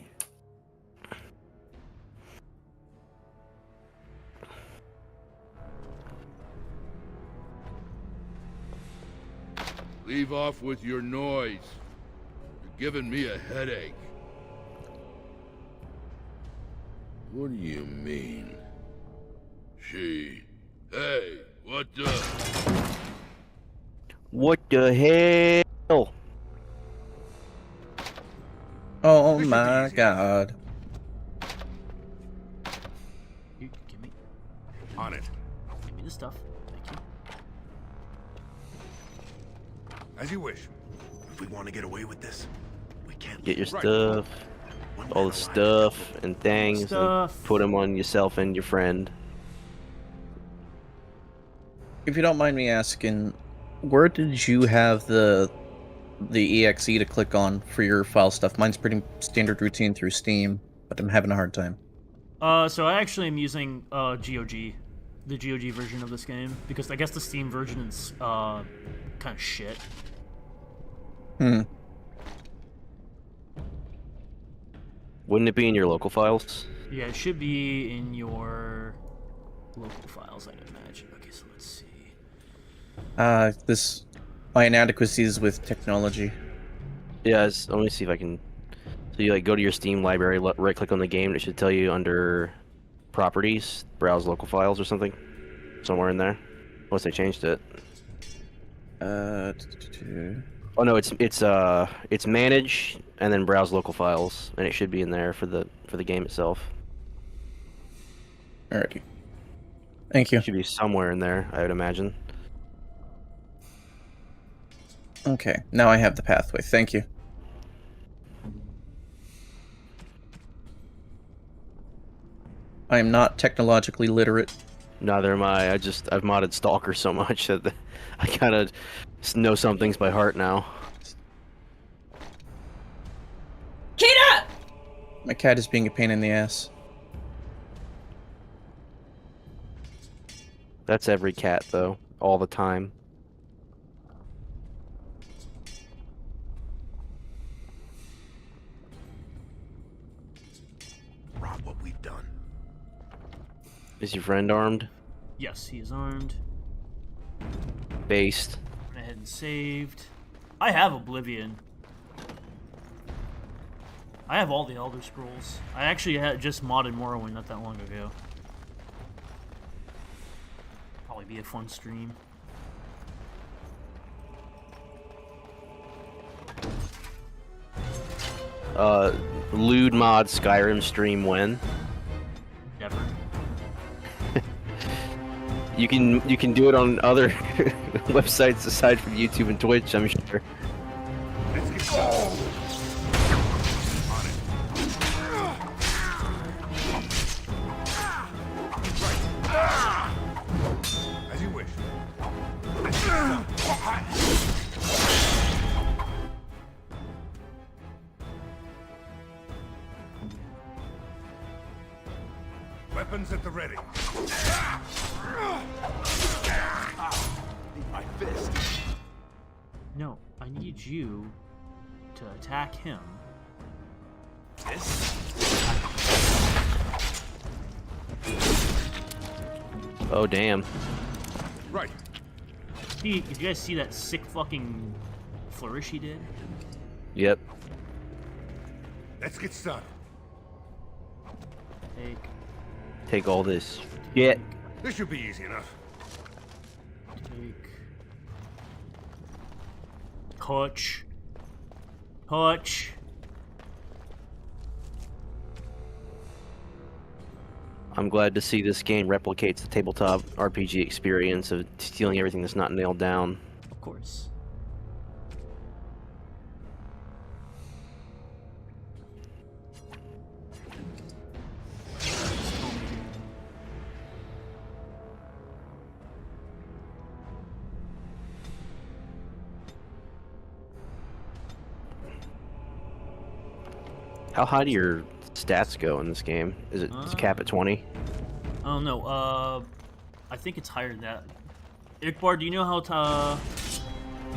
Leave off with your noise. You're giving me a headache. What do you mean? She... Hey, what the... What the hell? Oh my god. You give me. On it. Give me the stuff. Thank you. As you wish. If we want to get away with this, we can't. Get your Right. stuff. All the stuff and things. Stuff. And put them on yourself and your friend. If you don't mind me asking, where did you have the exe to click on for your file stuff? Mine's pretty standard routine through Steam, but I'm having a hard time. So I actually am using GOG, the GOG version of this game, because I guess the Steam version is kind of shit. Wouldn't it be in your local files? Yeah, it should be in your local files, I'd imagine. Okay, so let's see. My inadequacies with technology. Yeah, let me see if I can. So you like go to your Steam library, right click on the game, and it should tell you under properties, browse local files or something, somewhere in there. Unless they changed it. Oh no, it's manage and then browse local files, and it should be in there for the game itself. Alrighty. Thank you. It should be somewhere in there, I would imagine. Okay, now I have the pathway. Thank you. I am not technologically literate. Neither am I. I've modded Stalker so much that I kind of know some things by heart now. Kita! My cat is being a pain in the ass. That's every cat, though. All the time. about what we've done. Is your friend armed? Yes, he is armed. Based. Went ahead and saved. I have Oblivion. I have all the Elder Scrolls. I actually had just modded Morrowind not that long ago. Probably be a fun stream. Lewd mod Skyrim stream when? Never. You can do it on other websites aside from YouTube and Twitch, I'm sure. As you wish. Weapons at the ready. My fist. No, I need you to attack him. This? Oh, damn. Right. Did you guys see that sick fucking flourish he did? Yep. Let's get started. Take all this. Get. This should be easy enough. Touch. Touch. I'm glad to see this game replicates the tabletop RPG experience of stealing everything that's not nailed down. Of course. How high do your stats go in this game? Is it cap at 20? I don't know. I think it's higher than that. Ikbar, do you know how to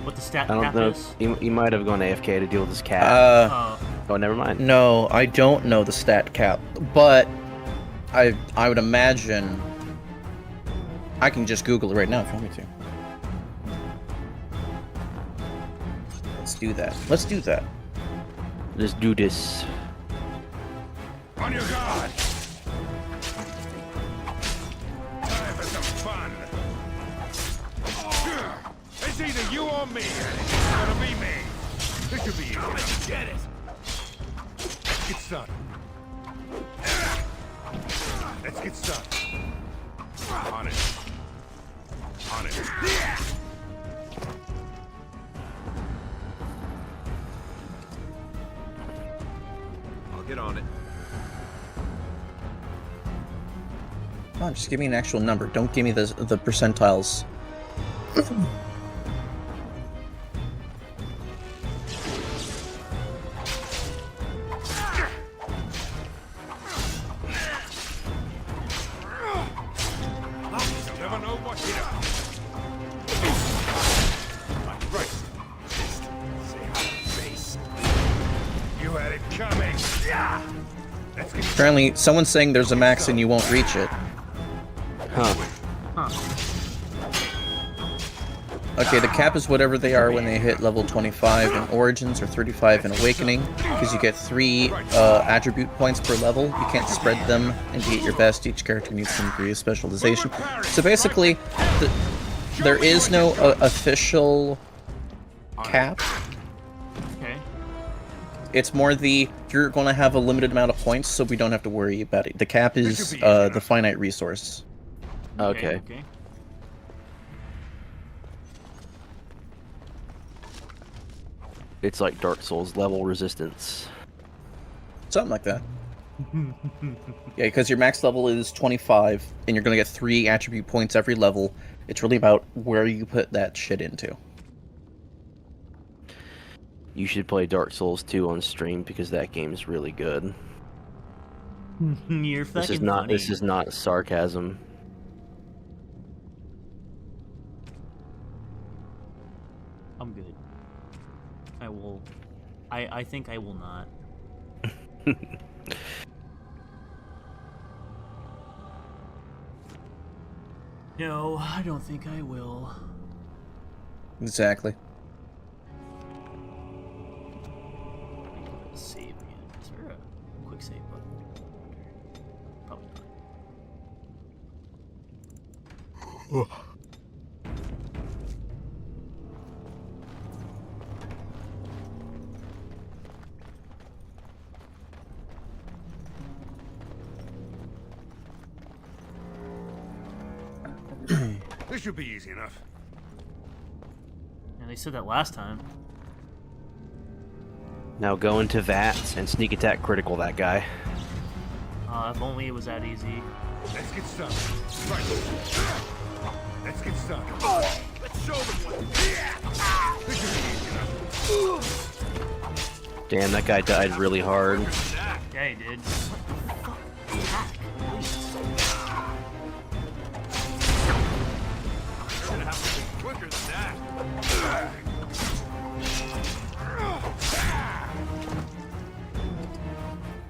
what the stat I don't cap know. is? You might have gone AFK to deal with this cap. Oh, never mind. No, I don't know the stat cap, but I would imagine I can just Google it right now if you want me to. Let's do that. Let's do that. Let's do this. On your guard! Time for some fun! It's either you or me, and it's gonna be me! This should be easy. I'll let you get it! Let's get started. Let's get started. On it. On it. I'll get on it. Come on, just give me an actual number. Don't give me the percentiles. Never know what hit him. Right. Fist. Say hi, face. You had it coming. Yeah. Let's get Apparently, someone's saying there's a max and you won't reach it. Huh. Okay, the cap is whatever they are when they hit level 25 in Origins or 35 in Awakening, because you get 3 attribute points per level. You can't spread them, and to get your best, each character needs some degree of specialization. So basically, there is no official cap. Okay. It's more you're going to have a limited amount of points, so we don't have to worry about it. The cap is the finite resource. Okay. Okay. It's like Dark Souls level resistance. Something like that. Yeah, because your max level is 25, and you're going to get 3 attribute points every level. It's really about where you put that shit into. You should play Dark Souls 2 on stream because that game is really good. You're fucking funny. This is not sarcasm. I'm good. I will. I think I will not. No, I don't think I will. Exactly. Save again. Is there a quick save button? Probably not. This should be easy enough. Yeah, they said that last time. Now go into VATS and sneak attack critical that guy. If only it was that easy. Let's get started. Right. Let's get started. Let's show them what. This should be easy enough. Damn, that guy died really hard. Yeah, he did. Gonna have to be quicker than that.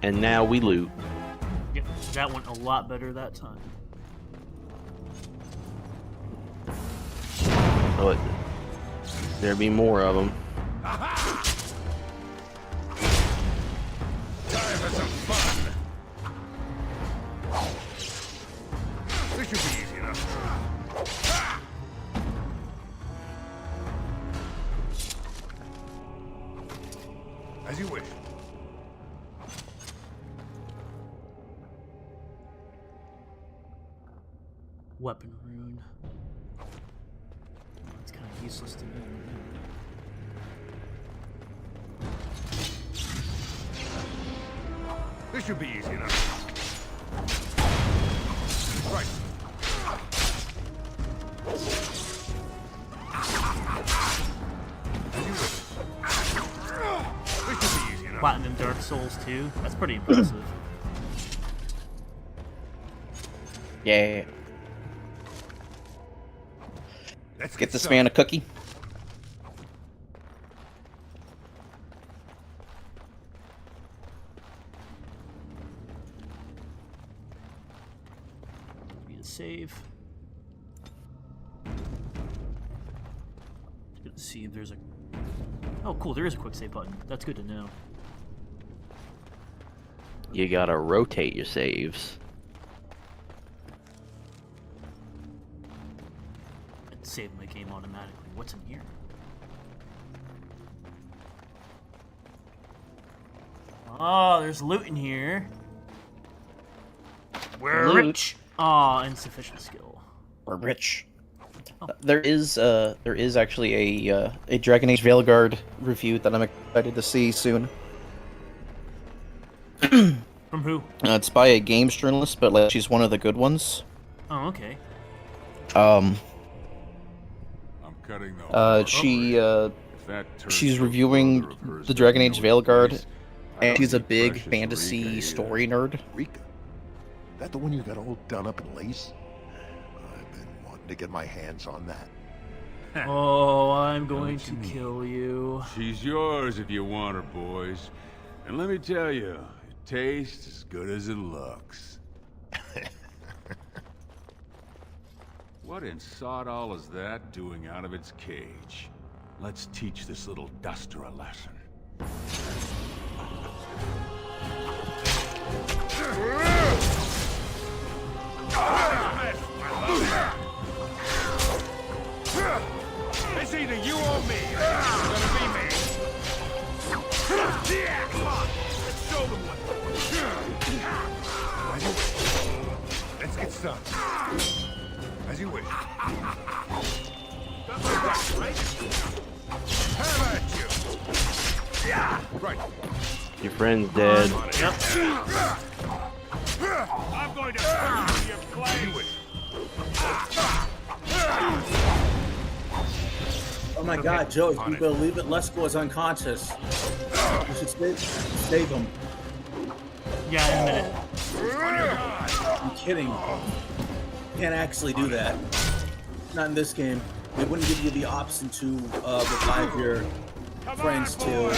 And now we loot. Yep, that went a lot better that time. Oh, there be more of them. Time for some fun. This should be easy enough. As you wish. Weapon rune. It's kind of useless to me. This should be easy enough. Right. As you wish. This should be easy enough. Platinum Dark Souls 2. That's pretty impressive. Yeah. Let's Get this man a cookie. Need a save. Good to see if there's a. Oh, cool! There is a quick save button. That's good to know. You gotta rotate your saves. Save my game automatically. What's in here? Oh, there's loot in here. We're Loot? rich. Oh, insufficient skill. We're rich. There is actually a Dragon Age Veilguard review that I'm excited to see soon. From who? It's by a games journalist, but like she's one of the good ones. Oh, okay. Cutting the she's reviewing the Dragon Age Veilguard, and she's a big fantasy story nerd. Rika? That the one you got all done up in lace? I've been wanting to get my hands on that. Oh, I'm going to kill you. She's yours if you want her, boys. And let me tell you, it tastes as good as it looks. What in sod all is that doing out of its cage? Let's teach this little duster a lesson. It's either you or me. It's gonna be me. Come on, let's show them what. Let's get started. As you wish. That's right? Have at you. Yeah. Right. Your friend's dead. Yep. I'm going to burn you your clay. Oh my God, Joe! If you believe it, Lesko is unconscious. You should save him. Yeah, in a minute. I'm kidding. You can't actually do that. Not in this game. They wouldn't give you the option to revive your friends to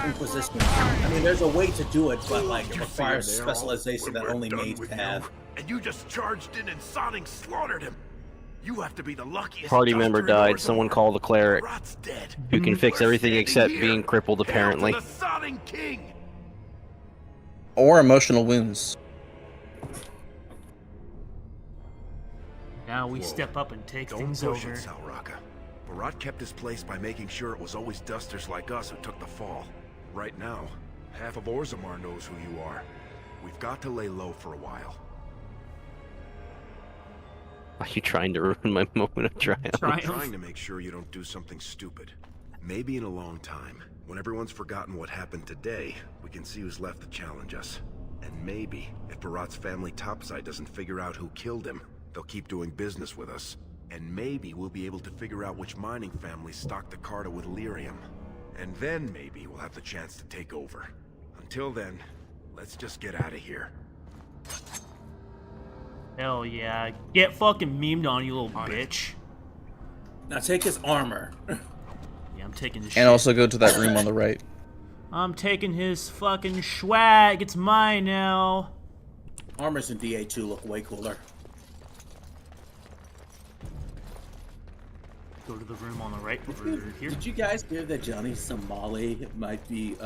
Inquisition. I mean, there's a way to do it, but like it requires specialization that only maids have. And you just charged in and Sonic slaughtered him. You have to be the luckiest Party member duster in died. Orzammar. Someone call the cleric, Rot's dead. who can fix We're everything standing except here. being crippled, Hail to apparently. the Sodding King. Or emotional wounds. Now we step up and take Don't things push over. it, Salraka. Barat kept his place by making sure it was always dusters like us who took the fall. Right now, half of Orzammar knows who you are. We've got to lay low for a while. Are you trying to ruin my moment of triumph? I'm trying to make sure you don't do something stupid. Maybe in a long time, when everyone's forgotten what happened today, we can see who's left to challenge us. And maybe, if Barat's family topside doesn't figure out who killed him, they'll keep doing business with us. And maybe we'll be able to figure out which mining families stocked the Carta with lyrium. And then maybe we'll have the chance to take over. Until then, let's just get out of here. Hell yeah. Get fucking memed on, you little bitch. Now take his armor. Yeah, I'm taking his And shit. also go to that room on the right. I'm taking his fucking swag. It's mine now. Armors in DA2 look way cooler. Go to the room on the right over here. Did you guys hear that Johnny Somali might be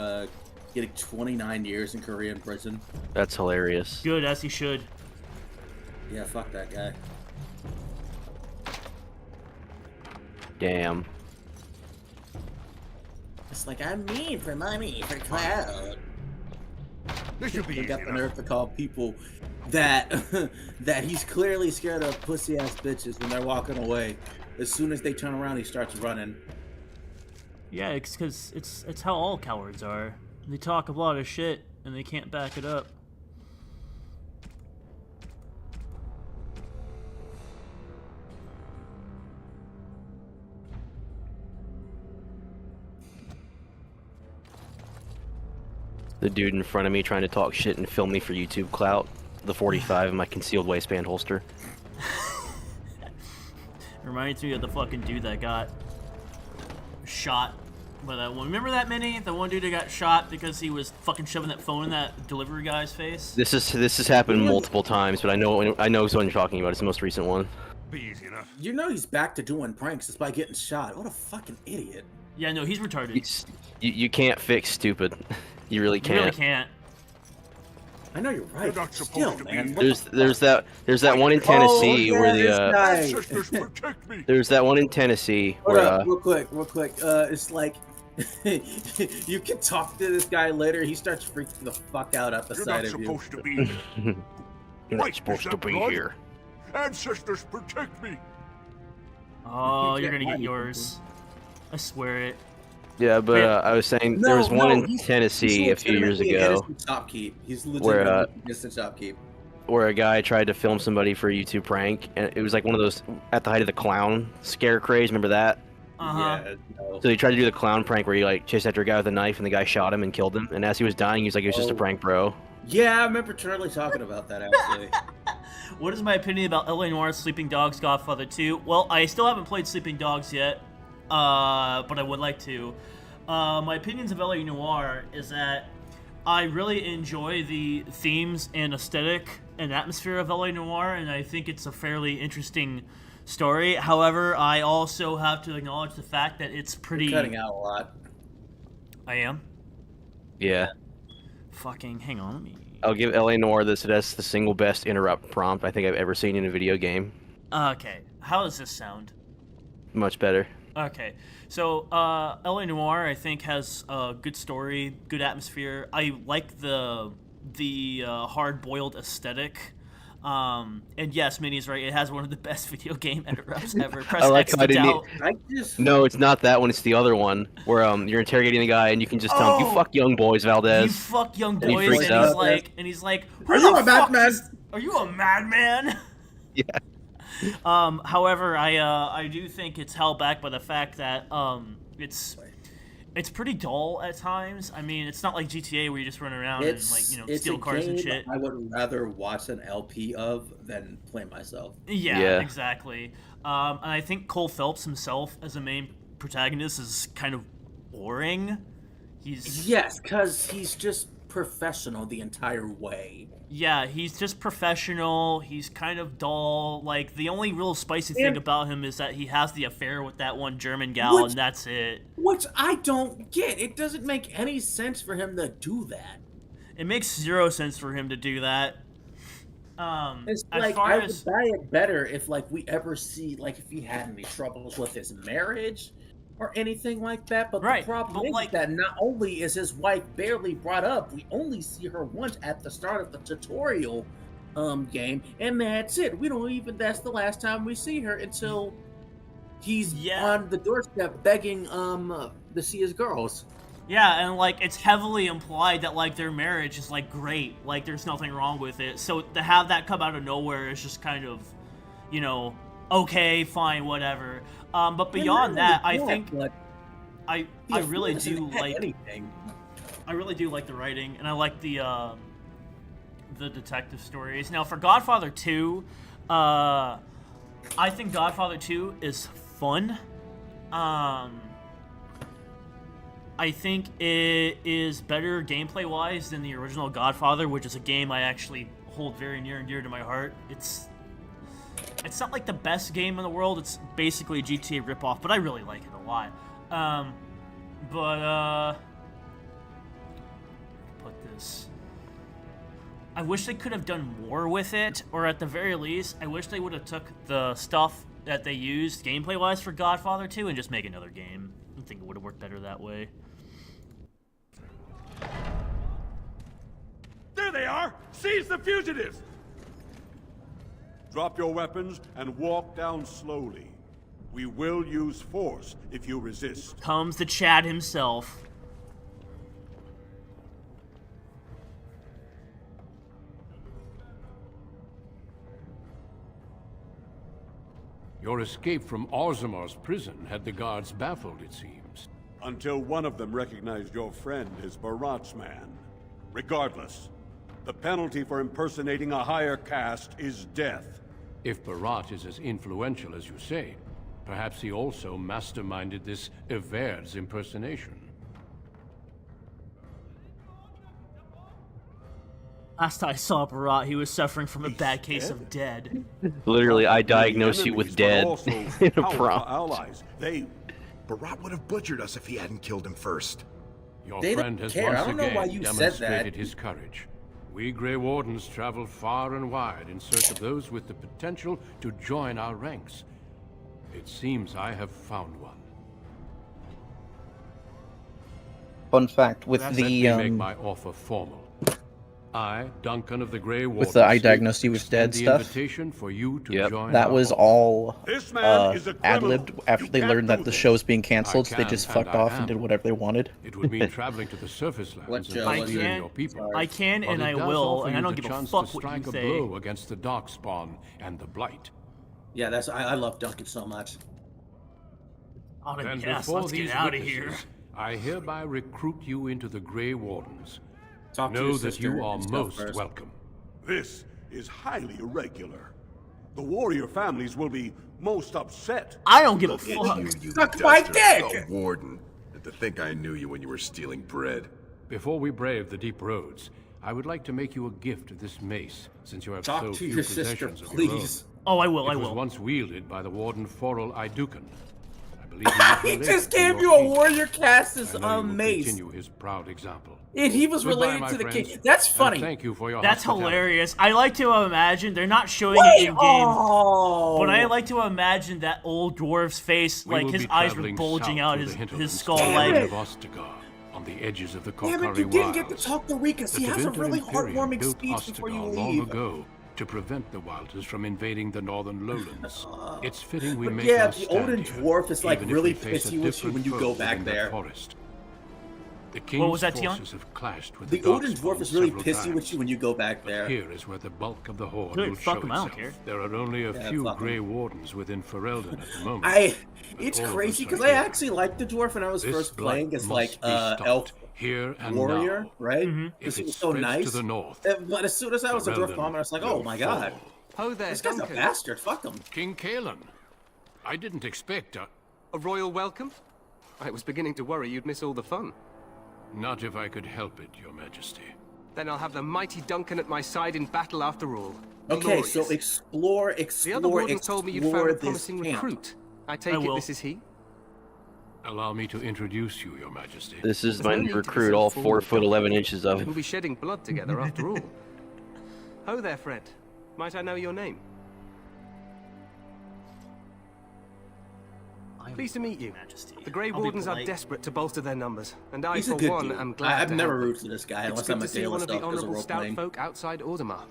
getting 29 years in Korean prison? That's hilarious. Good, as he should. Yeah, fuck that guy. Damn. It's like, I'm mean for money, for clout. This should be He easy got the enough. nerve to call people that that he's clearly scared of pussy ass bitches when they're walking away. As soon as they turn around, he starts running. Yeah, it's because it's how all cowards are. They talk a lot of shit and they can't back it up. The dude in front of me trying to talk shit and film me for YouTube clout. The 45 in my concealed waistband holster. Reminds me of the fucking dude that got shot by that one. Remember that Minnie? The one dude that got shot because he was fucking shoving that phone in that delivery guy's face? This has happened multiple times, but I know which one you're talking about. It's the most recent one. Be easy enough. You know he's back to doing pranks just by getting shot. What a fucking idiot. Yeah, no, he's retarded. You can't fix stupid. You really You can't. really can't. I know you're right. You're not Still, supposed to man. be. There's that one in Tennessee where the Ancestors protect me. there's that one in Tennessee Hold where up, real quick. It's like you can talk to this guy later. He starts freaking the fuck out at the You're sight not of you. supposed to be. you're not Wait, supposed is to that be blood? here. Ancestors protect me. Oh, You you're can't gonna get hide yours. I swear it. Yeah, but I was saying there was one in he's Tennessee a few years legitimately ago innocent shopkeep. He's where, legitimately innocent shopkeep. where a guy tried to film somebody for a YouTube prank, and it was like one of those at the height of the clown scare craze. Remember that? Uh-huh. Yeah, no. So he tried to do the clown prank where he like chased after a guy with a knife, and the guy shot him and killed him. And as he was dying, he was like, "It was just a prank, bro." Yeah, I remember Charlie talking about that actually. What is my opinion about L.A. Noir's Sleeping Dogs Godfather 2? Well, I still haven't played Sleeping Dogs yet, but I would like to. My opinions of L.A. Noir is that I really enjoy the themes and aesthetic and atmosphere of L.A. Noir, and I think it's a fairly interesting story. However, I also have to acknowledge the fact that it's pretty... You're cutting out a lot. I am? Yeah. Fucking, hang on, let me... I'll give L.A. Noir this. That's the single best interrupt prompt I think I've ever seen in a video game. Okay, how does this sound? Much better. Okay, so L.A. Noir I think has a good story, good atmosphere. I like the hard-boiled aesthetic. And yes, Minnie's right. It has one of the best video game interrupts ever. Press I like X how I to didn't. doubt. No, it's not that one. It's the other one where you're interrogating the guy and you can just tell him, "You fuck young boys, Valdez." You fuck young And he boys, freaks and out. he's like, Are you a madman? Are you a madman? Yeah. However, I do think it's held back by the fact that it's pretty dull at times. I mean, it's not like GTA where you just run around and It's steal a cars and game shit. I would rather watch an LP of than play myself. Yeah, exactly. And I think Cole Phelps himself as a main protagonist is kind of boring. Yes, because he's just professional the entire way. Yeah, he's just professional. He's kind of dull. Like, the only real spicy thing about him is that he has the affair with that one German gal, and that's it. Which I don't get. It doesn't make any sense for him to do that. It makes zero sense for him to do that. It's as like, far I as would buy it better if, like, we ever see, like, if he had any troubles with his marriage or anything like that. But the problem is that not only is his wife barely brought up, we only see her once at the start of the tutorial game, and that's it. We don't even, that's the last time we see her until he's on the doorstep begging to see his girls. Yeah, and, like, it's heavily implied that, like, their marriage is, like, great. Like, there's nothing wrong with it. So to have that come out of nowhere is just kind of, you know, okay, fine, whatever. But beyond that, I think I really do like anything. I really do like the writing, and I like the detective stories. Now, for Godfather 2, I think Godfather 2 is fun. I think it is better gameplay-wise than the original Godfather, which is a game I actually hold very near and dear to my heart. It's not like the best game in the world. It's basically a GTA ripoff, but I really like it a lot. Put this. I wish they could have done more with it, or at the very least, I wish they would have took the stuff that they used gameplay-wise for Godfather 2 and just make another game. I think it would have worked better that way. There they are! Seize the fugitives! Drop your weapons and walk down slowly. We will use force if you resist. Comes the Chad himself. Your escape from Orzamar's prison had the guards baffled, it seems. Until one of them recognized your friend as Barat's man. Regardless, the penalty for impersonating a higher caste is death. If Barat is as influential as you say, perhaps he also masterminded this Everd's impersonation. Last I saw Barat, he was suffering from a bad case of dead. Literally, I diagnosed you with dead in a prompt. Allies. Barat would have butchered us if he hadn't killed him first. Your They friend don't has care. I once don't know again why you said demonstrated that. his courage. We Grey Wardens travel far and wide in search of those with the potential to join our ranks. It seems I have found one. Fun fact with Let the me make my offer formal. I, Duncan of the Grey Wardens, with the I diagnosed you with dead the stuff. invitation for you to join That our was home. all This man is a ad-libbed after they learned that the show was being canceled, so they can, just and fucked I off am. and did whatever they wanted. It would mean traveling to the surface lands and I freeing can, your people. I can, But and it I does will, offer and I you don't the give a chance fuck to what you strike a say. blow against the Darkspawn and the Blight. Yeah, that's I love Duncan so much. Oh, And yes, before let's these get out of here. witnesses, I hereby recruit you into the Grey Wardens. Talk to Know your that sister you are and stuff most first. welcome. This is highly irregular. The warrior families will be most upset. I don't give a Look at fuck. you Suck my duster, dick! a warden. And to think I knew you when you were stealing bread. Before we brave the deep roads, I would like to make you a gift of this mace, since you have Talk so to few your sister, possessions of your own. please. Oh, I will, I It was will. once wielded by the warden Forel Idukan. I believe he was He related just to gave your you a king. warrior cast as I know you will mace. continue his proud example. And he was Goodbye, related my to the friends, king. That's and funny. thank you for your That's hospitality. hilarious. I like to imagine, they're not showing Wait, it in game, oh. but I like to imagine that old dwarf's face, We like will his be eyes were traveling bulging south out through his the hinterlands skull to the like. land of Ostagar, on the edges of the Damn Kokari it, you didn't get to Wilds. talk to Rikus. He The has a Tevinter really Imperium heartwarming built speech before you Ostagar leave. long ago to prevent the Wilders from invading the northern lowlands. It's fitting we But make yeah, our the stand Odin here, dwarf is like even if really we face a pissy with you different when you foe go back within that there. forest. The What king's was that, Tion? forces have clashed with The the Odin dwarf is really Darkspawn pissy several with you when you go back But there. here is where the bulk of the horde Good, will fuck show 'em, I don't itself. care. There are only a Yeah, few fuck 'em. Grey Wardens within Ferelden at the moment. It's all of crazy us are because I here. actually liked the dwarf when I was This first blight playing as must like be stopped elf here and warrior, now. right? Mm-hmm. Because If he it was so spreads nice. to the north, But as soon as I was a dwarf Ferelden bomber, I was like, oh will my god, fall. Oh there, this guy's a Duncan. bastard. Fuck him. King Kalen. I didn't expect A royal welcome? I was beginning to worry you'd miss all the fun. Not if I could help it, Your Majesty. Then I'll have the mighty Duncan at my side in battle after all. Okay, Glorious. so explore The other warden told me you'd found a this promising camp. recruit. I take it this is he? Allow me to introduce you, Your Majesty. This is There's my no new need to be recruit, so all forward, 4 foot 11 inches of We'll him. be shedding blood together after all. Ho there, friend. Might I know your name? Pleased to meet you. The Grey I'll be Wardens are polite. desperate to bolster their numbers, and I, He's a for good one, dude. am glad I've to never help rooted for this guy It's unless good I'm to a see Taylor one of the stuff because of honorable role stout playing. folk outside Audemars.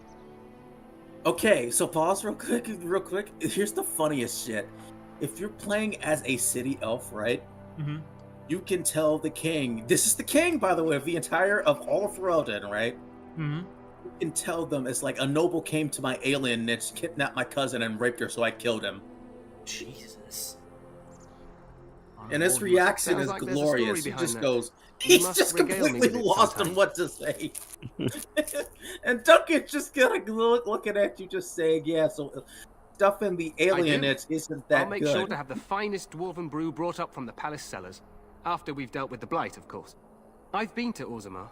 Okay, so pause real quick. Here's the funniest shit. If you're playing as a city elf, right? Mm-hmm. You can tell the king. This is the king, by the way, of the entire of all of Ferelden, right? Mm-hmm. You can tell them it's like a noble came to my alien niche, kidnapped my cousin, and raped her, so I killed him. Jesus. And his reaction Sounds is like there's a story glorious. He behind just that. goes, You he's must just regale me completely with it lost sometime. on what to say. And Duncan's just looking at you, just saying, yeah, so stuff in the alien do. niche isn't that I'll make good. sure to have the finest dwarven brew brought up from the palace cellars. After we've dealt with the Blight, of course. I've been to Orzammar.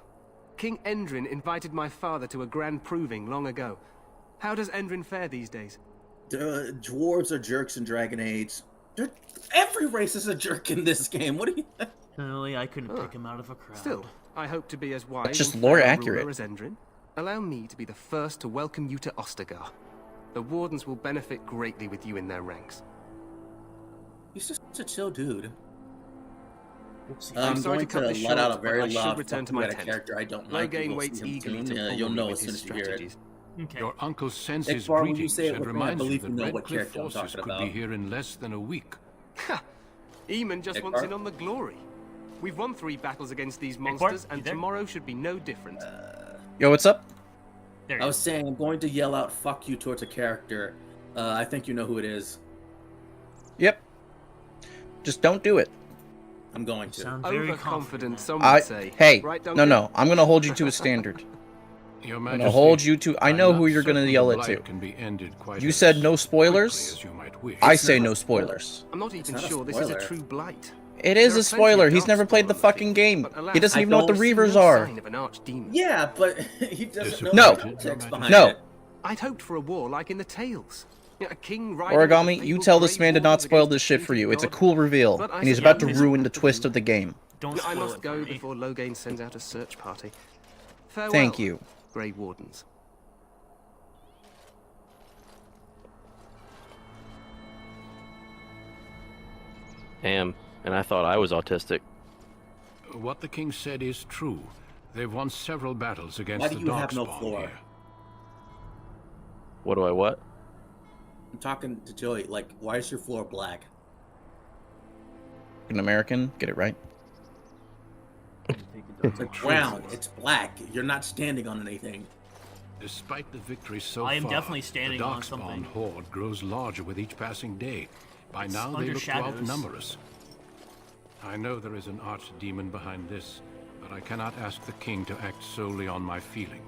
King Endrin invited my father to a grand proving long ago. How does Endrin fare these days? Dwarves are jerks in Dragon Age. Every race is a jerk in this game. What do you... Apparently, I couldn't pick him out of a crowd. Still, I hope to be as wise That's just and lore fair a accurate. ruler as Endrin. Allow me to be the first to welcome you to Ostagar. The Wardens will benefit greatly with you in their ranks. He's just such a chill dude. I'm I'm sorry going to cut to this let short, out a but very I should loud return fuck to you my at a tent. character I don't like. Logain You will waits see him eagerly soon. to Yeah, pull you'll me know with as soon his as you hear it. strategies. Okay. Your uncle sends his Ekbar, when you greetings say it and with me, I reminds you believe that you know Red what Cliff character I'm forces talking could about. be here in less than a week. Ha! Eamon just Ekbar? wants in on the glory. We've won 3 battles against these Ekbar, monsters, you and there? tomorrow should be no different. Yo, what's up? There I was saying I'm going to yell out "fuck you" towards a character. I think you know who it is. Yep. Just don't do it. I'm going to. Sound very Overconfident, some I would say. hey, Right, no, Duncan? no. I'm gonna hold you to a standard. Your I'm Majesty, gonna hold you to. I know I'm who not you're gonna certain yell the it to. Blight can be ended quite You as said no quickly spoilers. as you might wish. I It's say not no a spoiler. spoilers. I'm not even not a sure this is a spoiler. true blight. It is There a are plenty spoiler. of He's never played the darkspawn on fucking field, game. but alas, He doesn't I even know what the don't see Reavers no are. sign of an archdemon. Yeah, but he doesn't know No. the context behind No. it. I'd hoped for a war like in the tales. You know, a king riding Origami, with you faithful tell this Grey man to not Wardens spoil against this the shit for painted you. It's a god. cool reveal, But I and he's suppose about to it's ruin up the to twist you. of the game. Don't I spoil must it for go me. before Logain sends out a search party. Farewell, Thank you. Grey Wardens. Damn, and I thought I was autistic. What the king said is true. They've won several battles against Why do the you have no Darkspawn floor? here. What do I what? I'm talking to Joey. Like, why is your floor black? An American, get it right. It's like brown. It's black. You're not standing on anything. Despite the victory so I am far, definitely standing the on Darkspawn something. horde grows larger with each passing day. By It's now they under look to shadows. outnumber us. I know there is an archdemon behind this, but I cannot ask the king to act solely on my feeling.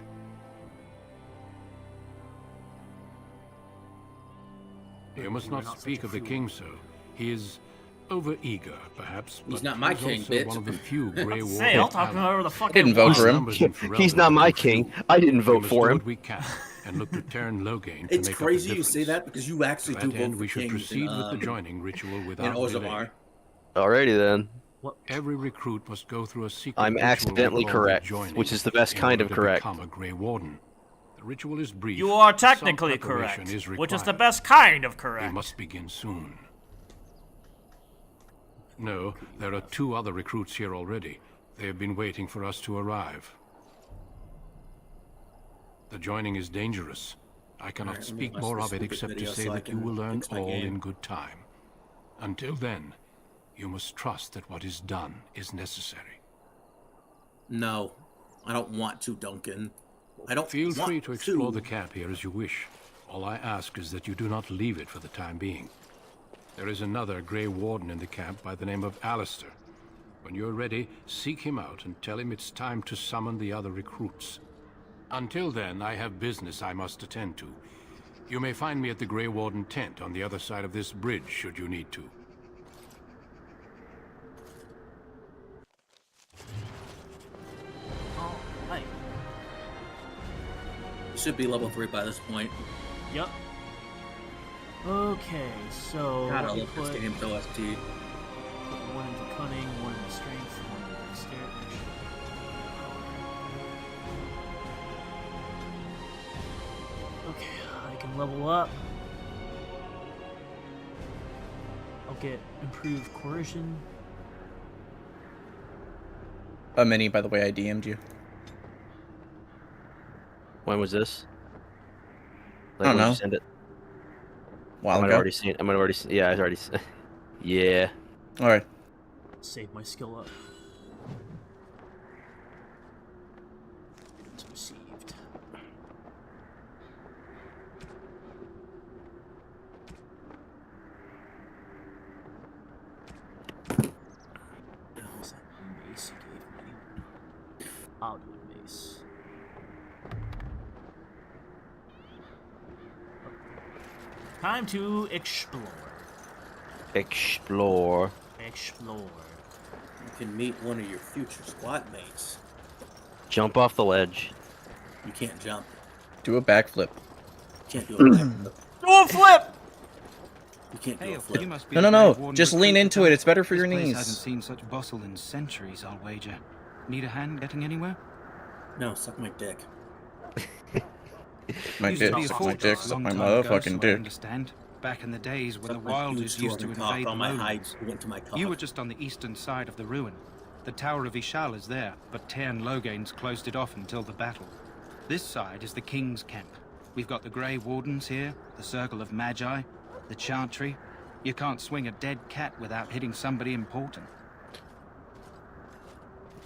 You must You're not not speak such a of the fool. king so. He is overeager, perhaps. He's but not my he's king, also bitch. one of the few Grey Warden Say, I'll talk allies. about whatever the fuck I didn't vote for him. Numbers in He's Ferelden not my are too king. few. I didn't We vote must for do him. what we can and look to Terran Logain to It's make crazy up the you say difference. that because you actually To do that vote end, for we should kings proceed in, with the joining ritual in without delay. Orzammar. Alrighty then. Every recruit must go through a secret I'm ritual accidentally we call the correct, joining which is the best in kind order of to correct. become a Grey Warden. The ritual is brief. You are but some technically preparation correct, is which is the required. best kind of We correct. must begin soon. No, there are 2 other recruits here already. They have been waiting for us to arrive. The joining is dangerous. I cannot Alright, let me speak watch more this of it stupid except to video say so I that you can will learn fix my all game. in good time. Until then, you must trust that what is done is necessary. No, I don't want to, Duncan. I don't Feel want free to explore the camp here as you wish. All I ask is that you do not leave it for the time being. There is another Grey Warden in the camp by the name of Alistair. When you're ready, seek him out and tell him it's time to summon the other recruits. Until then, I have business I must attend to. You may find me at the Grey Warden tent on the other side of this bridge, should you need to. Should be level 3 by this point. Yep. Okay, so God, I we love this put game, OST. one into cunning, one into strength, one into dexterity. Okay, I can level up. I'll get improved coercion. A mini, by the way, I DM'd you. When was this? I don't when did know. you send it? While I might ago. have already seen it. I might have already. Yeah, I already. Yeah. All right. Save my skill up. It's received. What was that mace you gave me? I'll do a mace. Time to explore. Explore. Explore. You can meet one of your future squad mates. Jump off the ledge. You can't jump. Do a backflip. You can't do a backflip. Do a flip! You can't do Hey, a flip. you must be No, the no, Grave no. Warden Just lean recruit into for it. It's better for this your place knees. hasn't seen such bustle in centuries, I'll wager. Need a hand getting anywhere? No, suck my dick. My Used to dick, be a suck my fortress dick, a suck long my time ago, motherfucking so I dick. understand. Back in the days when Suck the my huge wilders used to dwarven cock invade the on my lowlands. hide went to my cock. You were just on the eastern side of the ruin. The Tower of Ishal is there, but Tairn Logains closed it off until the battle. This side is the King's camp. We've got the Grey Wardens here, the Circle of Magi, the Chantry. You can't swing a dead cat without hitting somebody important.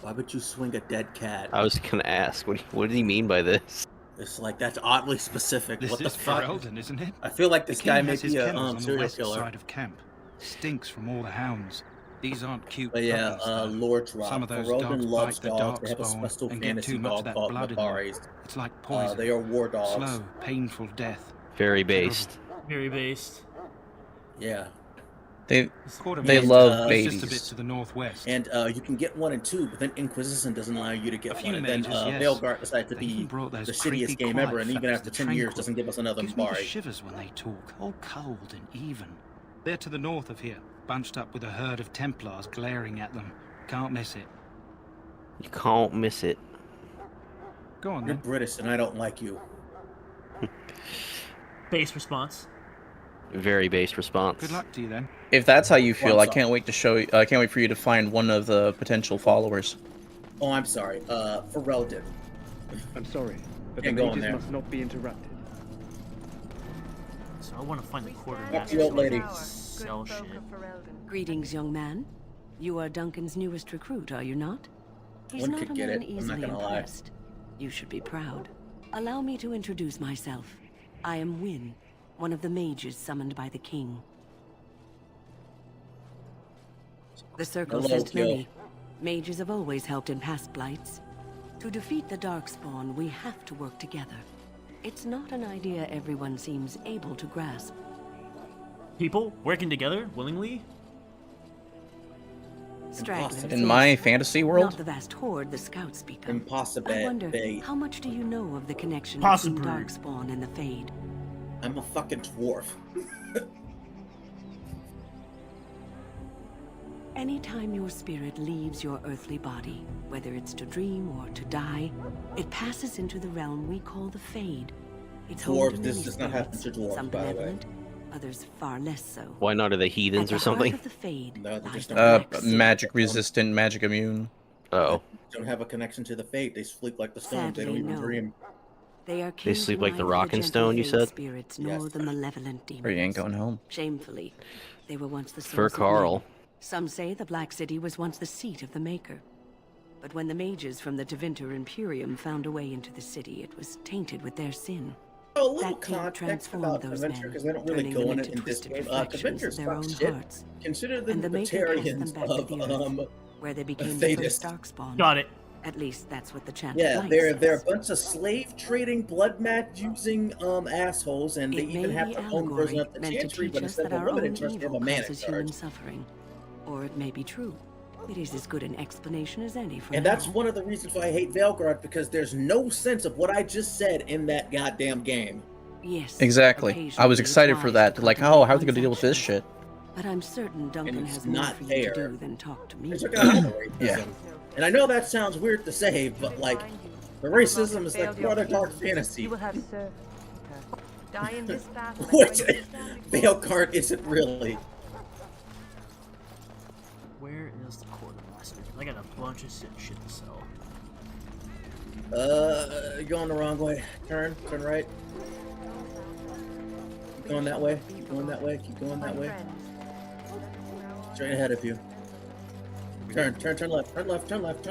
Why would you swing a dead cat? I was gonna ask. What did he mean by this? It's like, that's oddly specific. This What the is fuck? Ferelden, isn't it? I feel like this The king guy may has his be a kennels on the serial west killer. side of camp. Stinks from all the hounds. These aren't cute But yeah, puppies, though. lore drop. Some of those Ferelden dogs loves bite the dogs. They have a darkspawn special and get fantasy too much of dog that called blood in them. Nabaris. It's like poison. They are war dogs. Slow, painful death. Very based. Very based. Yeah. They And, love Just a bit babies. to the northwest. And you can get 1 and 2, but then Inquisition doesn't allow you to get few one. And then mages, yes. Veilguard decided to They be even brought those the shittiest creepy game quiet ever, and even fellas, after the 10 years Tranquil. doesn't give us another Gives me the Mabari. shivers when they talk, all cold and even. They're to the north of here, bunched up with a herd of Templars glaring at them. Can't miss it. You can't miss it. Go on You're then. British, and I don't like you. Base response. Very based response. Good luck to you then. If that's how you feel, I'm I sorry. can't wait to show you. I can't wait for you to find one of the potential followers. Oh, I'm sorry. Ferelden. I'm sorry, but Can't the go in mages there. must not be interrupted. So I want to find the Fuck quartermaster. you, old so I lady. can sell shit. Greetings, young man. You are Duncan's newest recruit, are you not? He's One not could a get man it, I'm easily not gonna lie. impressed. You should be proud. Allow me to introduce myself. I am Wynne, one of the mages summoned by the king. The Circle Hello, sent Gil. many. Mages have always helped in past blights. To defeat the Darkspawn, we have to work together. It's not an idea everyone seems able to grasp. People working together willingly? Stragglers, In my yes. fantasy Not world, the vast horde the scouts speak of. Impossible. I wonder, They- how much do you know of the connection Possible. between Darkspawn and the Fade? I'm a fucking dwarf. Anytime your spirit leaves your earthly body, whether it's to dream or to die, it passes into the realm we call the Fade. It's home Dwarves, to this many does not happen spirits, to dwarves, some by the way. benevolent, others far less so. Why not? Are they heathens At or the something? heart of the Fade No, they lies just the don't Black Sea. magic resistant, magic immune. Oh. Don't have a connection to the fate. They sleep like the stones. They don't Sadly, even no. dream. They are They kin sleep to like the neither rock and gentle stone, you Fade said? spirits nor the malevolent demons. Or you ain't going home. Shamefully, they were once the For source of Carl. men. Some say the Black City was once the seat of the Maker. But when the mages from the Tevinter Imperium found a way into the city, it was tainted with their sin. A little That taint context transformed about those Adventure, men, because they don't really turning go them in it into in this twisted game. reflections Adventure's of their fuck own shit. hearts. Consider them And the the Maker cast Tarians them back to of the earth, where they became the first Thadists. Darkspawn. Got it. At least that's what the chant Yeah, of light they're a says. bunch of slave trading, blood match using assholes, and they It even may have be their own version allegory of the meant to Chantry, teach but us instead that of a our own limited trust, they have evil a mana causes human charge. suffering. Or it may be true. It is as good an explanation as any for And now. that's one of the reasons why I hate Veilguard, because there's no sense of what I just said in that goddamn game. Yes. Exactly. I was excited for that. Like, oh, how are they going to deal with this shit? But I'm certain Duncan has more not for you there. to do than talk to me. They took out all the racism. Yeah. And I know that sounds weird to say, but like, the racism is like part of dark fantasy. You will have served her. Die in this battle. What? Veilguard isn't really. Where is the quartermaster? I got a bunch of shit to sell. You're going the wrong way. Turn right. Keep going that way. Keep going that way. Keep going that way. Straight ahead of you. Turn left. Turn left.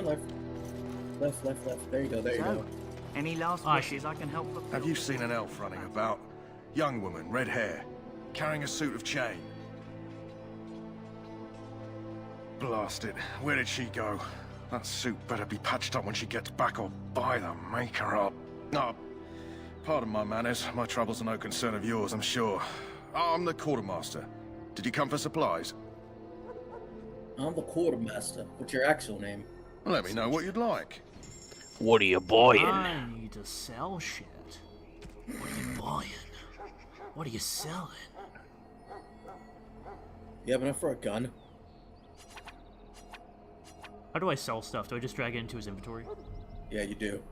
Left. There you go. There you go. Any last wishes I can help fulfill? Have you seen an elf running about? Young woman, red hair, carrying a suit of chain. Blast it. Where did she go? That suit better be patched up when she gets back, or by the maker up. No, pardon my manners. My troubles are no concern of yours, I'm sure. I'm the quartermaster. Did you come for supplies? I'm the quartermaster. What's your actual name? Let me know what you'd like. What are you buying? I need to sell shit. What are you buying? What are you selling? You have enough for a gun? How do I sell stuff? Do I just drag it into his inventory? Yeah, you do.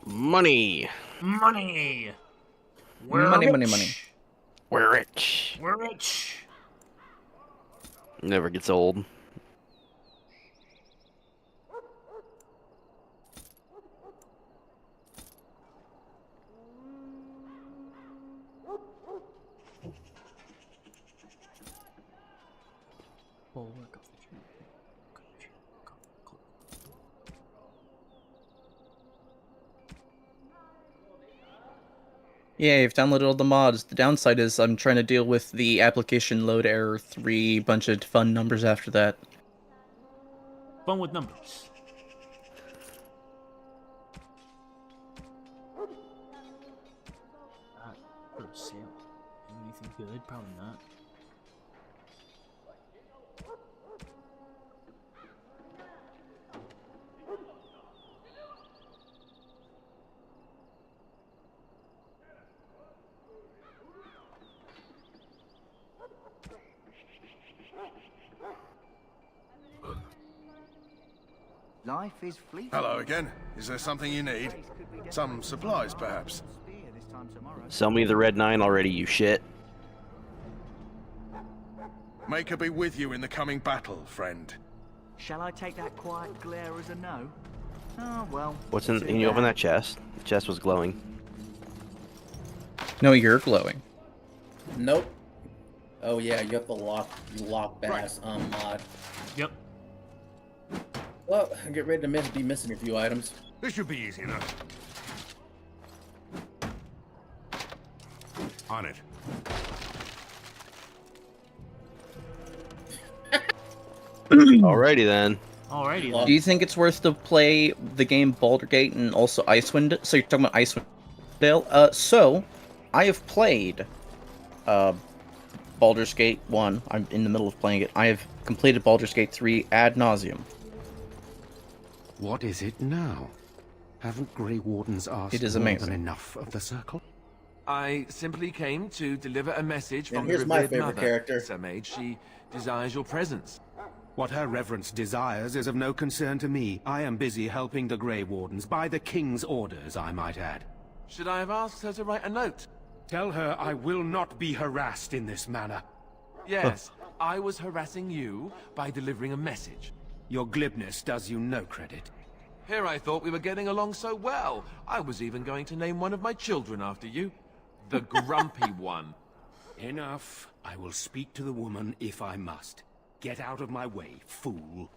Money. Money. We're Money. We're rich. We're rich. Never gets old. Yeah, I've downloaded all the mods. The downside is I'm trying to deal with the application load error 3, bunch of fun numbers after that. Fun with numbers. For sale. Anything good? Probably not. Life is fleeting. Hello again. Is there something you need? Some supplies, perhaps? Sell me the red 9 already, you shit. Make her be with you in the coming battle, friend. Shall I take that quiet glare as a no? Oh, well. What's in? Can you open that chest? The chest was glowing. No, you're glowing. Nope. Oh yeah, you have to lock bass mod. Yep. Well, get ready to be missing a few items. This should be easy enough. On it. Alrighty then. Alrighty then. Do you think it's worth to play the game Baldur's Gate and also Icewind? So you're talking about Icewind Dale? So, I have played Baldur's Gate 1. I'm in the middle of playing it. I have completed Baldur's Gate 3 ad nauseum. What is it now? Haven't Grey Wardens asked It is more amazing. than enough of the Circle? I simply came to deliver a message And from the here's my revered favorite mother, character. Sir Mage. She desires your presence. What her reverence desires is of no concern to me. I am busy helping the Grey Wardens, by the King's orders, I might add. Should I have asked her to write a note? Tell her I will not be harassed in this manner. Yes, I was harassing you by delivering a message. Your glibness does you no credit. Here I thought we were getting along so well. I was even going to name one of my children after you. The grumpy one. Enough. I will speak to the woman if I must. Get out of my way, fool.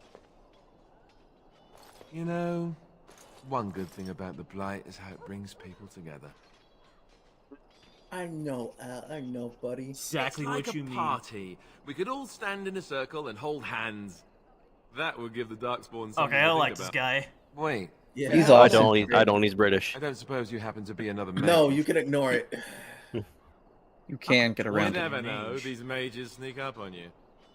You know, one good thing about the Blight is how it brings people together. I know, buddy. Exactly It's like what a you mean. party. We could all stand in a circle and hold hands. That would give the Darkspawn something Okay, I to like think this about. guy. Wait. Yeah, He's awesome. I don't. He's British. I don't suppose you happen to be another mage. No, you can ignore it. You can get You around never it. know. These mages sneak up on you.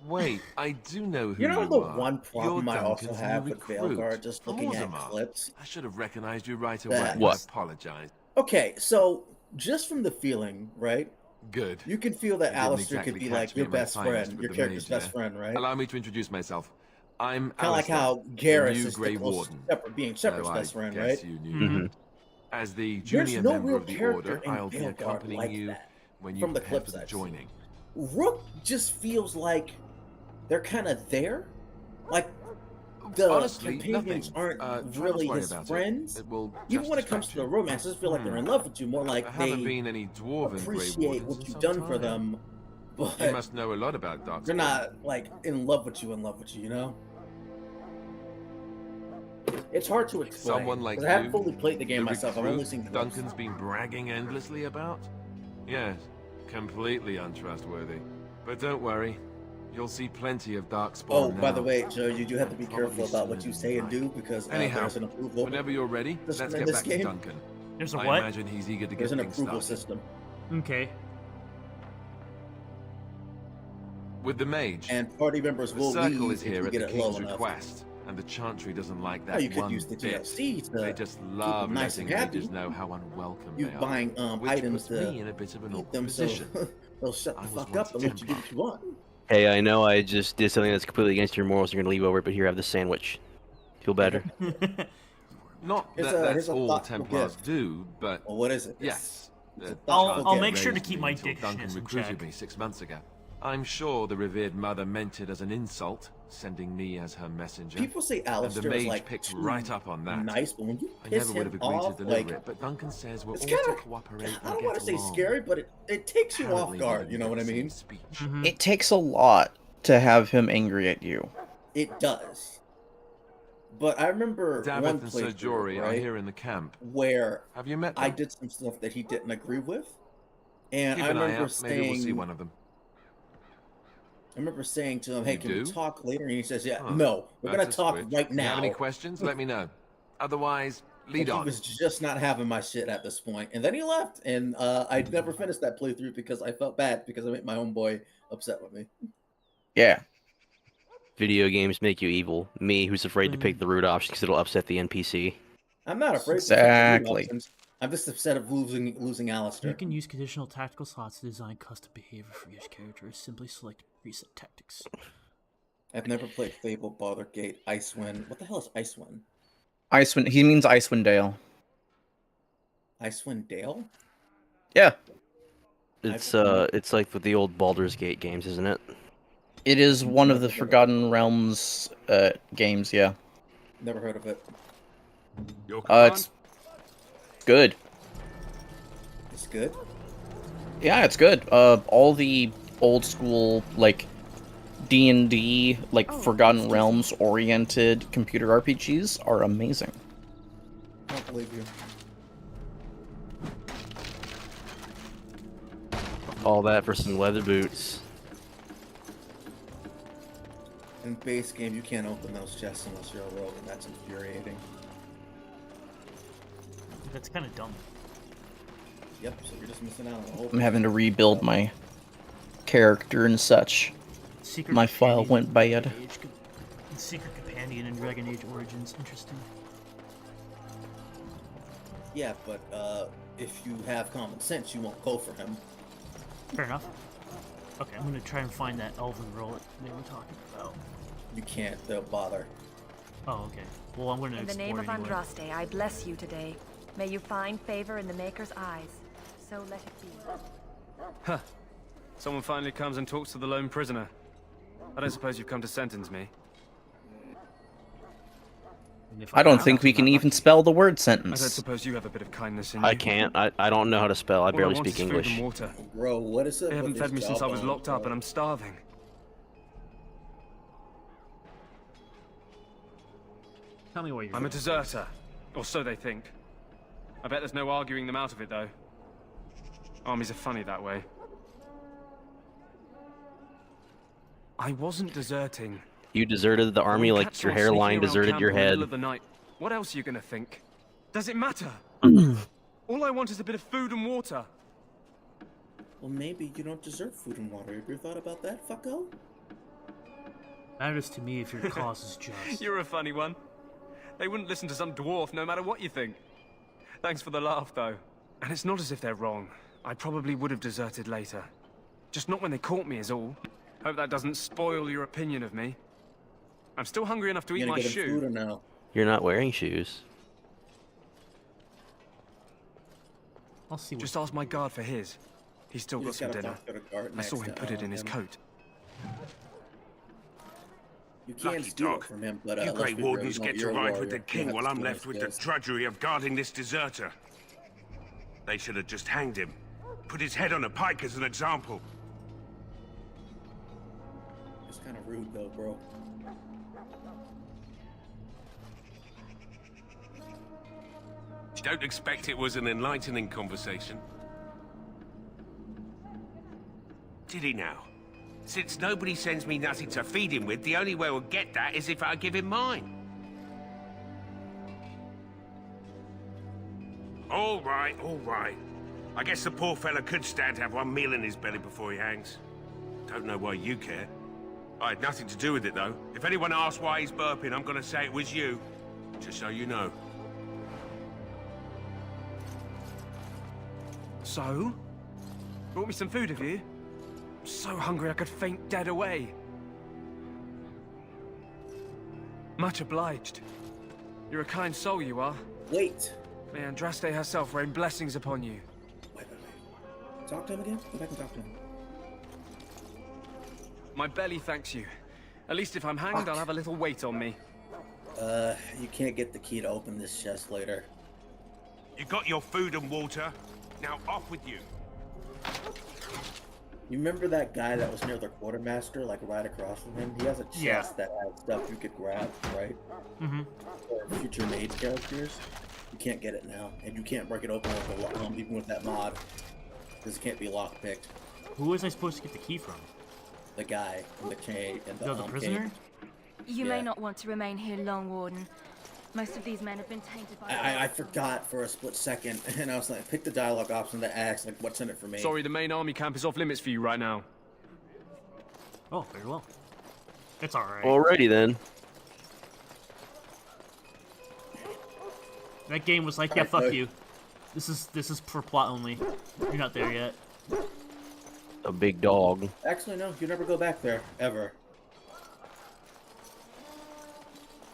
Wait, I do know who You know you the are. one problem You're I also Duncan's have new with recruit. Veilguard, just looking at Orzammar. clips. I should have recognized you right away. That- I What? apologize. Okay, so just from the feeling, right? Good. You can feel that You didn't Alistair exactly could be catch like me your at my best finest friend, with your the character's mage best there. friend, right? Allow me to introduce myself. I'm Kind of like Alistair, how the Garrus new is Grey the closest Warden. Shepard, being Shepard's So best I friend, guess right? you knew that. As the There's junior no member real of the character Order, in I'll be Veilguard accompanying like you that, when you from the prepare clips for the I've seen. joining. Rook just feels like they're kind of there. Like the Honestly, companions nothing. aren't Try not to really worry his about it. friends. It will Even just when it comes distract to the you. romance, I just feel like they're in love with you more like There haven't they been any dwarven Grey appreciate Wardens what in you've some done for time. them, You but must know a lot about Darkspawn. they're not like in love with you, you know? It's hard to explain. Someone like 'cause you, I haven't fully played the game the myself. I've only recruit seen clips. Duncan's been bragging endlessly about? Yes, completely untrustworthy. But don't worry, you'll see plenty of Darkspawn Oh, now. by the way, Joe, you do have to be Probably careful about what sooner you than say you and do because Anyhow, there's an approval. whenever you're ready, system let's in get this back game. to Duncan. There's a I what? imagine he's eager to get There's an things approval started. system. Okay. With the mage, And party members the will circle leave is if here you at get the it low king's enough. request, and the Chantry doesn't like Oh, that you could one use the bit. DLC to They just keep love them nice letting and happy. mages know how unwelcome You they are, buying which items puts to me in a bit of an keep awkward them so position. they'll shut the I was fuck once up and a let you do what you want. Hey, I know I just did something that's completely against your morals. You're gonna leave over it, but here, have this sandwich. Feel better. Not Here's that a- that's here's a all thoughtful Templars gift. do, but Well, what is it? yes. It's a the thoughtful Chantry gift. I'll make sure to raised keep me my until Duncan dickishness in recruited check. me 6 months ago. I'm sure the revered mother meant it as an insult, sending me as her messenger. People say and the Alistair is mage like picked too right up on that. nice, but when you I piss never would have him agreed off, to deliver like it, but Duncan says we're all it's to kinda- cooperate and I don't get want to say along. scary, but it takes you off Apparently guard. even You know what I gets mean? in speech. It takes a lot to have him angry at you. It does. But I remember Davith one and Sir playthrough, Jory are right, here in the camp. where Have you met them? I did some stuff that he didn't agree with, and Keep I an eye remember out. Maybe we'll see saying, one of them. I remember saying to him, "Hey, You can we do? talk later?" And he says, "Yeah, Huh. no, we're That's gonna a talk switch. right If you now." have any questions, let me know. Otherwise, lead Like, on. He was just not having my shit at this point, and then he left, and I never finished that playthrough because I felt bad because I made my homeboy upset with me. Yeah. Video games make you evil. Me, who's afraid to pick the root option because it'll upset the NPC. I'm not afraid. Exactly. To pick the options. I'm just upset of losing Alistair. You can use conditional tactical slots to design custom behavior for each character. Simply select reset tactics. I've never played Fable, Baldur's Gate, Icewind. What the hell is Icewind? Icewind. He means Icewind Dale. Icewind Dale? Yeah. It's like with the old Baldur's Gate games, isn't it? It is one of the Forgotten Realms games. Yeah. Never heard of it. It's good. It's good. Yeah, it's good. All the old school like D&D, like Forgotten Realms oriented computer RPGs are amazing. I don't believe you. All that for some leather boots. In base game, you can't open those chests unless you're a rogue, and that's infuriating. That's kind of dumb. Yep, so you're just missing out on a whole. I'm having to rebuild my character and such. Secret My file Companion went bad. Dragon Age Secret Companion in Dragon Age Origins. Interesting. Yeah, but if you have common sense, you won't go for him. Fair enough. Okay, I'm gonna try and find that elven role that they were talking about. You can't. They'll bother. Oh, okay. Well, I'm gonna In the explore name of anyway. Andraste, I bless you today. May you find favor in the Maker's eyes. So let it be. Huh. Someone finally comes and talks to the lone prisoner. I don't suppose you've come to sentence me. I don't think we can even spell the word I don't sentence. suppose you have a bit of kindness in you. I can't. I don't know how to spell. I All barely want speak is food English. and water. Bro, what is it? They haven't with fed me this since I was jawbone, locked up bro? and I'm starving. Tell me what you're I'm a deserter. Or so they think. I bet there's no arguing them out of it, though. Armies are funny that way. I wasn't deserting. You deserted the army like Cats your aren't sneaking hairline around deserted camp your in the middle head. of the night. What else are you gonna think? Does it matter? All I want is a bit of food and water. Well, maybe you don't deserve food and water. Have you ever thought about that, fucko? Matters to me if your cause is just. You're a funny one. They wouldn't listen to some dwarf no matter what you think. Thanks for the laugh, though. And it's not as if they're wrong. I probably would have deserted later. Just not when they caught me is all. Hope that doesn't spoil your opinion of me. I'm still hungry enough to eat my shoe. Food or no? You're not wearing shoes. I'll see. Just ask my guard for his. He's still got some dinner. I saw him put it in his coat. You can't steal it from him, but you let's Grey be real, Wardens get to ride with the king while I'm steal left his with the gifts. drudgery of guarding this deserter. They should have just hanged him. Put his head on a pike as an example. It's kind of rude, though, bro. Don't expect it was an enlightening conversation. Did he now? Since nobody sends me nothing to feed him with, the only way we'll get that is if I give him mine. All right, all right. I guess the poor fella could stand to have one meal in his belly before he hangs. Don't know why you care. I had nothing to do with it, though. If anyone asks why he's burping, I'm gonna say it was you. Just so you know. So? Brought me some food, have you? I'm so hungry I could faint dead away. Much obliged. You're a kind soul, you are. Wait. May Andraste herself rain blessings upon you. Wait. Talk to him again? Go back and talk to him. My belly thanks you. At least if I'm hanged, I'll have a little weight on me. You can't get the key to open this chest later. You got your food and water. Now off with you. You remember that guy that was near the quartermaster, like right across from him? He has a chest that has stuff you could grab, right? Mm-hmm. For future mage characters. You can't get it now, and you can't break it open with even with that mod. Because it can't be lockpicked. Who was I supposed to get the key from? The guy in the chain and the prisoner? You may not want to remain here long, Warden. Most of these men have been tainted by... I forgot for a split second, and I was like, pick the dialogue option to ask, like, what's in it for me? Sorry, the main army camp is off limits for you right now. Oh, very well. It's alright. Alrighty then. That game was like, yeah, fuck you. This is for plot only. You're not there yet. A big dog. Actually, no, you never go back there, ever.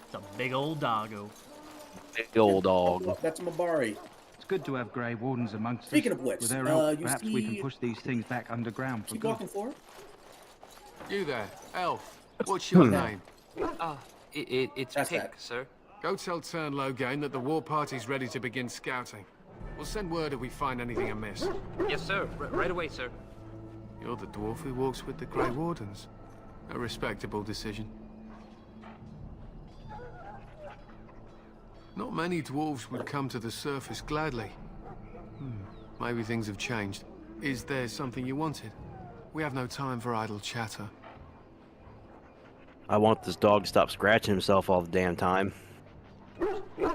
It's a big old doggo. Big old dog. That's Mabari. It's good to have Grey Wardens amongst Speaking us. of which, With their help, you perhaps see... we can push these things back underground for Keep good. walking forward. You there, elf. What's your name? It's Pick, sir. Go tell Tern Loghain that the war party's ready to begin scouting. We'll send word if we find anything amiss. Yes, sir. Right away, sir. You're the dwarf who walks with the Grey Wardens. A respectable decision. Not many dwarves would come to the surface gladly. Maybe things have changed. Is there something you wanted? We have no time for idle chatter. I want this dog to stop scratching himself all the damn time.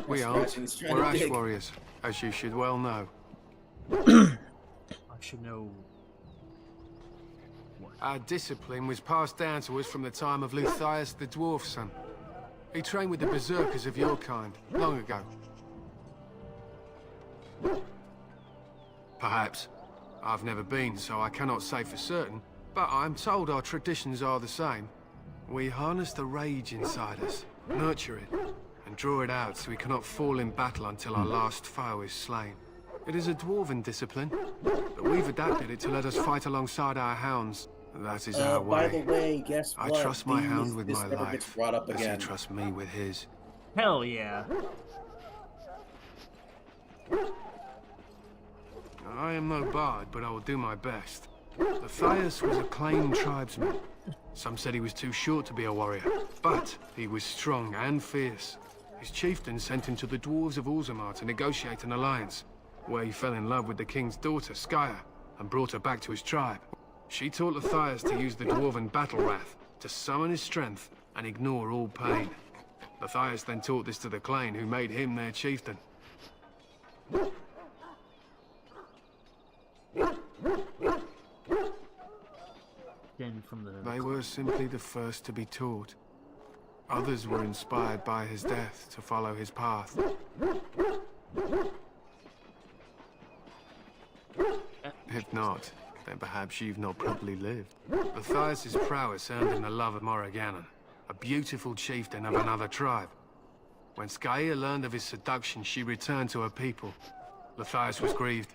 We aren't. We're Ash Warriors, as you should well know. I should know. Our discipline was passed down to us from the time of Luthias the Dwarf Son. He trained with the berserkers of your kind, long ago. Perhaps. I've never been, so I cannot say for certain, but I'm told our traditions are the same. We harness the rage inside us, nurture it, and draw it out so we cannot fall in battle until our last foe is slain. It is a dwarven discipline, but we've adapted it to let us fight alongside our hounds. That is our way. By the way, guess I what? trust my hound with my never gets life, brought up as he again. trusts me with his. Hell yeah. I am no bard, but I will do my best. Luthias was a claimed tribesman. Some said he was too short to be a warrior, but he was strong and fierce. His chieftain sent him to the dwarves of Orzammar to negotiate an alliance, where he fell in love with the king's daughter, Skya, and brought her back to his tribe. She taught Matthias to use the dwarven battle wrath to summon his strength and ignore all pain. Matthias then taught this to the Clane, who made him their chieftain. They were simply the first to be taught. Others were inspired by his death to follow his path. If not, then perhaps you've not properly lived. Matthias's prowess earned him the love of Morriganon, a beautiful chieftain of another tribe. When Skaya learned of his seduction, she returned to her people. Matthias was grieved.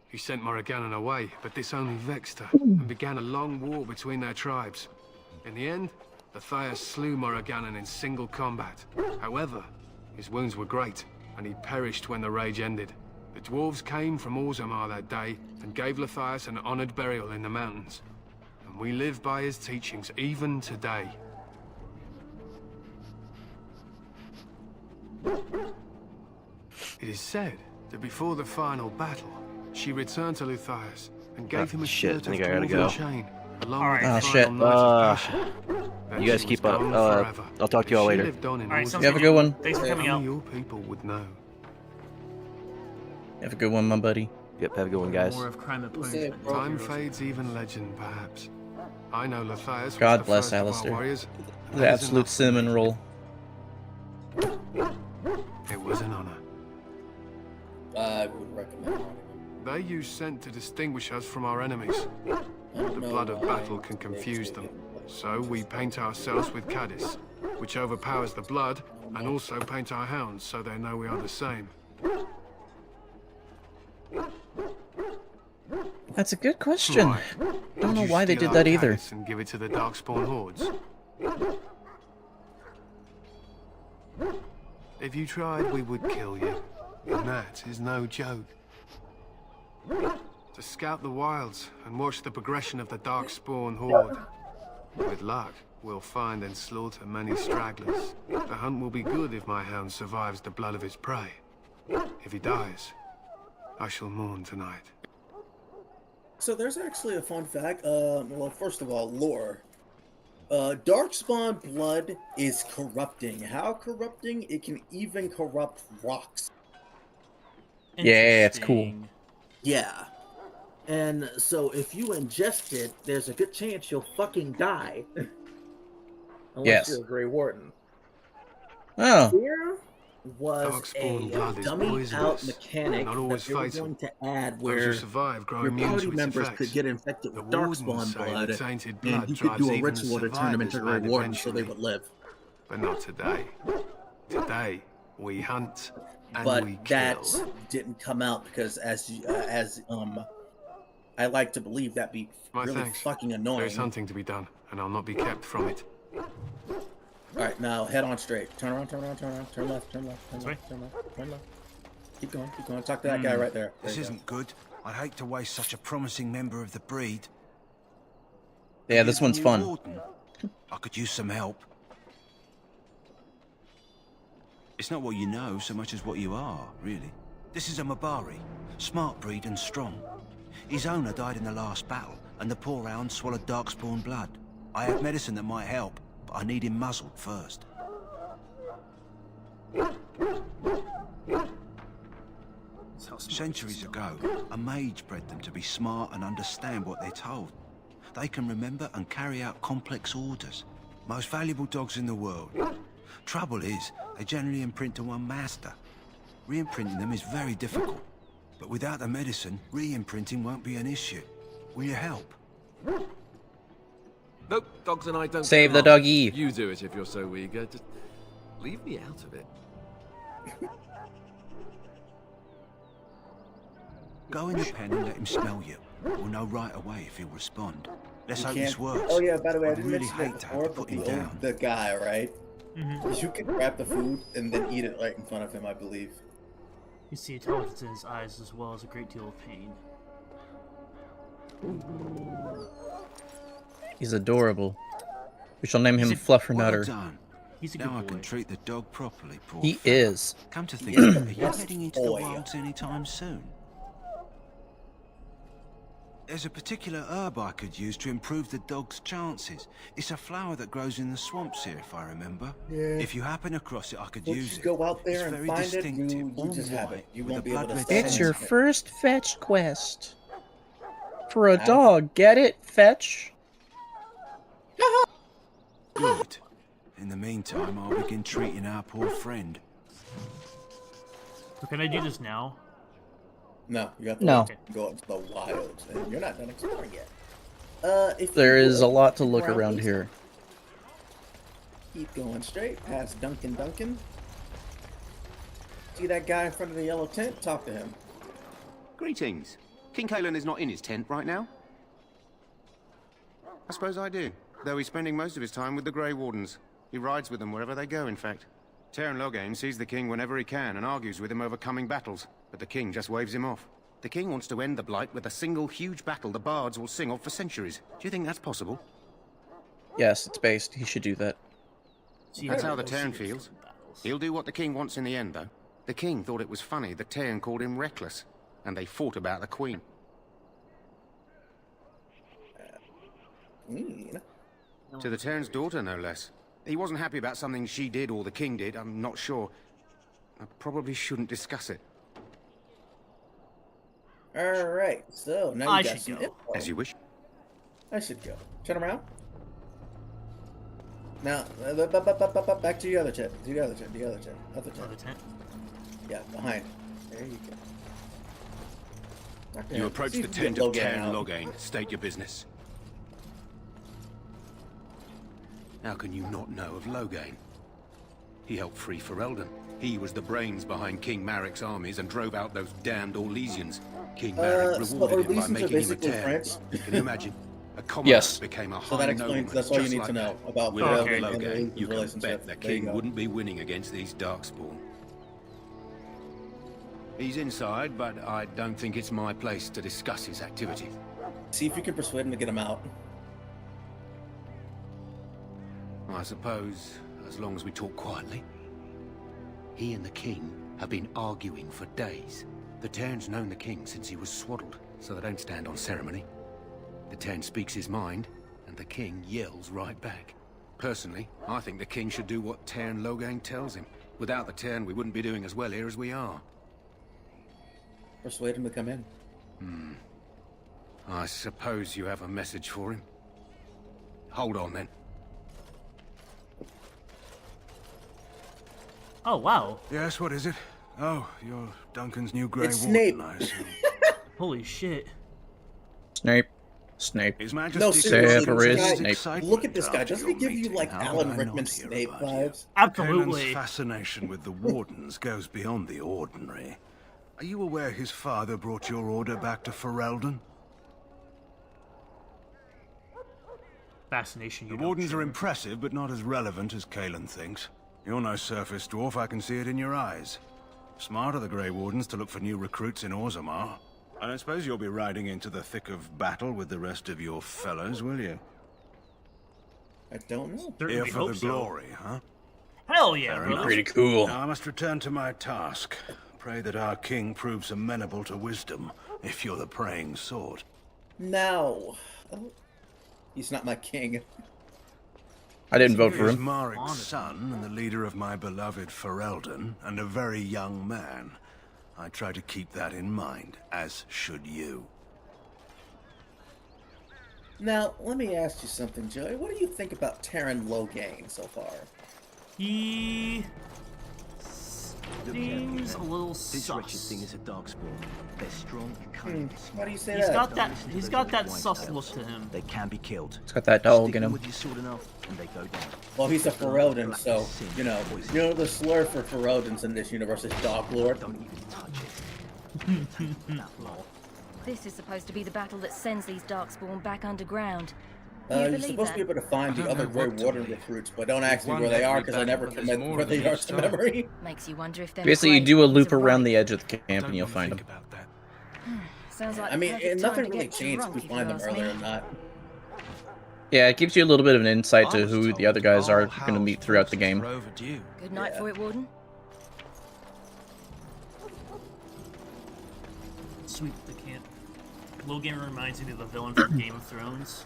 He sent Morriganon away, but this only vexed her, and began a long war between their tribes. In the end, Matthias slew Morriganon in single combat. However, his wounds were great, and he perished when the rage ended. The dwarves came from Orzammar that day, and gave Matthias an honored burial in the mountains. And we live by his teachings even today. It is said that before the final battle, she returned to Matthias and gave him a shirt of dwarven chain, along with the final night of passion. Then You guys she keep was up. gone forever. I'll talk to you If all she later. lived on in Alright, Orzammar, sounds You have a good one. Thanks for coming out. only your people would know. Have a good one, my buddy. Yep, have a good one, guys. More of crime and punishment. Time fades even legend, perhaps. I know Matthias was God the bless first of our Alistair. warriors, and The that is absolute enough for me. cinnamon roll. It was an honor. I would recommend it. They use scent to distinguish us from our enemies. The blood of battle can confuse them, so we paint ourselves with caddis, which overpowers the blood, and also paint our hounds so they know we are the same. That's a good question. Why? Don't know Would you why they steal did our that either. caddis and give it to the Darkspawn hordes? If you tried, we would kill you, and that is no joke. To scout the wilds and watch the progression of the Darkspawn horde. With luck, we'll find and slaughter many stragglers. The hunt will be good if my hound survives the blood of his prey. If he dies, I shall mourn tonight. So there's actually a fun fact. Well, first of all, lore. Darkspawn blood is corrupting. How corrupting? It can even corrupt rocks. Yeah, it's cool. Yeah. And so if you ingest it, there's a good chance you'll fucking die. Unless Yes. you're a Grey Warden. Oh. Here was Darkspawn blood a is dummy poisonous, out mechanic not that always they were fatal. going to add Those where who survive grow your immune party to its members effects. could get infected The with wardens Darkspawn say blood, the tainted and blood you could drives do a even the ritual to turn them into survivors Grey mad Wardens so they eventually. would live. But not today. Today, we hunt and But we that kill. didn't come out because I like to believe that'd be My really thanks. fucking annoying. There's hunting to be done, and I'll not be kept from it. Alright, now head on straight. Turn around, turn around, turn around. Turn left, turn left, turn left, turn left, turn left. Keep going, keep going. Talk to that guy right there. There This you go. isn't good. I'd hate to waste such a promising member of the breed. Yeah, this one's fun. Warden. I could use some help. It's not what you know so much as what you are, really. This is a Mabari, smart breed and strong. His owner died in the last battle, and the poor hound swallowed Darkspawn blood. I have medicine that might help, but I need him muzzled first. Centuries ago, a mage bred them to be smart and understand what they're told. They can remember and carry out complex orders. Most valuable dogs in the world. Trouble is, they generally imprint to one master. Re-imprinting them is very difficult. But without the medicine, re-imprinting won't be an issue. Will you help? Nope, dogs and I don't. Save get the along. doggy. You do it if you're so eager. Just leave me out of it. Go in the pen and let him smell you. We'll know right away if he'll respond. Let's You hope this can't- works. Oh yeah, by the way, I I'd didn't really mention that hate to have before, to put but him down. the guy, right? Mhm. You can grab the food and then eat it right in front of him, I believe. You see intelligence in his eyes as well as a great deal of pain. He's adorable. We shall name him Well Fluffernutter. done. He's a now good I boy. can treat the dog properly, poor He fella. is. Come to think of it, are you Yes, heading into the boy. wilds anytime soon? There's a particular herb I could use to improve the dog's chances. It's a flower that grows in the swamps here, if I remember. Yeah. If you happen across it, I could Once use you it. go out there It's and very find it, distinctive, you all just have it. white, You with won't a be able to blood-red stop It's your it. first fetch quest. For a dog, get it? Fetch. Good. In the meantime, I'll begin treating our poor friend. Can I do this now? No, you have to No. go into the wilds, and you're not done exploring yet. If There you is a would, lot to look around, around please. here. Keep going straight past Duncan. See that guy in front of the yellow tent? Talk to him. Greetings. King Kalen is not in his tent right now? I suppose I do, though he's spending most of his time with the Grey Wardens. He rides with them wherever they go, in fact. Teyrn Loghain sees the king whenever he can and argues with him over coming battles, but the king just waves him off. The king wants to end the Blight with a single huge battle the bards will sing of for centuries. Do you think that's possible? Yes, it's based. He should do that. That's how the Teyrn feels. He'll do what the king wants in the end, though. The king thought it was funny the Teyrn called him reckless, and they fought about the queen. To the Teyrn's daughter, no less. He wasn't happy about something she did or the king did, I'm not sure. I probably shouldn't discuss it. Alright, so now I you got should some go. info. As you wish. I should go. Turn around. Now, back to the other tent. The other tent. Other tent. Yeah, behind. There you go. You approach the tent of Teyrn Loghain. State your business. How can you not know of Loghain? He helped free Ferelden. He was the brains behind King Marik's armies and drove out those damned Orlesians. King Marik rewarded him by making him a Teyrn. Can you imagine? A commoner Yes. became a So that high explains. nobleman, That's all you just need like to know that. about Without Ferelden and the Loghain, you can relationship. bet the There you king go. wouldn't be winning against these Darkspawn. He's inside, but I don't think it's my place to discuss his activities. See if you can persuade him to get him out. I suppose, as long as we talk quietly. He and the king have been arguing for days. The Teyrn's known the king since he was swaddled, so they don't stand on ceremony. The Teyrn speaks his mind, and the king yells right back. Personally, I think the king should do what Teyrn Loghain tells him. Without the Teyrn, we wouldn't be doing as well here as we are. Persuade him to come in. I suppose you have a message for him. Hold on, then. Oh, wow. Yes, what is it? Oh, you're Duncan's new Grey It's Warden, Snape. I assume. Holy shit. Snape. Snape. His Majesty No, says seriously, this this is guy, excitement look at this guy. after Doesn't he your give you meeting. like How Alan could I Rickman not hear Snape about you? vibes? Absolutely. Kalen's fascination with the Wardens goes beyond the ordinary. Are you aware his father brought your order back to Ferelden? Fascination. The Wardens are impressive, but not as relevant as Kalen thinks. You're no surface dwarf, I can see it in your eyes. Smart of the Grey Wardens to look for new recruits in Orzammar. I don't suppose you'll be riding into the thick of battle with the rest of your fellows, will you? I don't know. Here for the glory, huh? Hell yeah, Fair brother. enough. Pretty cool. Now I must return to my task. Pray that our king proves amenable to wisdom, if you're the praying sort. Now. Oh, he's not my king. I didn't vote for He is him. Marik's son and the leader of my beloved Ferelden, and a very young man. I try to keep that in mind, as should you. Now, let me ask you something, Joey. What do you think about Teyrn Loghain so far? He seems a little This wretched sus. thing is a darkspawn. They're strong and cunning. Why do you say He's that? got that. He's got that sus look to him. They can be killed. He's got that dog Stick in them him. with your sword enough, and they go down. Well, he's a Ferelden, so, you know the slur for Fereldens in this universe is Dog Lord. Don't even touch it. This is supposed to be the battle that sends these Darkspawn back underground. You You're believe supposed to be that? able to find the don't other know Grey what to Warden believe. recruits, but don't ask me One where they are every because I never battle, but there's commit more where than they are each to time. memory. Makes you wonder if them Basically, you Grey do a Wardens loop are around right. the edge of the camp Don't and you'll wanna find think them. about that. Sounds like I mean, the perfect nothing time to really get changed if drunk, we if you find them ask earlier me. or not. Yeah, it gives you a little bit of an insight to I was who told the other guys are all going to meet throughout the forces game. were overdue. Good night for it, Warden. Sweep the camp. Logan reminds me of the villain from Game of Thrones.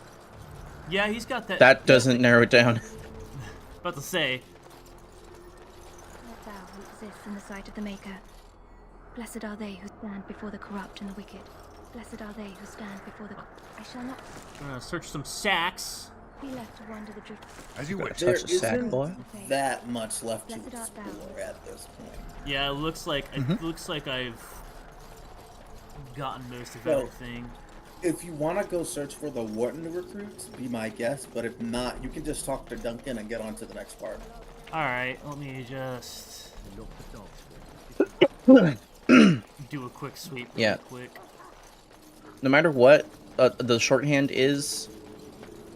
Yeah, he's got that. That doesn't narrow it down. About to say. Let thou who exists in the sight of the Maker. Blessed are they who stand before the corrupt and the wicked. Blessed are they who stand before the... I shall not Search some sacks. be left to wander the drift. As you wish. There Touch the sack, isn't boy. that much left to Blessed art thou. explore at this point. Yeah, it looks like Mm-hmm. it looks like I've gotten most of So, everything. If you want to go search for the Wharton recruits, be my guest. But if not, you can just talk to Duncan and get on to the next part. Alright, let me just do a quick sweep real Yeah. quick. No matter what, the shorthand is,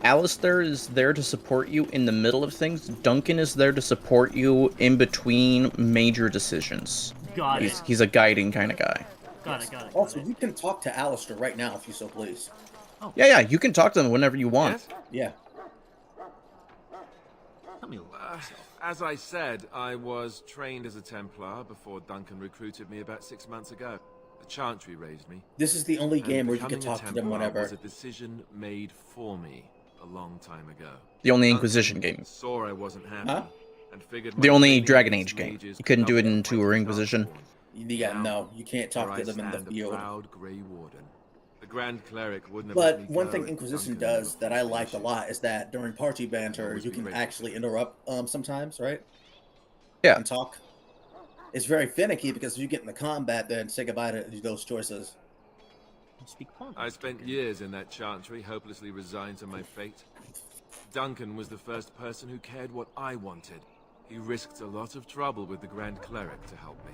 Alistair is there to support you in the middle of things. Duncan is there to support you in between major decisions. Got it. He's a guiding kind of guy. Got it. Also, you can talk to Alistair right now if you so please. Yeah, you can talk to them whenever you want. Yeah. As I said, I was trained as a Templar before Duncan recruited me about 6 months ago. The Chantry raised me. This is the only And game where you can becoming a talk to them Templar whenever. was a decision made for me a long time ago. The only Inquisition game. Saw I wasn't happy. Huh? And figured The my only training Dragon against Age game. mages You couldn't do it could in help 2 fight or the Inquisition. Yeah, no, you can't talk Here to I them in the stand, a field. proud Grey Warden. The Grand Cleric wouldn't have let But me one go thing if Inquisition Duncan does that I like a lot is that during party banter, Always you be can grateful. actually interrupt sometimes, right? Yeah. And talk. It's very finicky because if you get into combat, then say goodbye to those choices. I spent years in that Chantry, hopelessly resigned to my fate. Duncan was the first person who cared what I wanted. He risked a lot of trouble with the Grand Cleric to help me.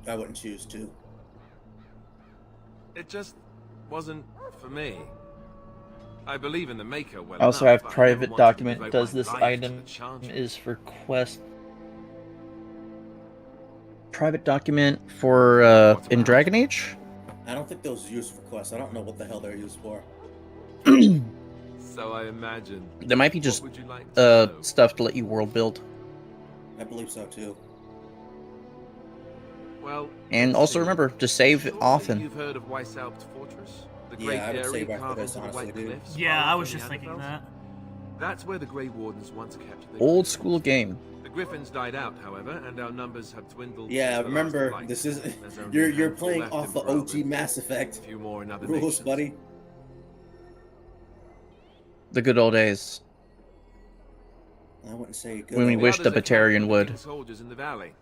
I wouldn't choose to. It just wasn't for me. I believe in the Maker well I also enough, have but I never private wanted to document. devote Does my this life to item the Chantry. is for quest? Private document for in Dragon Age? I don't think those are used for quests. I don't know what the hell they're used for. So I imagine. There might be just What would you like to know? stuff to let you world build. I believe so too. Well, And let's also see. remember to save Surely often. You've heard of Weishaupt Fortress? The Yeah, great I would area save after carved this, into the honestly, White dude. Cliffs Yeah, far I up was in just the thinking Underbelts? that. That's where the Grey Wardens once kept their Old prisoners. school game. The Griffins died out, however, and our numbers have dwindled. Yeah, since the last remember flight. this is There's only you're a handful playing left off in the OG Brelden. Mass Effect A few more in other rules, nations. buddy. The good old days. I wouldn't say good. When we old- wished the Others are Batarian captured would. King's soldiers in the valley.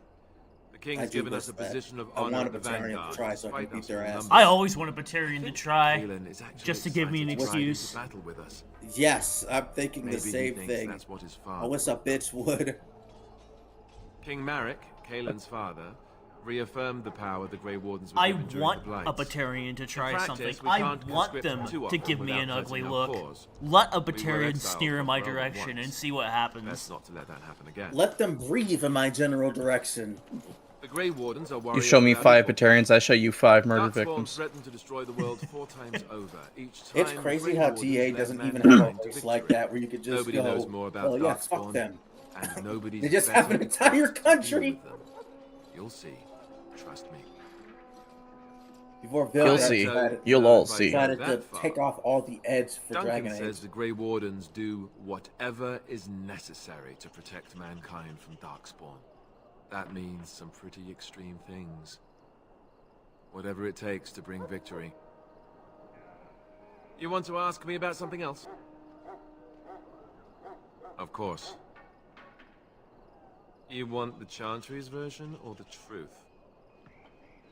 The I King's do given us a wish that. position of I honor want at a the Batarian to vanguard. try so I can despite beat us their in asses. I numbers. always want a Batarian to try, Galen is actually just to give me an excited to ride into excuse. battle with us. Yes, I'm thinking Maybe the he same thinks thing. that's what his I father wish a bitch would. King Marek, Kaelin's father, reaffirmed the power the Grey Wardens were I given during want the Blight. a Batarian to try In practice, something. we I can't want conscript them too to often give me without an ugly hurting our look. cause. Let a We were Batarian exiled steer in from my Brelden direction once. and see what happens. Best not to let that happen again. Let them breathe in my general direction. The Grey Wardens are You warriors show me without 5 equal. Batarians, I show you 5 murder Darkspawn victims. threatened to destroy the world 4 times over. Each time It's the crazy Grey how Wardens TA led doesn't even mankind have a to race like victory. that where you could just Nobody go, knows more about oh yeah, fuck Darkspawn, them. and nobody's They just have an better entire equipped to deal country. with them. You'll see. Trust me. Before You'll Bill see. decided, You'll all see. decided to That far. take off all the edge for Duncan Dragon says Age. the Grey Wardens do whatever is necessary to protect mankind from Darkspawn. That means some pretty extreme things. Whatever it takes to bring victory. You want to ask me about something else? Of course. You want the Chantry's version or the truth?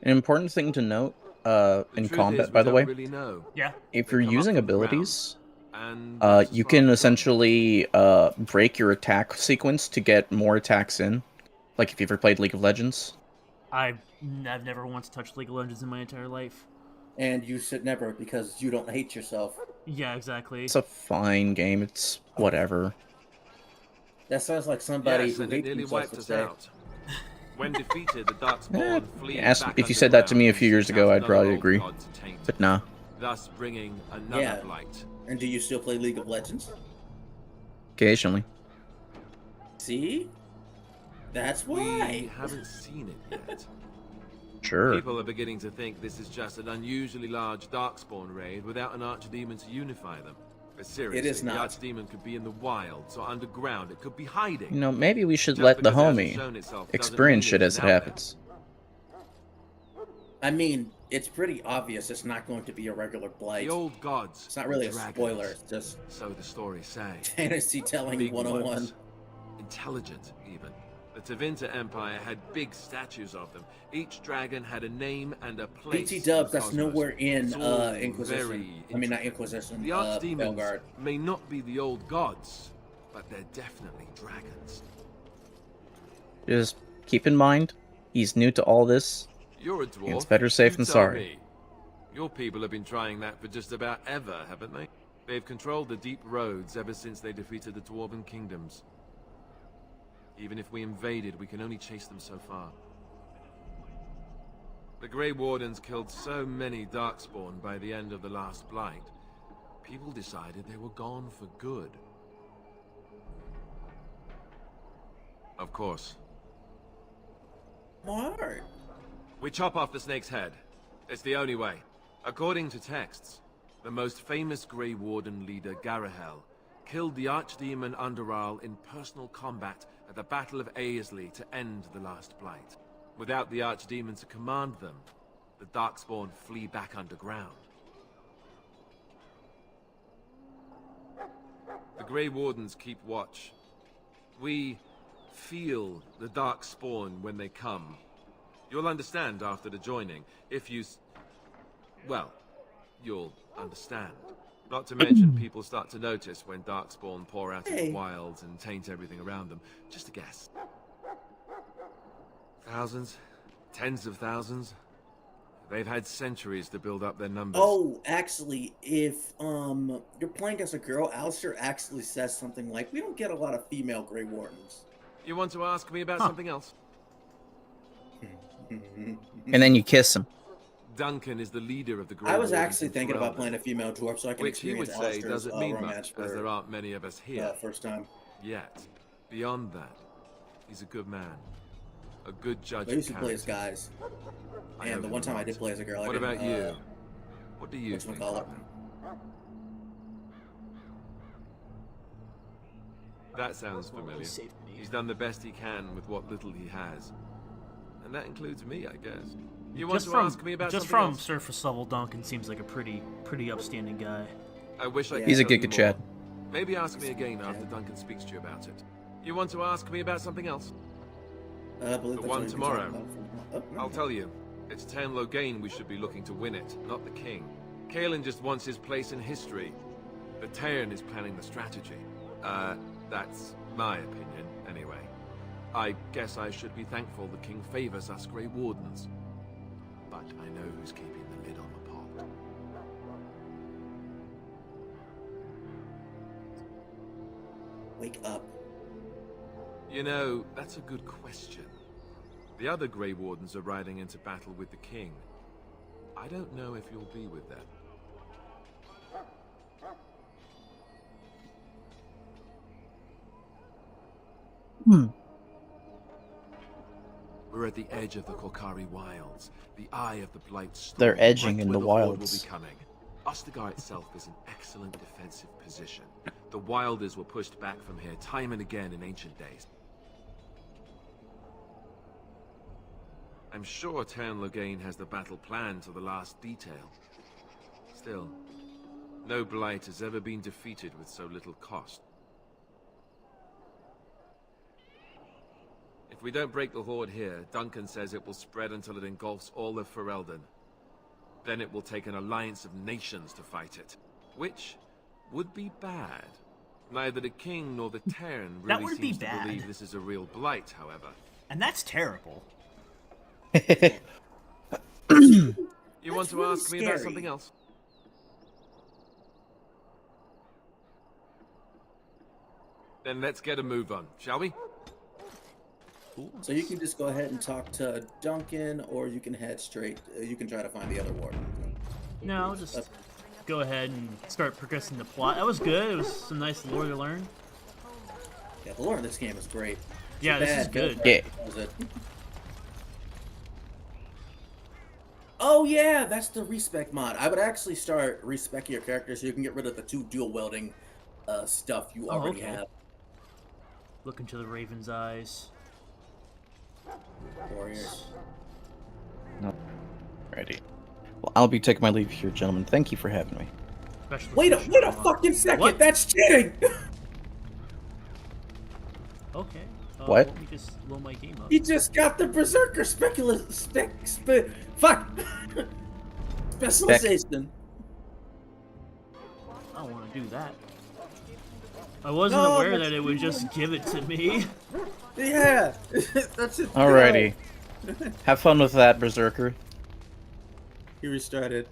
An important thing to note in truth combat, is we by the don't way, really know. Yeah. if They you're come up using from the ground, abilities, and that's as you far can as they go. essentially break your attack sequence to get more attacks in. Like if you ever played League of Legends. I've never once touched League of Legends in my entire life. And you should never because you don't hate yourself. Yeah, exactly. It's a fine game. It's whatever. That sounds like somebody Yes, who and it hates nearly themselves wiped would us say. out. When defeated, the Darkspawn flee Ask, back if you said that to me a underground few years and ago, cast I'd another probably old agree. god to taint But it, nah. thus bringing another Yeah. blight. And do you still play League of Legends? Occasionally. See? That's why. We haven't seen it yet. Sure. People are beginning to think this is just an unusually large Darkspawn raid without an archdemon to unify them. But seriously, is not. the archdemon could be in the wilds or underground. It could be hiding. You know, maybe we should Just let the because it hasn't homie shown itself doesn't experience mean shit it as it isn't out there. happens. I mean, it's pretty obvious it's not going to be a regular blight. The old gods. It's not really a dragons. spoiler. It's just So the stories say. fantasy telling Big 101. ones. Intelligent, even. The Tevinter Empire had big statues of them. Each dragon had a name and a place. BT Dubs, in that's the cosmos. nowhere in It's all Inquisition. very I mean, not Inquisition. The archdemons Belgard. may not be the old gods, but they're definitely dragons. Just keep in mind, he's new to all this. You're a dwarf. It's better safe You than tell sorry. me. Your people have been trying that for just about ever, haven't they? They've controlled the deep roads ever since they defeated the Dwarven kingdoms. Even if we invaded, we can only chase them so far. The Grey Wardens killed so many Darkspawn by the end of the last Blight, people decided they were gone for good. Of course. Smart. We chop off the snake's head. It's the only way. According to texts, the most famous Grey Warden leader, Garahel, killed the Archdemon Underal in personal combat at the Battle of Aesley to end the last Blight. Without the Archdemon to command them, the Darkspawn flee back underground. The Grey Wardens keep watch. We feel the Darkspawn when they come. You'll understand after the joining, if you... well, you'll understand. Not to mention, people start to notice when Darkspawn pour out in the wilds and taint everything around them. Just a guess. Thousands? Tens of thousands? They've had centuries to build up their numbers. Oh, actually, if you're playing as a girl, Alistair actually says something like, "We don't get a lot of female Grey Wardens." You want to ask me about something else? And then you kiss him. Duncan is the leader of the Grey I was Wardens actually in thinking about Ferelden, playing a female dwarf so I can which he would experience say Alistair's doesn't mean romance much, as there aren't many of us here. first time. Yet, beyond that, he's a good man. A good judge I used to of play as character. guys. I know And the him one time I not. did play as a girl, I What didn't, about you? What do you think? whatchamacallit? That sounds familiar. He's done the best he can with what little he has. And that includes me, I guess. You want to ask me about just something from else? surface level, Duncan seems like a pretty upstanding guy. I wish I could He's a tell you good more. Chad. Maybe ask me again after Duncan speaks to you about it. You want to ask me about something else? I believe The that's one what you're tomorrow. talking about. Oh, no. I'll tell you. It's Tan Loghain we should be looking to win it, not the king. Kaelin just wants his place in history. The Terran is planning the strategy. That's my opinion, anyway. I guess I should be thankful the king favors us Grey Wardens. But I know who's keeping the lid on the pot. Wake up. You know, that's a good question. The other Grey Wardens are riding into battle with the king. I don't know if you'll be with them. We're at the edge of the Korkari Wilds, the eye of the Blight storm. They're edging right in where the Horde wilds. will be coming. Ostagar itself is an excellent defensive position. The Wilders were pushed back from here time and again in ancient days. I'm sure Tan Loghain has the battle planned to the last detail. Still, no Blight has ever been defeated with so little cost. If we don't break the Horde here, Duncan says it will spread until it engulfs all of Ferelden. Then it will take an alliance of nations to fight it, which would be bad. Neither the king nor the Terran That really would be seems to bad. believe this is a real Blight, however. And that's terrible. You want to ask me about something else? Then let's get a move on, shall we? So you can just go ahead and talk to Duncan, or you can head straight. You can try to find the other warden. No, I'll just go ahead and start progressing the plot. That was good. It was some nice lore to learn. Yeah, the lore in this game is great. Yeah, this is good. Yeah. Oh yeah, that's the respec mod. I would actually start respecing your character so you can get rid of the 2 dual wielding stuff you already have. Look into the Raven's eyes. Warriors. No. Ready. Well, I'll be taking my leave here, gentlemen. Thank you for having me. Wait a fucking second! What? That's cheating! Okay. What? Let me just load my game up. He just got the Berserker fuck! Specialization. I don't want to do that. I wasn't aware that it would just give it to me. Yeah! That's it. Alrighty. Have fun with that, Berserker. He restarted.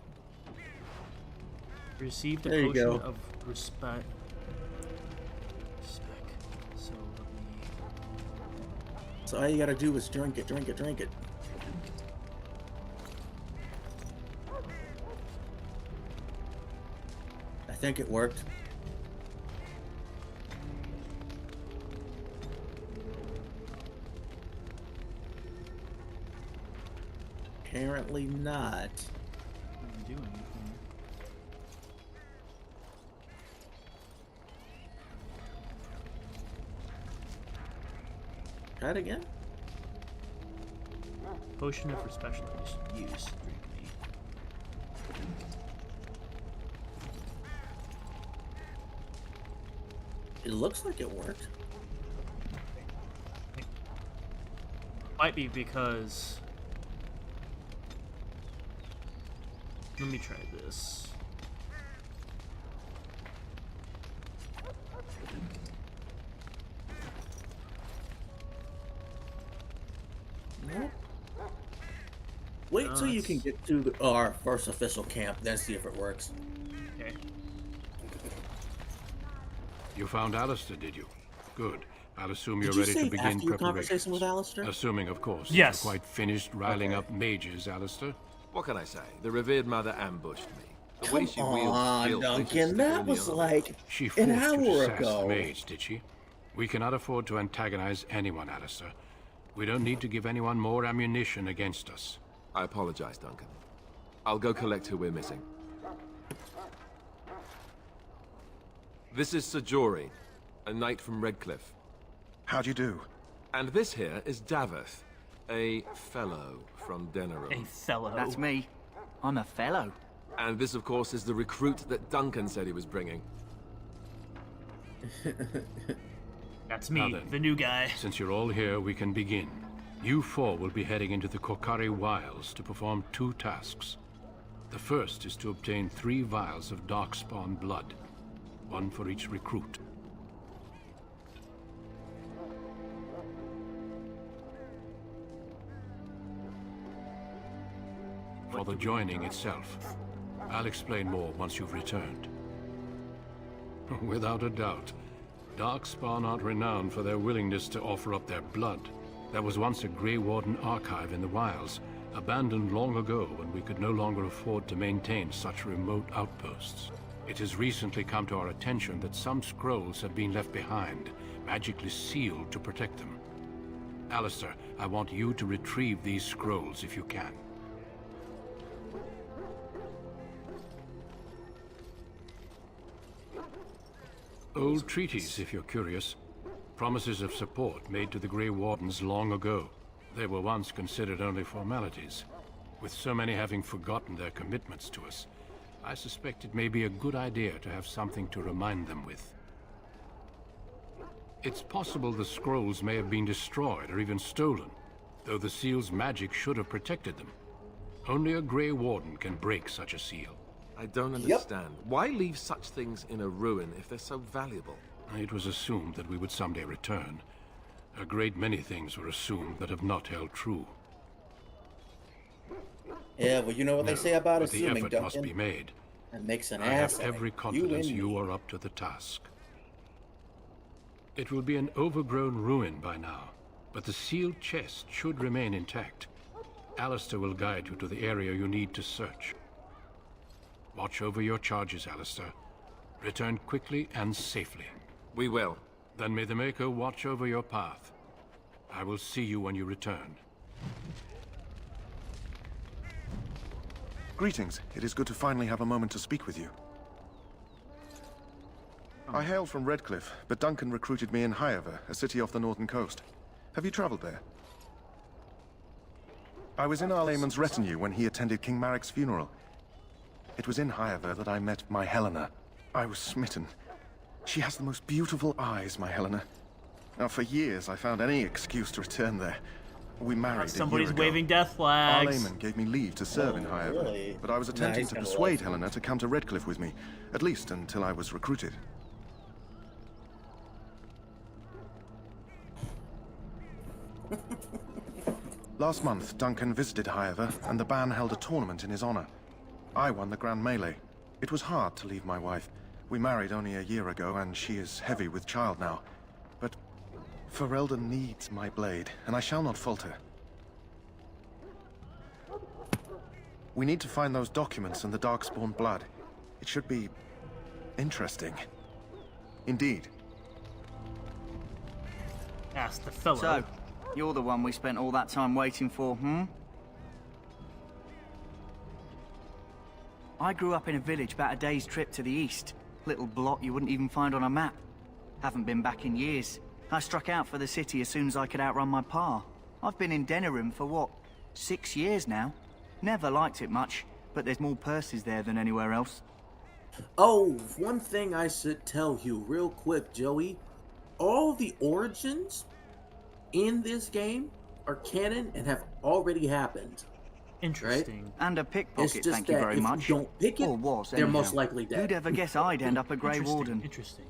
Received a There you potion go. of respect. So let me... So all you gotta do is drink it. I think it worked. Apparently not. Didn't do anything. Try it again. Potion for special use. Drink me. It looks like it worked. Might be because... Let me try this. Nope. Wait till you can get to our first official camp, then see if it works. Okay. You found Alistair, did you? Good. I'll assume Did you're you ready say to begin after your conversation preparations. with Alistair? Assuming, of course, that Yes. you're quite finished riling up mages, Alistair. What can I say? The revered mother ambushed me. The way Come she wields on, guilt Duncan, wishes that to was bring like She an forced you to hour sass ago. the mage, did she? We cannot afford to antagonize anyone, Alistair. We don't need to give anyone more ammunition against us. I apologize, Duncan. I'll go collect who we're missing. This is Sajori, a knight from Redcliffe. How do you do? And this here is Daveth, a fellow from Denerim. A fellow. That's me. I'm a fellow. And this, of course, is the recruit that Duncan said he was bringing. That's Now me, then, the new guy. Since you're all here, we can begin. You 4 will be heading into the Kokari Wilds to perform 2 tasks. The first is to obtain 3 vials of Darkspawn blood, 1 for each recruit. For the joining itself, I'll explain more once you've returned. Without a doubt, Darkspawn aren't renowned for their willingness to offer up their blood. There was once a Grey Warden archive in the wilds, abandoned long ago when we could no longer afford to maintain such remote outposts. It has recently come to our attention that some scrolls have been left behind, magically sealed to protect them. Alistair, I want you to retrieve these scrolls if you can. Old treaties, if you're curious. Promises of support made to the Grey Wardens long ago. They were once considered only formalities. With so many having forgotten their commitments to us, I suspect it may be a good idea to have something to remind them with. It's possible the scrolls may have been destroyed or even stolen, though the seal's magic should have protected them. Only a Grey Warden can break such a seal. I don't understand. Why leave such things in a ruin if they're so valuable? It was assumed that we would someday return. A great many things were assumed that have not held true. Yeah, well, you know what they say about but the assuming, effort Duncan. must be made. That makes an I ass have of every it. confidence and you me. are up to the task. It will be an overgrown ruin by now, but the sealed chest should remain intact. Alistair will guide you to the area you need to search. Watch over your charges, Alistair. Return quickly and safely. We will. Then may the Maker watch over your path. I will see you when you return. Greetings. It is good to finally have a moment to speak with you. I hail from Redcliffe, but Duncan recruited me in Highover, a city off the northern coast. Have you traveled there? I was in Arlayman's retinue when he attended King Maric's funeral. It was in Highover that I met my Helena. I was smitten. She has the most beautiful eyes, my Helena. Now, for years, I found any excuse to return there. We married Somebody's a year ago. waving death flags. Arlayman gave me leave to serve in Highover, really? but I was attempting Nice, to kinda persuade love. Helena to come to Redcliffe with me, at least until I was recruited. Last month, Duncan visited Highover, and the band held a tournament in his honor. I won the Grand Melee. It was hard to leave my wife. We married only a year ago, and she is heavy with child now. But Ferelden needs my blade, and I shall not falter. We need to find those documents and the Darkspawn blood. It should be interesting. Indeed. Ask the fellow. So, you're the one we spent all that time waiting for, hmm? I grew up in a village about a day's trip to the east. Little blot you wouldn't even find on a map. Haven't been back in years. I struck out for the city as soon as I could outrun my pa. I've been in Denerim for what, 6 years now? Never liked it much, but there's more purses there than anywhere else. Oh, one thing I should tell you real quick, Joey. All the origins in this game are canon and have already happened. Interesting. Right? And a It's pickpocket, just thank you that very if much. you don't pick it, Or was, they're anyhow. most likely dead. Who'd ever guess I'd end up a Grey Warden? Interesting.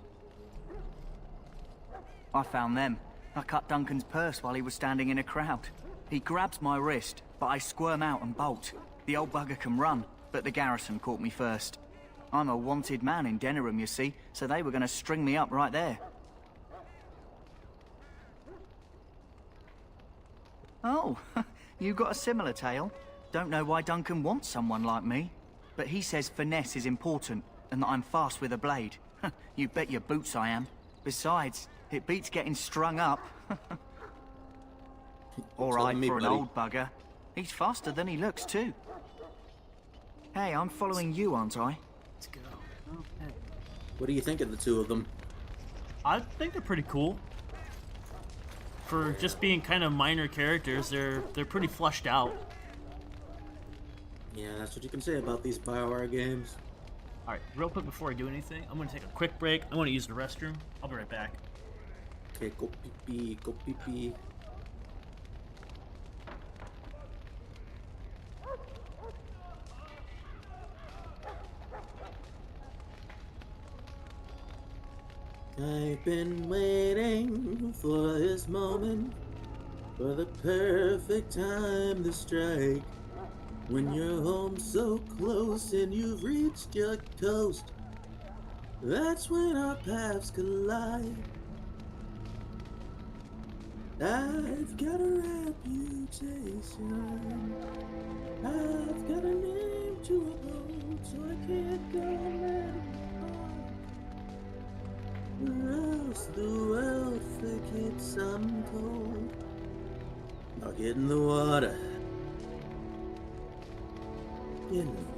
I found them. I cut Duncan's purse while he was standing in a crowd. He grabs my wrist, but I squirm out and bolt. The old bugger can run, but the garrison caught me first. I'm a wanted man in Denerim, you see, so they were going to string me up right there. Oh, you got a similar tale. Don't know why Duncan wants someone like me, but he says finesse is important and that I'm fast with a blade. You bet your boots I am. Besides, it beats getting strung up. All right telling me, for an buddy. old bugger. He's faster than he looks too. Hey, I'm following you, aren't I? Let's go. What do you think of the two of them? I think they're pretty cool. For just being kind of minor characters, they're pretty fleshed out. Yeah, that's what you can say about these Bioware games. Alright, real quick before I do anything, I'm going to take a quick break. I want to use the restroom. I'll be right back. Okay, go pee-pee, go pee-pee. I've been waiting for this moment, for the perfect time to strike. When you're home so close and you've reached your coast, that's when our paths collide. I've got a reputation, I've got a name to uphold, so I can't go let or else the world forgets I'm told. Now get in the water. Get in the water.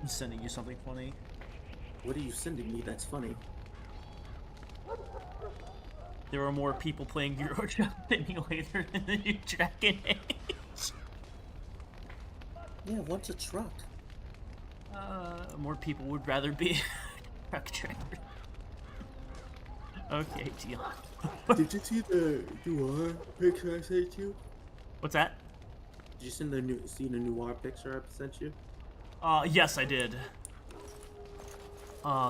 I'm sending you something funny. What are you sending me that's funny? There are more people playing Euro Truck Simulator than the new Dragon Age. Yeah, what's a truck? More people would rather be truck drivers. Okay, Tion. Did you see the noir picture I sent you? What's that? Did you see the noir picture I sent you? Yes, I did.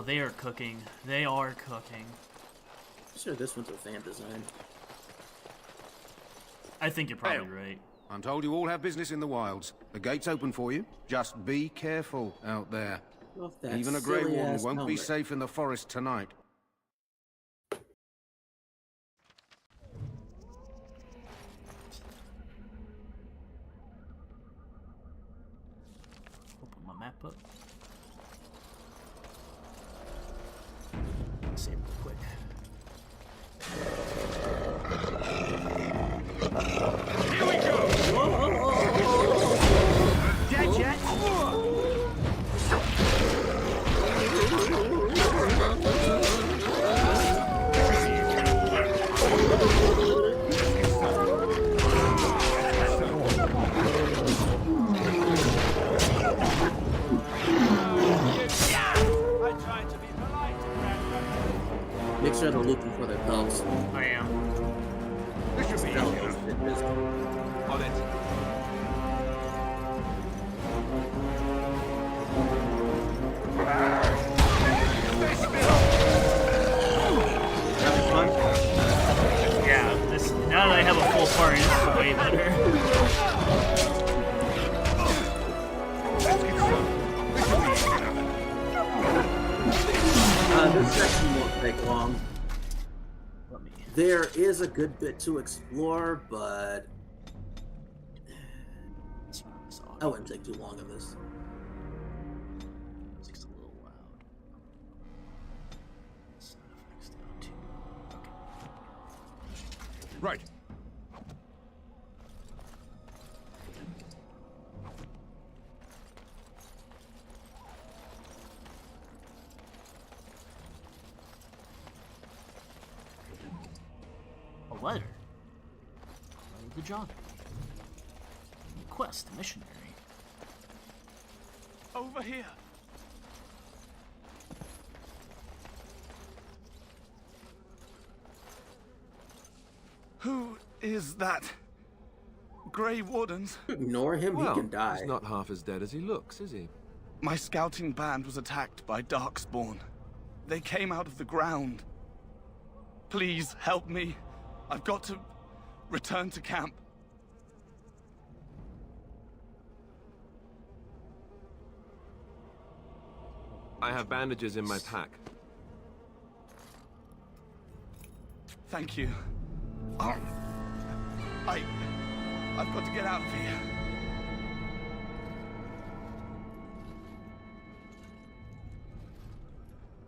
They are cooking. They are cooking. I'm sure this one's a fan design. I think you're probably right. I'm told you all have business in the wilds. The gate's open for you. Just be careful out there. Well, that Even a Grey Warden silly-ass won't be helmet. safe in the forest tonight. Open my map up. Save real quick. Here we go! Dead yet? Make sure they're looking for their belts. I am. This should be easy enough. On it. Yeah, this now that I have a full party, this is way better. This section won't take long. There is a good bit to explore, but I wouldn't take too long on this. Music's a little loud. Sound effects down too. Okay. Right. A letter. Letter of the jogger. Quest, missionary. Over here. Who is that? Grey Wardens? Ignore him, Well, he can die. He's not half as dead as he looks, is he? My scouting band was attacked by Darkspawn. They came out of the ground. Please help me. I've got to return to camp. I have bandages in my pack. Thank you. I've got to get out of here.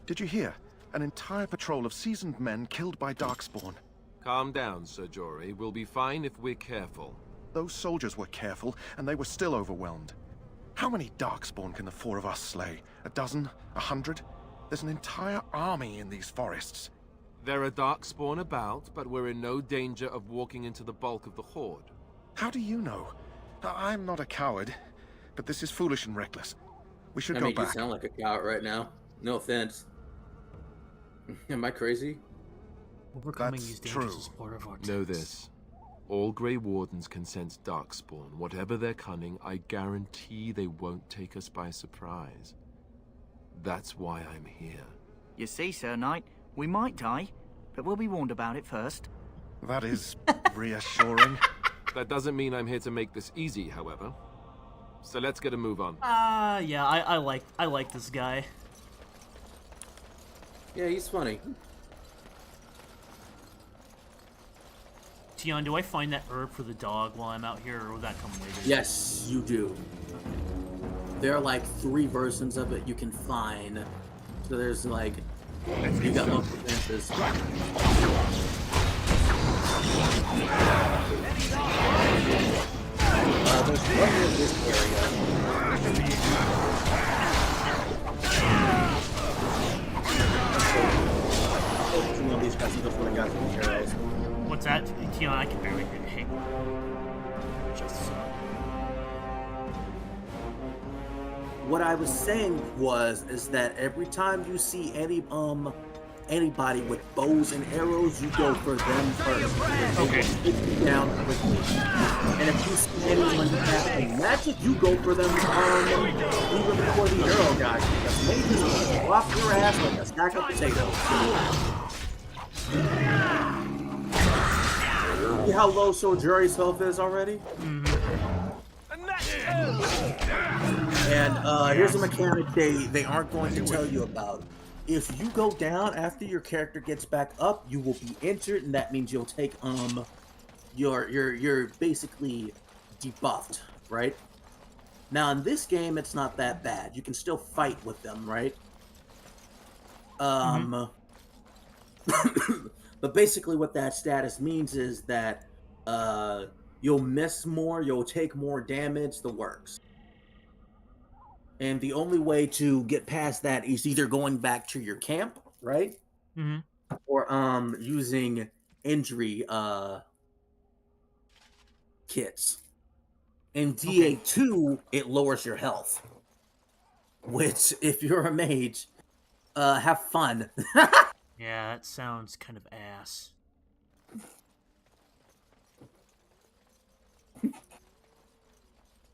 Did you hear? An entire patrol of seasoned men killed by Darkspawn. Calm down, Sir Jory. We'll be fine if we're careful. Those soldiers were careful, and they were still overwhelmed. How many Darkspawn can the four of us slay? A dozen? 100? There's an entire army in these forests. There are Darkspawn about, but we're in no danger of walking into the bulk of the Horde. How do you know? I'm not a coward, but this is foolish and reckless. We should I go made you back. sound like a coward right now. No offense. Am I crazy? Overcoming That's these dangers true. is part of our Know this. All Grey Wardens can sense Darkspawn. Whatever their cunning, I guarantee they won't take us by surprise. That's why I'm here. You see, Sir Knight, we might die, but we'll be warned about it first. That is reassuring. That doesn't mean I'm here to make this easy, however. So let's get a move on. Yeah, I like this guy. Yeah, he's funny. Tion, do I find that herb for the dog while I'm out here, or will that come later? Yes, you do. There are like 3 versions of it you can find. So there's like, you got multiple chances. There's one in this area. Focusing on these guys before I got some arrows. What's that? Tion, I can barely hear. Hang on. Just so. what I was saying is that every time you see anybody with bows and arrows, you go for them first. Okay. Take you down quickly. And if you see anyone casting magic, you go for them even before the arrow guy. Because mages will drop your ass like a stack of potatoes. See how low Soldier's health is already? And here's a mechanic they aren't going to tell you about. If you go down after your character gets back up, you will be injured, and that means you'll take you're basically debuffed, right? Now in this game, it's not that bad. You can still fight with them, right? But basically what that status means is that you'll miss more, you'll take more damage, the works. And the only way to get past that is either going back to your camp, right? Or using injury kits. In DA2, it lowers your health. Which, if you're a mage, have fun. Yeah, that sounds kind of ass.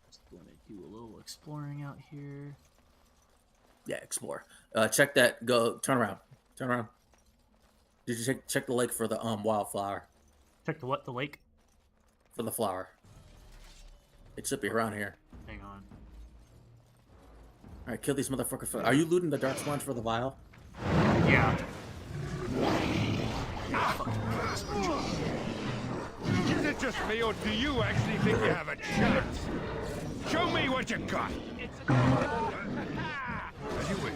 Just want to do a little exploring out here. Yeah, explore. Check that. Go. Turn around. Turn around. Did you check the lake for the wildflower? Check the what? The lake? For the flower. It should be around here. Hang on. Alright, kill these motherfuckers. Are you looting the dark sponge for the vial? Yeah. Is it just me, or do you actually think you have a chance? Show me what you got! As you wish.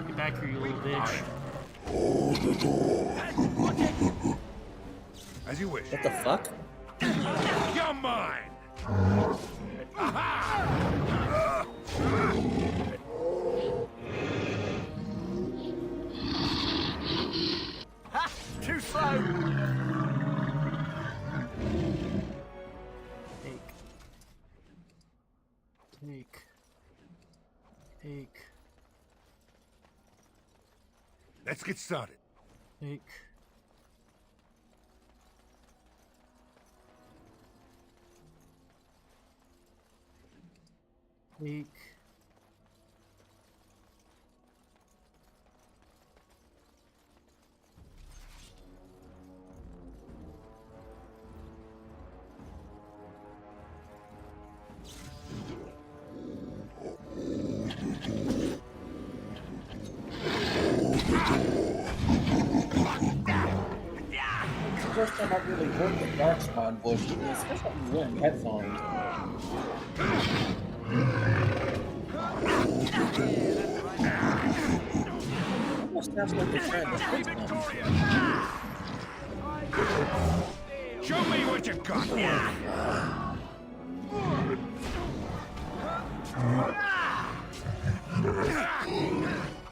Get back here, you little bitch. As you wish. What the fuck? You're mine! Ha! Too slow! Take. Let's get started. Take. First time I really heard the Darkspawn voice, especially when you're wearing headphones. Almost sounds like your friend. Show me what you got!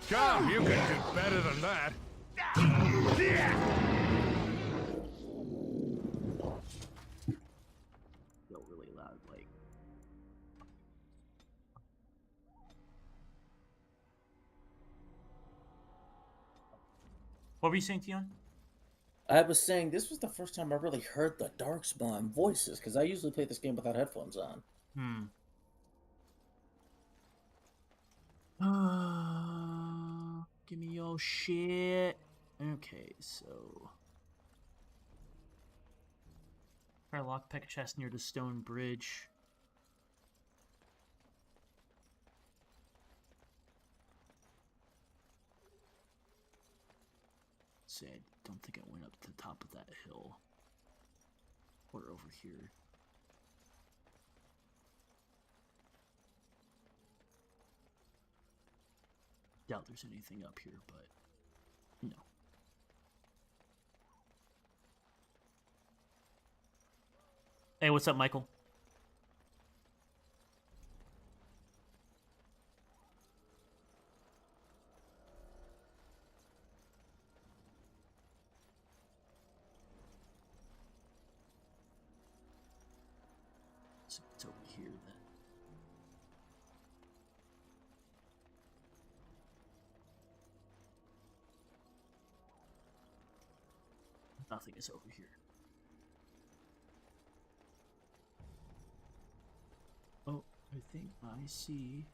Come, you can do better than that. Feel really loud, like. What were you saying, Tion? I was saying this was the first time I really heard the Darkspawn voices, because I usually play this game without headphones on. Give me your shit. Okay, so. Try to lockpick a chest near the stone bridge. See, I don't think I went up to the top of that hill. Or over here. Doubt there's anything up here, but no. Hey, what's up, Michael? Nothing is over here. Oh, I think I see.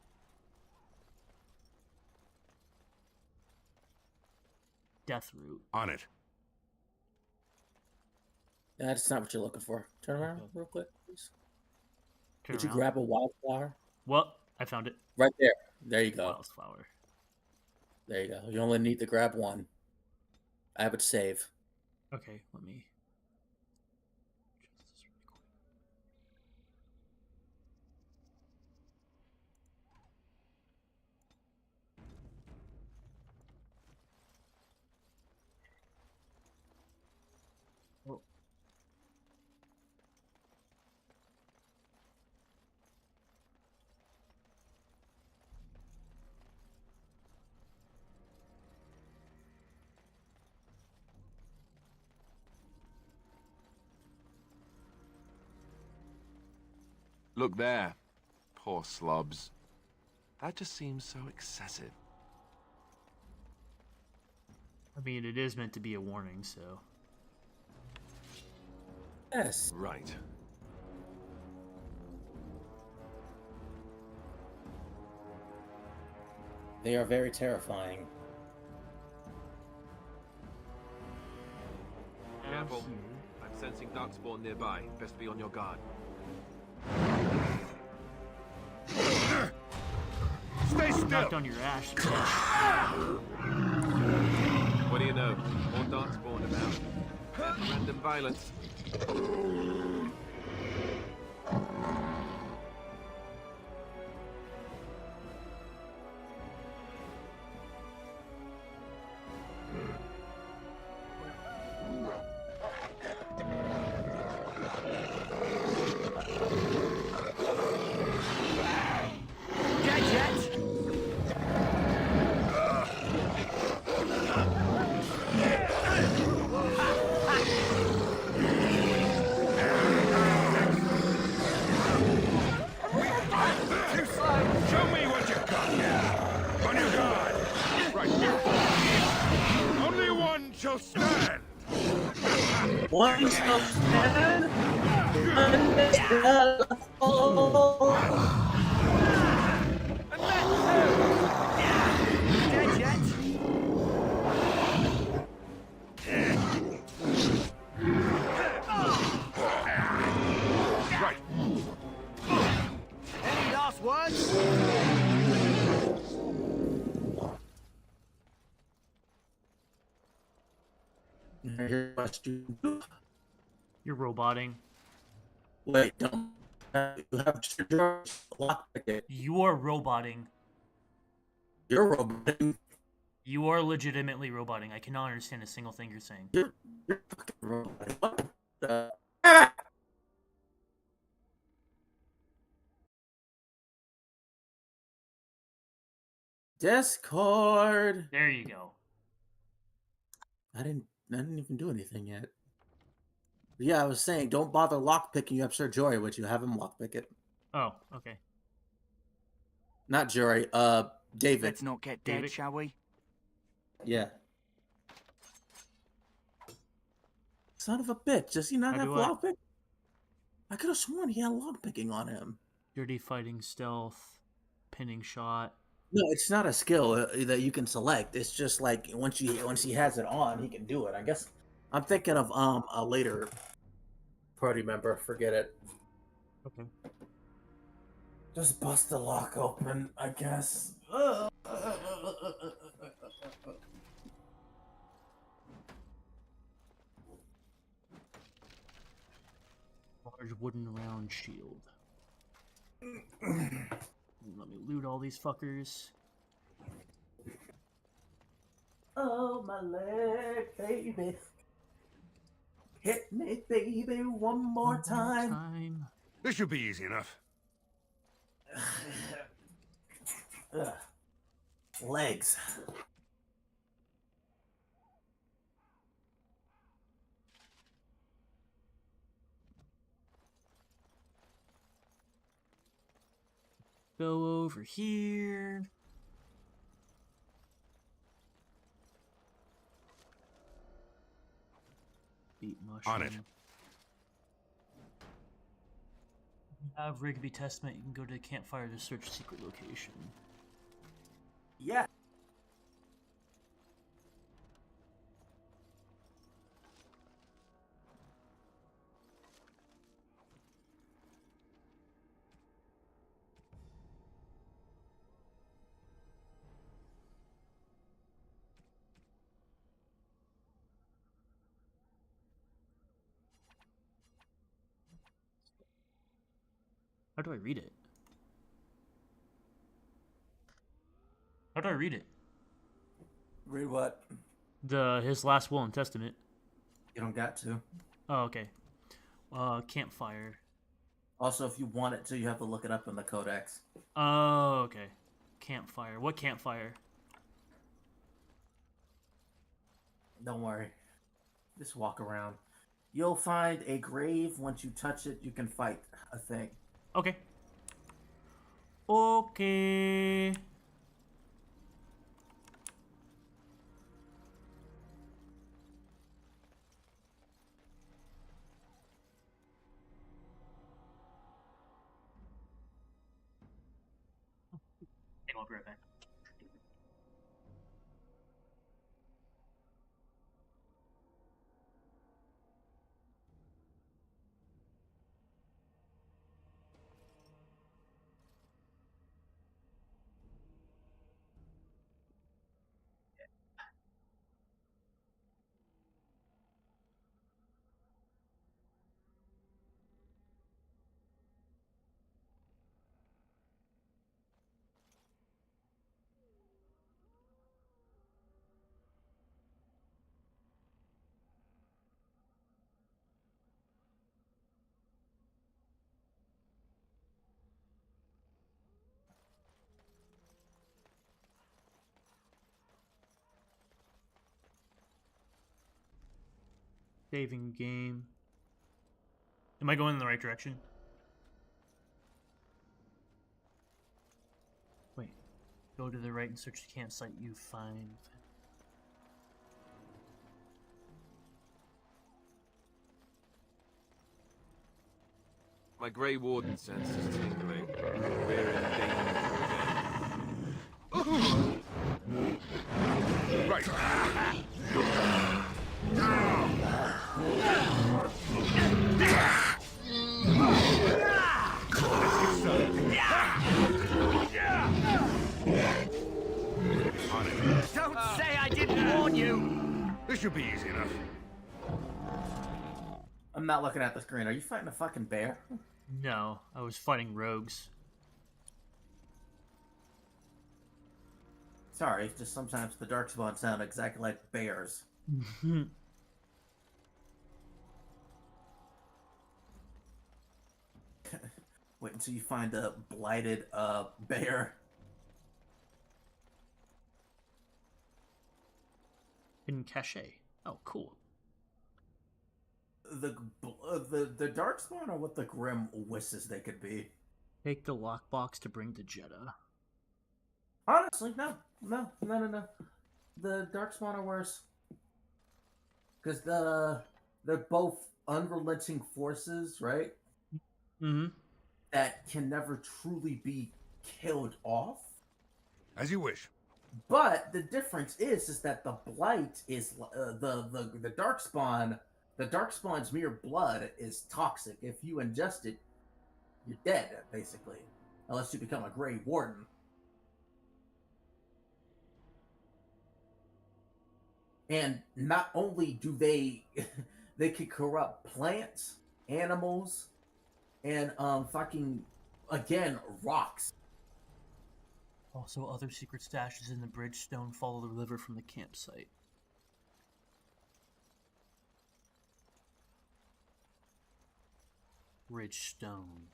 Death root. On it. That's not what you're looking for. Turn around real quick, please. Turn Did you around. grab a wildflower? Well, I found it. Right there. There you go. Wildflower. There you go. You only need to grab one. I would save. Okay, let me. Oh. Look there. Poor slobs. That just seems so excessive. I mean, it is meant to be a warning, so. Yes. Right. They are very terrifying. Careful. I'm sensing darkspawn nearby. Best be on your guard. Stay still! Knocked on your ash. What do you know? More darkspawn about. Random violence. Show me what you got! On your guard! Right. Only one shall stand! One shall stand. Dead yet? Right. Any last words? Here's what you do. You're roboting. Wait, don't. You have your lockpick. You are roboting. You're roboting. You are legitimately roboting. I cannot understand a single thing you're saying. You're fucking roboting. What the? Discord. There you go. I didn't even do anything yet. But yeah, I was saying, don't bother lockpicking you up Sir Jory, would you? Have him lockpick it. Oh, okay. Not Jory, David. Let's not get dead, David? shall we? Yeah. Son of a bitch, does he not How have do I- lockpick? I could have sworn he had lockpicking on him. Dirty fighting stealth, pinning shot. No, it's not a skill that you can select. It's just like once he has it on, he can do it. I guess I'm thinking of a later party member. Forget it. Okay. Just bust the lock open, I guess. Large wooden round shield. Let me loot all these fuckers. Oh, my leg, baby. Hit me, baby, one more time. This should be easy enough. Ugh. Legs. Go over here. Beet mushroom. On it. You have Rigby Testament. You can go to the campfire to search secret location. Yeah. How do I read it? How do I read it? Read what? His last will and testament. You don't got to. Oh, okay. Campfire. Also, if you want it to, you have to look it up in the codex. Oh, okay. Campfire. What campfire? Don't worry. Just walk around. You'll find a grave. Once you touch it, you can fight a thing. Okay. Okay. I'll be right back. Saving game. Am I going in the right direction? Wait. Go to the right and search the campsite you find. My Grey Warden sense is tingling. We're in danger. Right. Don't say I didn't warn you! This should be easy enough. I'm not looking at the screen. Are you fighting a fucking bear? No, I was fighting rogues. Sorry, just sometimes the Darkspawn sound exactly like bears. Wait until you find a blighted bear. In cache. Oh, cool. The Darkspawn are what the grim wishes they could be. Take the lockbox to bring to Jeddah. Honestly, no. The Darkspawn are worse. Because they're both unrelenting forces, right? Mm-hmm. That can never truly be killed off. As you wish. But the difference is that the blight is the Darkspawn. The Darkspawn's mere blood is toxic. If you ingest it, you're dead, basically, unless you become a Grey Warden. And not only do they can corrupt plants, animals, and fucking again rocks. Also, other secret stashes in the Bridgestone follow the river from the campsite. Bridgestone.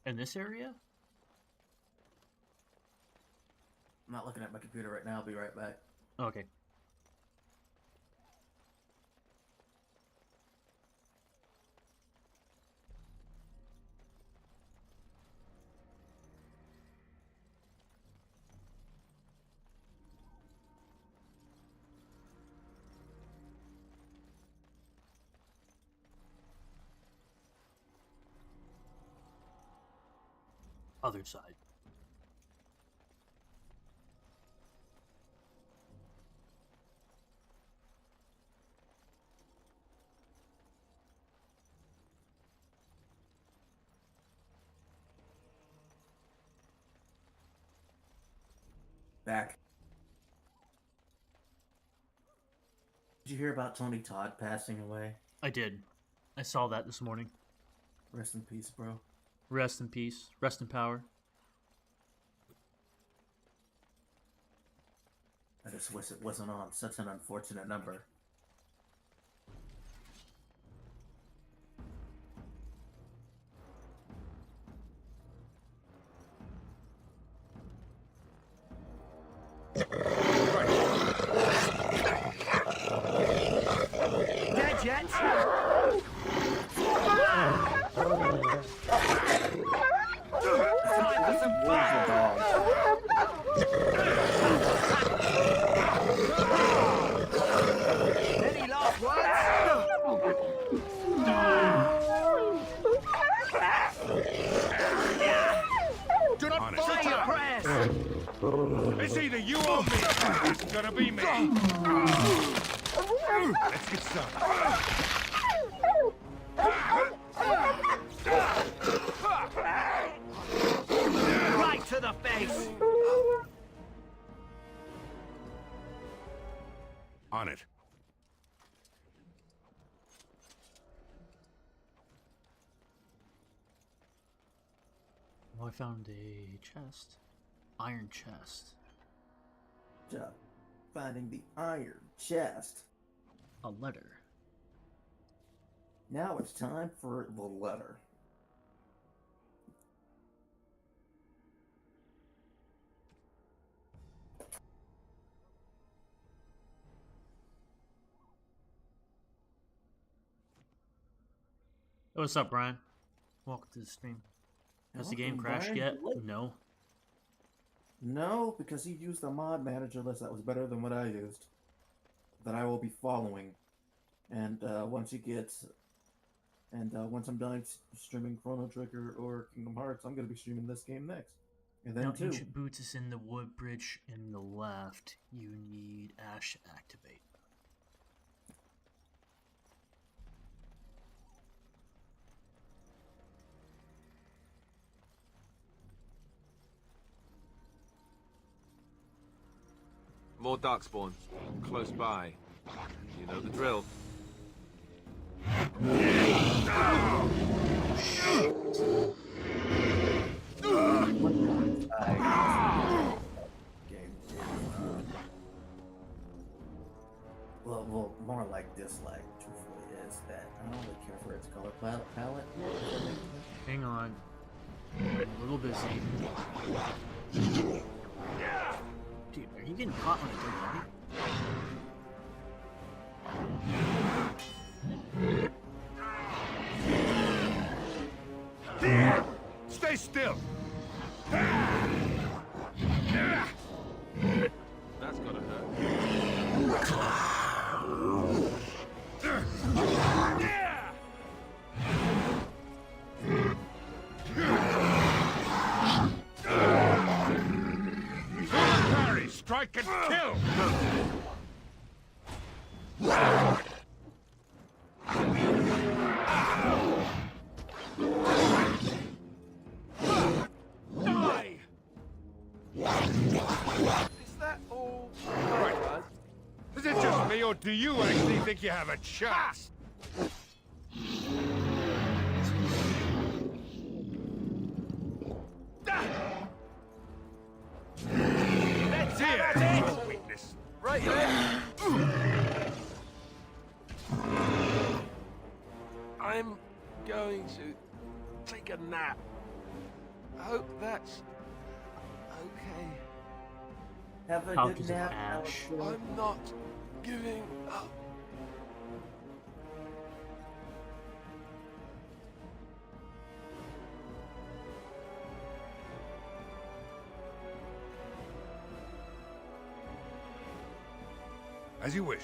In this area? I'm not looking at my computer right now. I'll be right back. Okay. other side. Back. Did you hear about Tony Todd passing away? I did. I saw that this morning. Rest in peace, bro. Rest in peace. Rest in power. I just wish it wasn't on such an unfortunate number. Dead yet? Time for some fun! Any last words? Do not On say your prayers! It's either you or me. It's gonna be me. Let's get started. Right to the face! On it. Oh, I found a chest. Iron chest. Job finding the iron chest. A letter. Now it's time for the letter. What's up, Brian? Welcome to the stream. Has the game Welcome, crashed Brian. yet? No. No, because he used a mod manager list that was better than what I used. That I will be following. And once I'm done streaming Chrono Trigger or Kingdom Hearts, I'm going to be streaming this game next. And then Now, too. Ancient Boots is in the wood bridge in the left. You need Ash to activate. More darkspawn, close by. You know the drill. Well, more like dislike, truthfully, is that I don't really care for its color palette. Hang on. I'm a little busy. Dude, are you getting caught on a dirty Stay still. That's gotta hurt. Parry, strike and kill. Die! Is that all? Right. Is it just me, or do you actually think you have a chance? Let's have Here, weakness. Right there. I'm going to take a nap. I hope that's okay. Have a Pouches good of nap, ash. Alex. I'm not giving up. As you wish.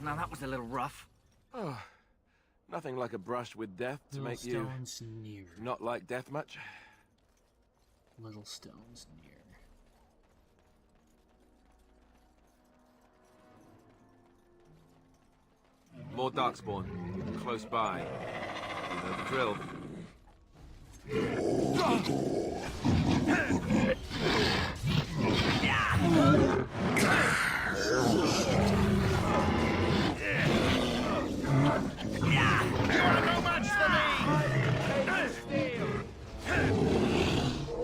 Now that was a little rough. Oh, Nothing like a brush with death to Little make you stones near. not like death much. Little stones near. More darkspawn, close by. You know the drill. You're no match for me!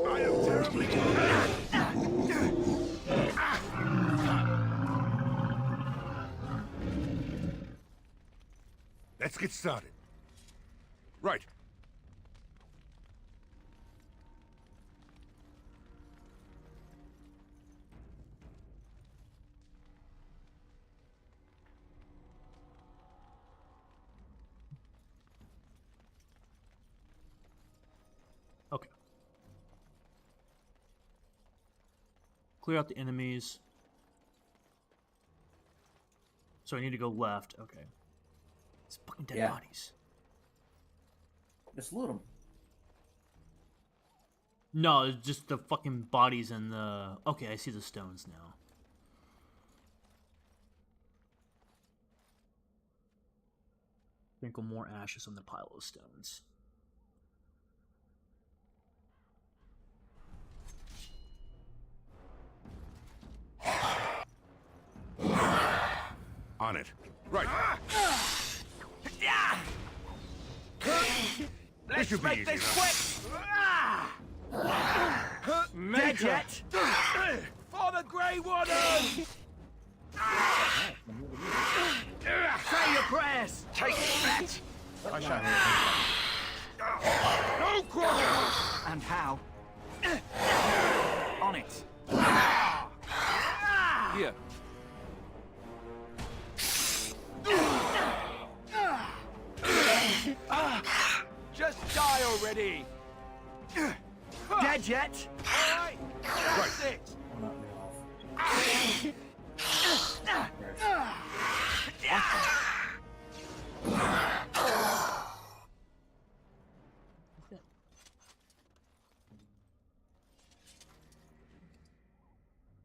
I am terribly Let's get started. Right. Okay. Clear out the enemies. So I need to go left. Okay. It's fucking dead bodies. Just loot them. No, it's just the fucking bodies and the... Okay, I see the stones now. Sprinkle more ashes on the pile of stones. On it. Right. Let's should be make easy this enough. quick! Dead yet? For the Grey Warden! Say your prayers! Take that! I shall. No quarter! And how? On it. Here. Just die already! Dead yet? Alright, that's it!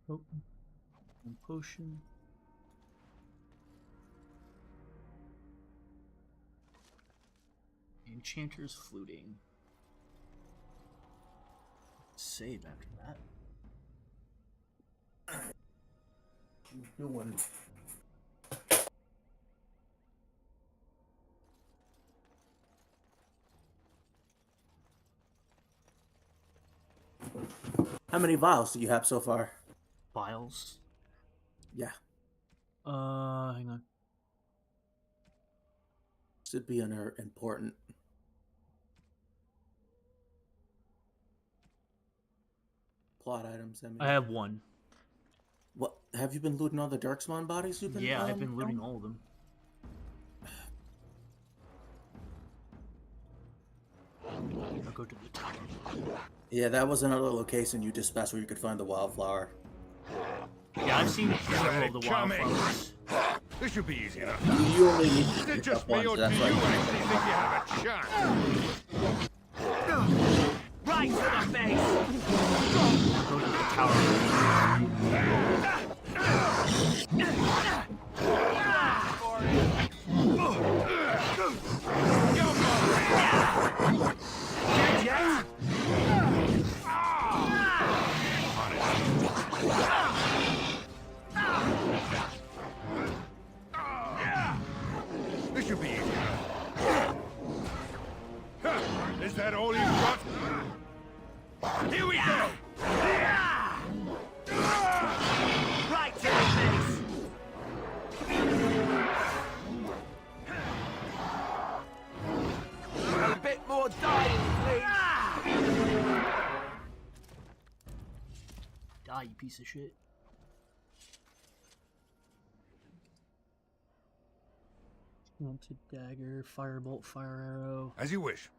Oh, one potion. Enchanter's fluting. Save after that. New one. How many vials do you have so far? Vials? Yeah. Hang on. Should be under important. Plot items. I have one. What have you been looting all the Darkspawn bodies you've been? Yeah, I've been looting all of them. I'll go to the top. Yeah, that was another location you dispatched where you could find the wildflower. Yeah, I've seen several of the wildflowers. This should be easy enough. You only need to Is it pick just up me, one, or so do that's you why. actually think you have a chance? Right to the face! Go to the tower. Dead yet? This should be easy enough. Is that all you've got? Here we go! Right to the face! A bit more dying, please! Die, you piece of shit. Melted dagger, firebolt, fire arrow. As you wish.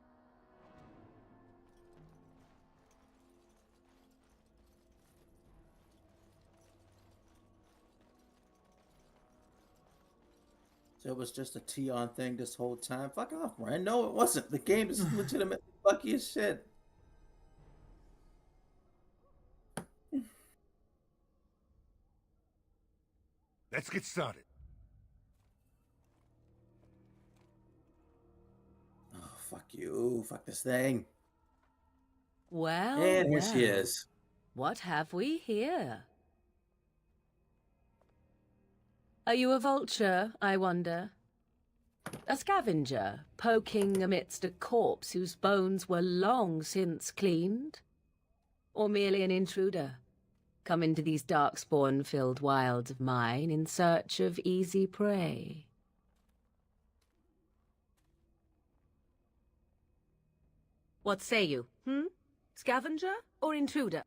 It was just a T-on thing this whole time. Fuck off, Ryan. No, it wasn't. The game is legitimately fucky as shit. Let's get started. Oh, fuck you. Fuck this thing. Well, And here well. she is. What have we here? Are you a vulture, I wonder? A scavenger, poking amidst a corpse whose bones were long since cleaned? Or merely an intruder, come into these darkspawn-filled wilds of mine in search of easy prey? What say you, Scavenger or intruder?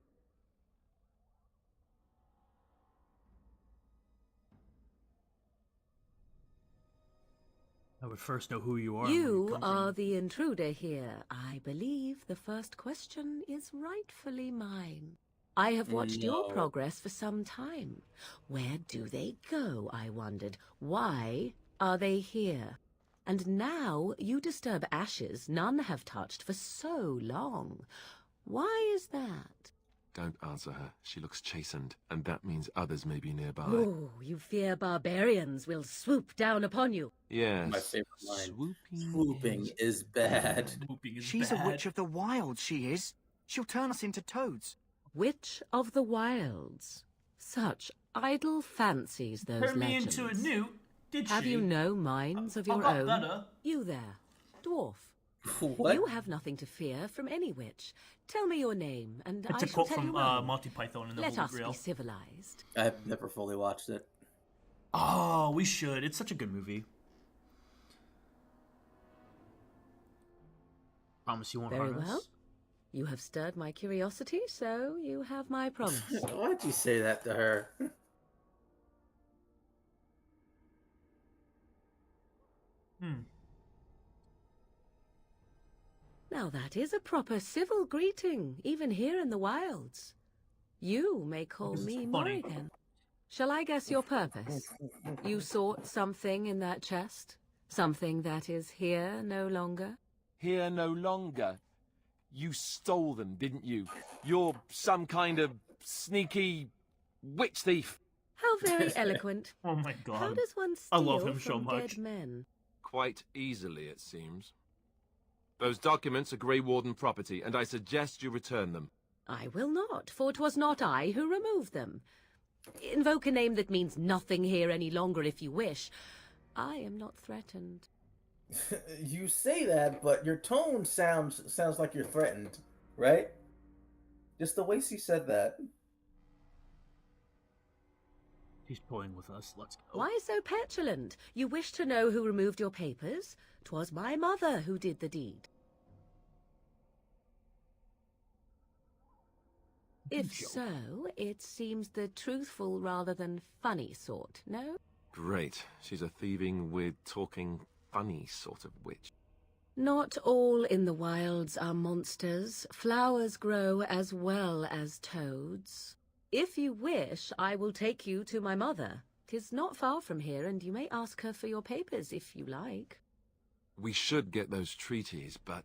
I would first know who you are. You are the intruder here. I believe the first question is rightfully mine. I have watched your progress for some time. Where do they go, I wondered? Why are they here? And now you disturb ashes none have touched for so long. Why is that? Don't answer her. She looks chastened, and that means others may be nearby. Oh, you fear barbarians will swoop down upon you. Yes. My favorite line. Swooping is bad. She's a witch of the wild, she is. She'll turn us into toads. Witch of the wilds. Such idle fancies, those Turn me legends. into a newt, did Have she? you no minds of I your got own? better. You there, dwarf. What? You have nothing to fear from any witch. Tell me your name, and It's I a shall quote tell from you mine. Monty Python and the Let Holy us Grail. be civilized. I've never fully watched it. Oh, we should. It's such a good movie. Promise you won't Very harm us. well. You have stirred my curiosity, so you have my promise. Why'd you say that to her? Now that is a proper civil greeting, even here in the wilds. You may call This is me funny. Morrigan. Shall I guess your purpose? You sought something in that chest? Something that is here no longer? Here no longer. You stole them, didn't you? You're some kind of sneaky witch thief. How very eloquent. Oh my god. How does one I steal love him so from much. dead men? Quite easily, it seems. Those documents are Grey Warden property, and I suggest you return them. I will not, for 'twas not I who removed them. Invoke a name that means nothing here any longer if you wish. I am not threatened. You say that, but your tone sounds like you're threatened, right? Just the way she said that. He's toying with us. Let's go. Why so petulant? You wish to know who removed your papers? 'Twas my mother who did the deed. If so, it seems the truthful rather than funny sort, no? Great. She's a thieving, weird, talking, funny sort of witch. Not all in the wilds are monsters. Flowers grow as well as toads. If you wish, I will take you to my mother. 'Tis not far from here, and you may ask her for your papers if you like. We should get those treaties, but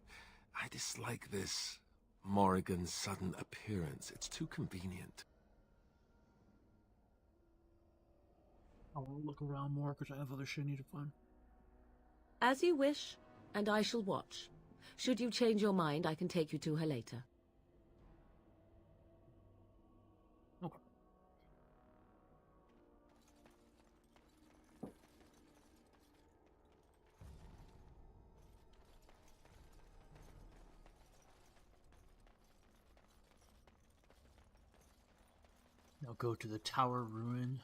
I dislike this Morrigan's sudden appearance. It's too convenient. I want to look around more because I have other shit I need to find. As you wish, and I shall watch. Should you change your mind, I can take you to her later. Okay. Now go to the tower ruin.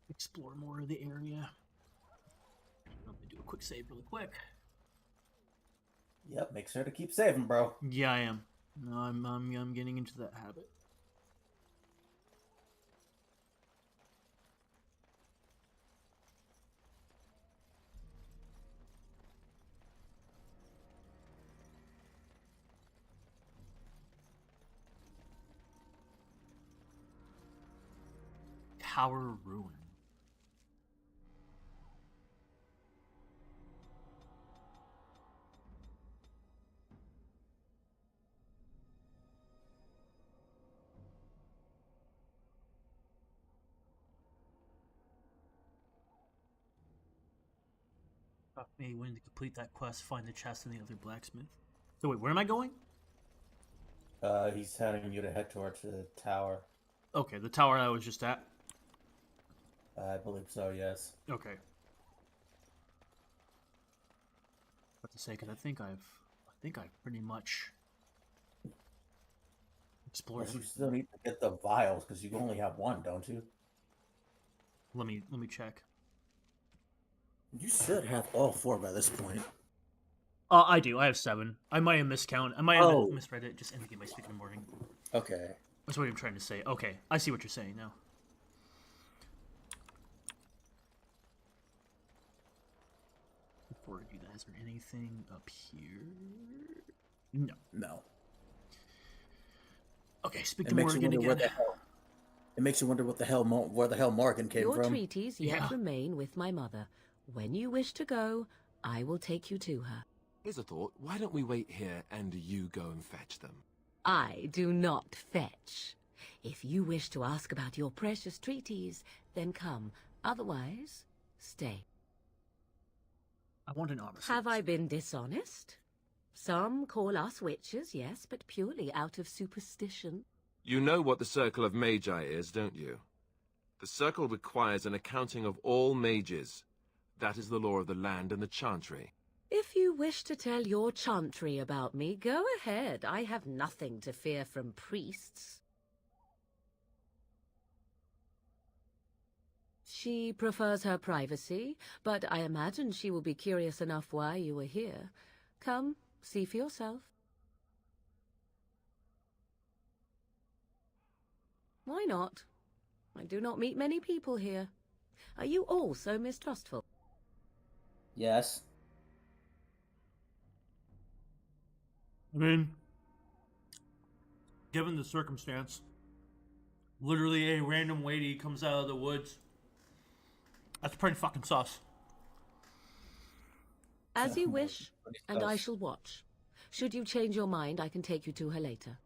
Explore more of the area. Let me do a quick save really quick. Yep, make sure to keep saving, bro. Yeah, I am. I'm getting into that habit. Tower Ruin. Me when to complete that quest, find the chest and the other blacksmith. So wait, where am I going? He's telling you to head towards the tower. Okay, the tower I was just at. I believe so, yes. Okay. What to say? Because I think I've pretty much explored. But you still need to get the vials because you only have one, don't you? Let me check. You should have all 4 by this point. I do. I have 7. I might have miscounted. I might have misread it. Just ended my speaking in the morning. Okay. That's what I'm trying to say. Okay, I see what you're saying now. Before I do that, is there anything up here? No. No. Okay, speak to Morgan again. It makes you wonder where the hell Morgan came Your from. treaties yet remain with my mother. When you wish to go, I will take you to her. Here's a thought. Why don't we wait here and you go and fetch them? I do not fetch. If you wish to ask about your precious treaties, then come. Otherwise, stay. I want an honest. Have I been dishonest? Some call us witches, yes, but purely out of superstition. You know what the Circle of Magi is, don't you? The Circle requires an accounting of all mages. That is the law of the land and the Chantry. If you wish to tell your chantry about me, go ahead. I have nothing to fear from priests. She prefers her privacy, but I imagine she will be curious enough why you are here. Come, see for yourself. Why not? I do not meet many people here. Are you all so mistrustful? Yes. I mean, given the circumstance, literally a random lady comes out of the woods. That's pretty fucking sus. As you wish, and I shall watch. Should you change your mind, I can take you to her later.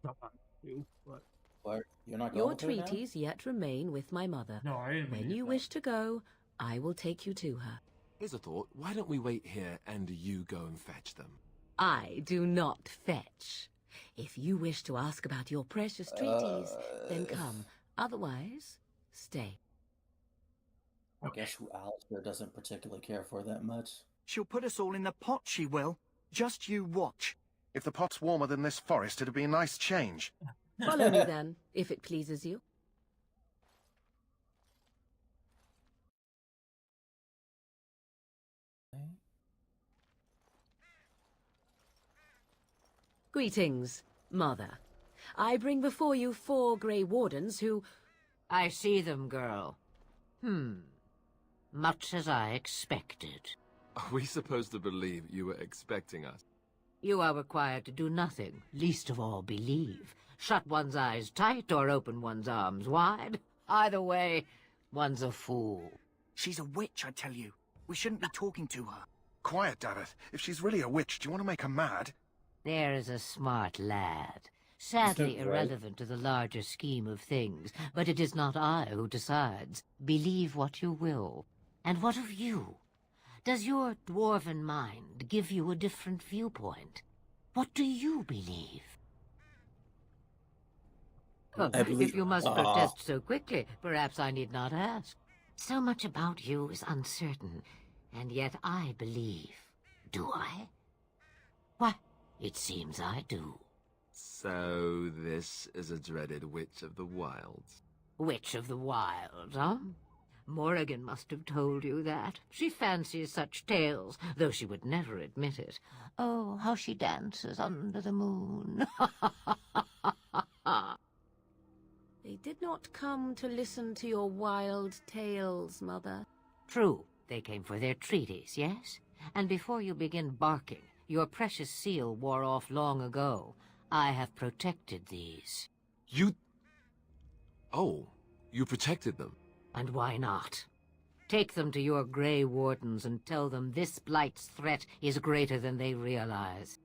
What? You're not going Your with her now? treaties yet remain with my mother. No, I didn't When mean you that. wish to go, I will take you to her. Here's a thought. Why don't we wait here and you go and fetch them? I do not fetch. If you wish to ask about your precious treaties, then come. Otherwise, stay. I guess who Alistair doesn't particularly care for that much. She'll put us all in the pot, she will. Just you watch. If the pot's warmer than this forest, it'd be a nice change. Follow me then, if it pleases you. Greetings, Mother. I bring before you 4 Grey Wardens who... I see them, girl. Much as I expected. Are we supposed to believe you were expecting us? You are required to do nothing, least of all believe. Shut one's eyes tight or open one's arms wide. Either way, one's a fool. She's a witch, I tell you. We shouldn't be talking to her. Quiet, Dareth. If she's really a witch, do you want to make her mad? There is a smart lad. Sadly Right. irrelevant to the larger scheme of things, but it is not I who decides. Believe what you will. And what of you? Does your dwarven mind give you a different viewpoint? What do you believe? Oh, I believe- if you must protest so quickly, perhaps I need not ask. So much about you is uncertain, and yet I believe. Do I? Why, it seems I do. So this is a dreaded Witch of the Wilds. Witch of the Wild, huh? Morrigan must have told you that. She fancies such tales, though she would never admit it. Oh, how she dances under the moon. They did not come to listen to your wild tales, Mother. True, they came for their treaties, yes? And before you begin barking, your precious seal wore off long ago. I have protected these. You You protected them. And why not? Take them to your Grey Wardens and tell them this Blight's threat is greater than they realize.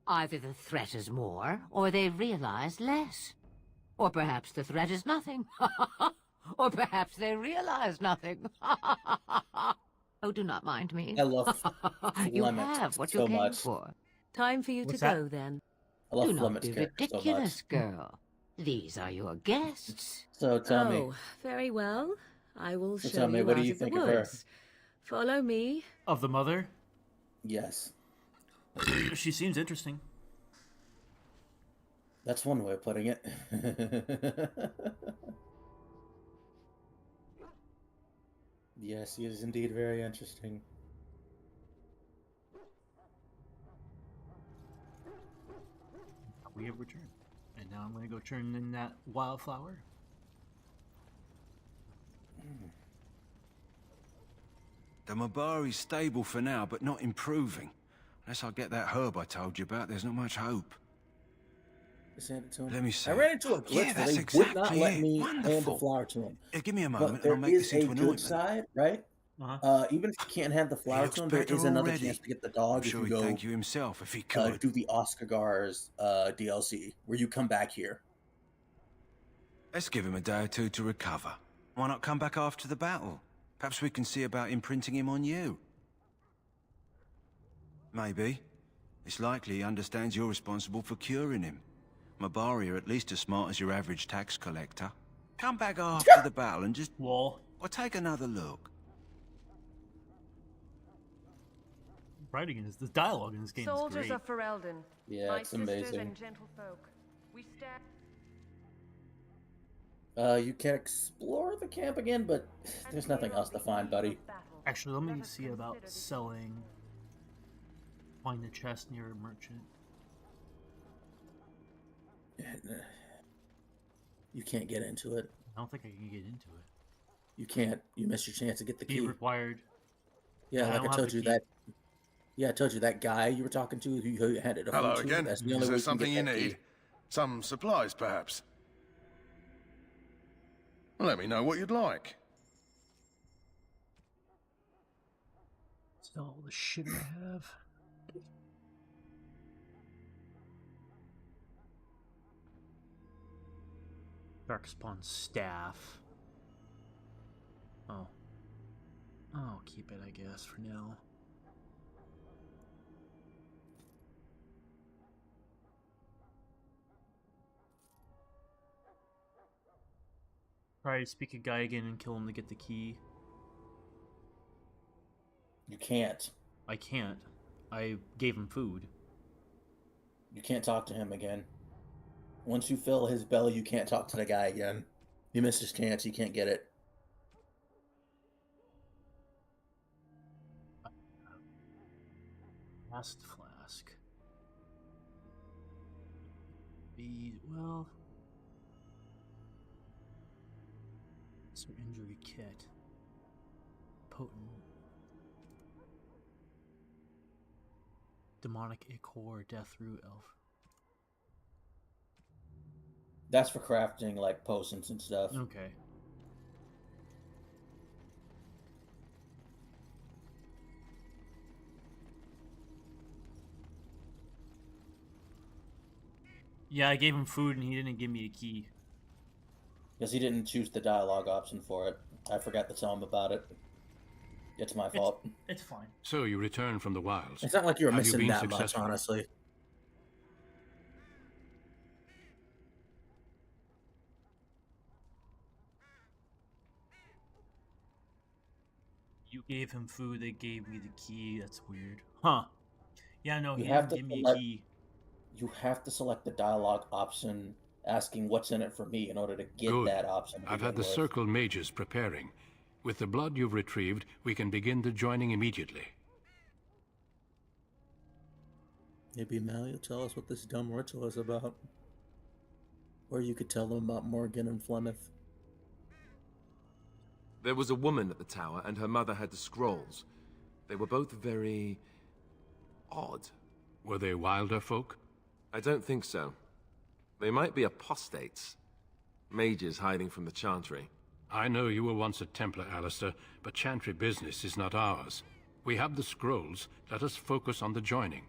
Either the threat is more, or they realize less. Or perhaps the threat is nothing. Or perhaps they realize nothing. Oh, do not mind me. I love You Flemeth have what so you came much. for. Time for you What's to that? go, then. I love Do not Flemet's be character so ridiculous, much. girl. These are your guests. So tell me. Oh, very well. I will So show tell me, you what do out you of the think of her? woods. Follow me. Of the mother? Yes. She seems interesting. That's one way of putting it. Yes, he is indeed very interesting. We have returned. And now I'm going to go turn in that wildflower. The Mabari's stable for now, but not improving. Unless I get that herb I told you about, there's not much hope. Just hand it to him. Let me see. I ran into a glitch Yeah, where that's they exactly would not let it. me hand the Wonderful. flower to him. Yeah, give me a But moment and there I'll make is this a into an good ointment. side, right? Even if you can't hand the flower looks to him, there better is another already. chance to get the dog I'm if sure you he'd go thank you himself if he could. do the Oscar Gars DLC, where you come back here. Let's give him a day or two to recover. Why not come back after the battle? Perhaps we can see about imprinting him on you. Maybe. It's likely he understands you're responsible for curing him. Mabari are at least as smart as your average tax collector. Come back after the battle and just... Or take another look. Writing in the dialogue in this game Soldiers is great. of Ferelden, Yeah, my it's sisters amazing. and gentlefolk, we stand. You can explore the camp again, but there's nothing else to find, buddy. Actually, let me see about selling. Find the chest near a merchant. You can't get into it. I don't think I can get into it. You can't. You missed your chance to get the Key key. required. Yeah, I like don't I have told the you key. that. Yeah, I told you that guy you were talking to who handed a Hello food to. again. That's the Is only way there you can something get you that key. need? Some supplies, perhaps? Let me know what you'd like. Sell all the shit I have. Darkspawn staff. Oh. I'll keep it, I guess, for now. Probably speak a guy again and kill him to get the key. You can't. I can't. I gave him food. You can't talk to him again. Once you fill his belly, you can't talk to the guy again. You missed his chance. You can't get it. Last flask. Well. It's an injury kit. Potent. Demonic Ichor, Death Root Elf. That's for crafting like potions and stuff. Okay. Yeah, I gave him food and he didn't give me a key. Because he didn't choose the dialogue option for it. I forgot to tell him about it. It's my fault. It's fine. So you return from the wilds. It's not like you were Have missing been that much, successful? honestly. You gave him food, they gave me the key. That's weird. Huh. Yeah, no, he You have didn't to give me a select- key. You have to select the dialogue option asking what's in it for me in order to get Good. that option. to I've had begin the with. circle mages preparing. With the blood you've retrieved, we can begin the joining immediately. Maybe Mal, you'll tell us what this dumb ritual is about. Or you could tell them about Morgan and Flemeth. There was a woman at the tower, and her mother had the scrolls. They were both very... odd. Were they wilder folk? I don't think so. They might be apostates. Mages hiding from the Chantry. I know you were once a Templar, Alistair, but Chantry business is not ours. We have the scrolls. Let us focus on the joining.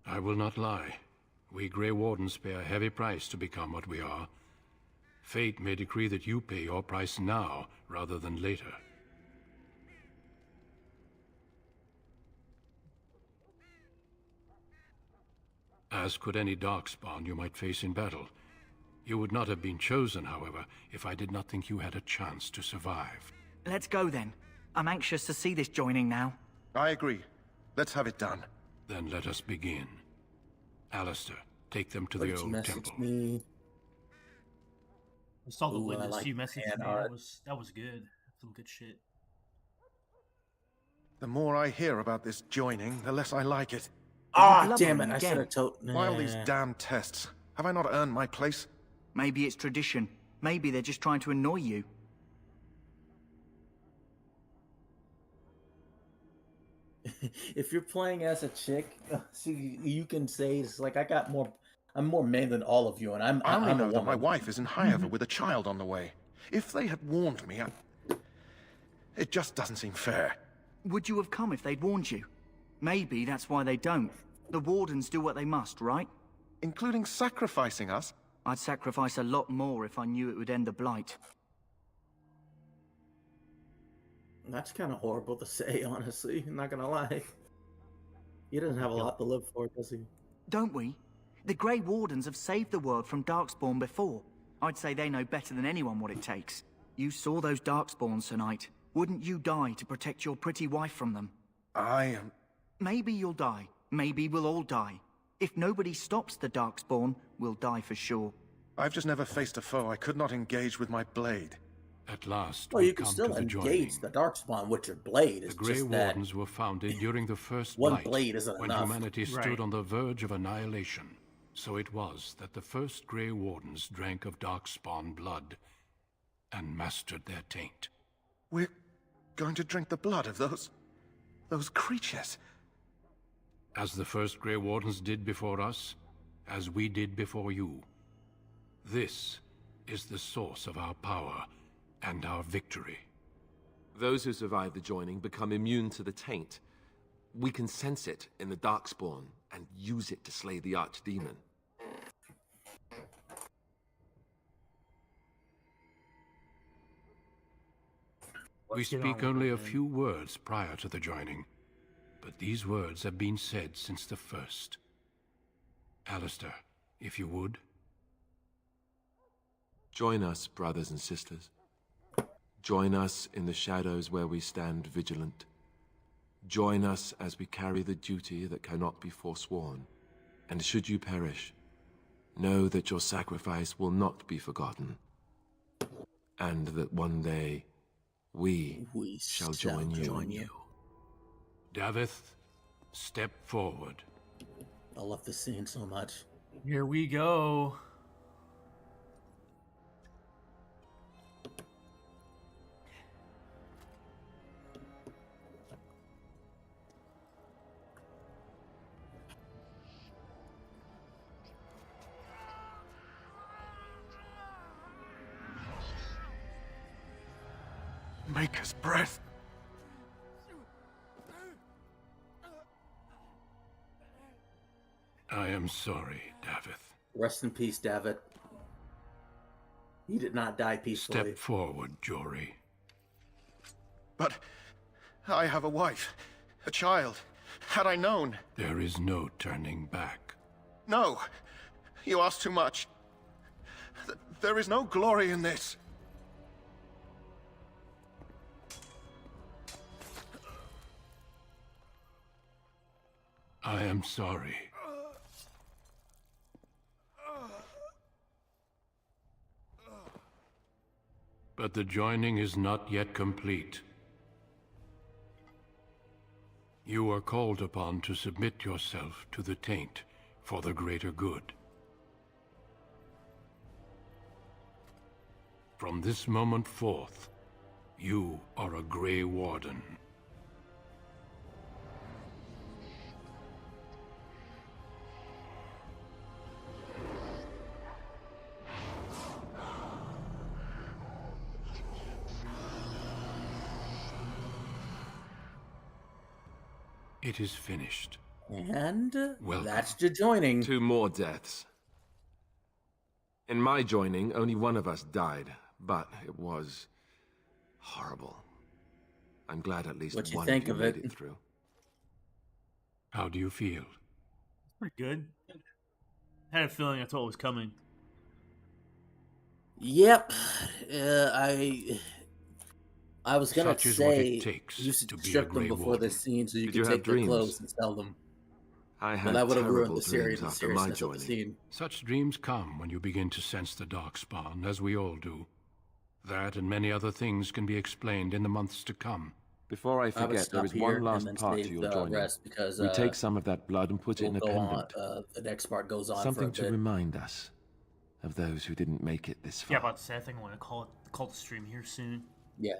I will not lie. We Grey Wardens pay a heavy price to become what we are. Fate may decree that you pay your price now, rather than later. As could any Darkspawn you might face in battle. You would not have been chosen, however, if I did not think you had a chance to survive. Let's go then. I'm anxious to see this joining now. I agree. Let's have it done. Then let us begin. Alistair, take them to the old temple. I saw the Ooh, witness I like you messaged fan me. art. That was good. Some good shit. The more I hear about this joining, the less I like it. Ah, damn it! I should have told. Why all these damn tests? Have I not earned my place? Maybe it's tradition. Maybe they're just trying to annoy you. If you're playing as a chick, see, you can say it's like I'm more man than all of you, and I'm I only I'm a know that my woman. wife is in Highover with a child on the way. If they had warned me, it just doesn't seem fair. Would you have come if they'd warned you? Maybe that's why they don't. The Wardens do what they must, right? Including sacrificing us? I'd sacrifice a lot more if I knew it would end the Blight. That's kind of horrible to say, honestly. I'm not gonna lie. He doesn't have a lot to live for, does he? Don't we? The Grey Wardens have saved the world from Darkspawn before. I'd say they know better than anyone what it takes. You saw those Darkspawns tonight. Wouldn't you die to protect your pretty wife from them? I am... Maybe you'll die. Maybe we'll all die. If nobody stops the Darkspawn, we'll die for sure. I've just never faced a foe I could not engage with my blade. At last, Well, we you can come still to the joining. engage the Darkspawn with your blade. The It's Grey just that Wardens were founded during the First one Blight, blade isn't when enough. humanity stood Right. on the verge of annihilation. So it was that the first Grey Wardens drank of Darkspawn blood and mastered their taint. We're going to drink the blood of those creatures. As the first Grey Wardens did before us, as we did before you. This is the source of our power and our victory. Those who survive the joining become immune to the taint. We can sense it in the Darkspawn and use it to slay the Archdemon. We speak only a few words prior to the joining, but these words have been said since the first. Alistair, if you would. Join us, brothers and sisters. Join us in the shadows where we stand vigilant. Join us as we carry the duty that cannot be forsworn. And should you perish, know that your sacrifice will not be forgotten. And that one day, we shall join you. Davith, step forward. I love this scene so much. Here we go. Maker's breath. I am sorry, Davith. Rest in peace, David. He did not die peacefully. Step forward, Jory. But I have a wife, a child. Had I known... There is no turning back. No, you ask too much. There is no glory in this. I am sorry. But the joining is not yet complete. You are called upon to submit yourself to the taint for the greater good. From this moment forth, you are a Grey Warden. It is finished. And Welcome. that's your joining. 2 more deaths. In my joining, only one of us died, but it was horrible. I'm glad at least What you one think of you of made it? it through. How do you feel? Pretty good. Had a feeling that's what was coming. Yep. I was gonna Such is what say it takes you should to be a strip them Grey before Warden. this scene so you Did could you have take their dreams? clothes and sell them. I Well, had that would have ruined terrible the series, dreams the after my seriousness of the joining. scene. Such dreams come when you begin to sense the Darkspawn, as we all do. That and many other things can be explained in the months to come. Before I would forget, there stop is here one and last then part to save your the joining. rest because We take some of that blood and put it in a go on. pendant. The next part goes on for a Something to bit. remind us of those who didn't make it this far. Yeah, about to say, I think I want to call the stream here soon. Yeah.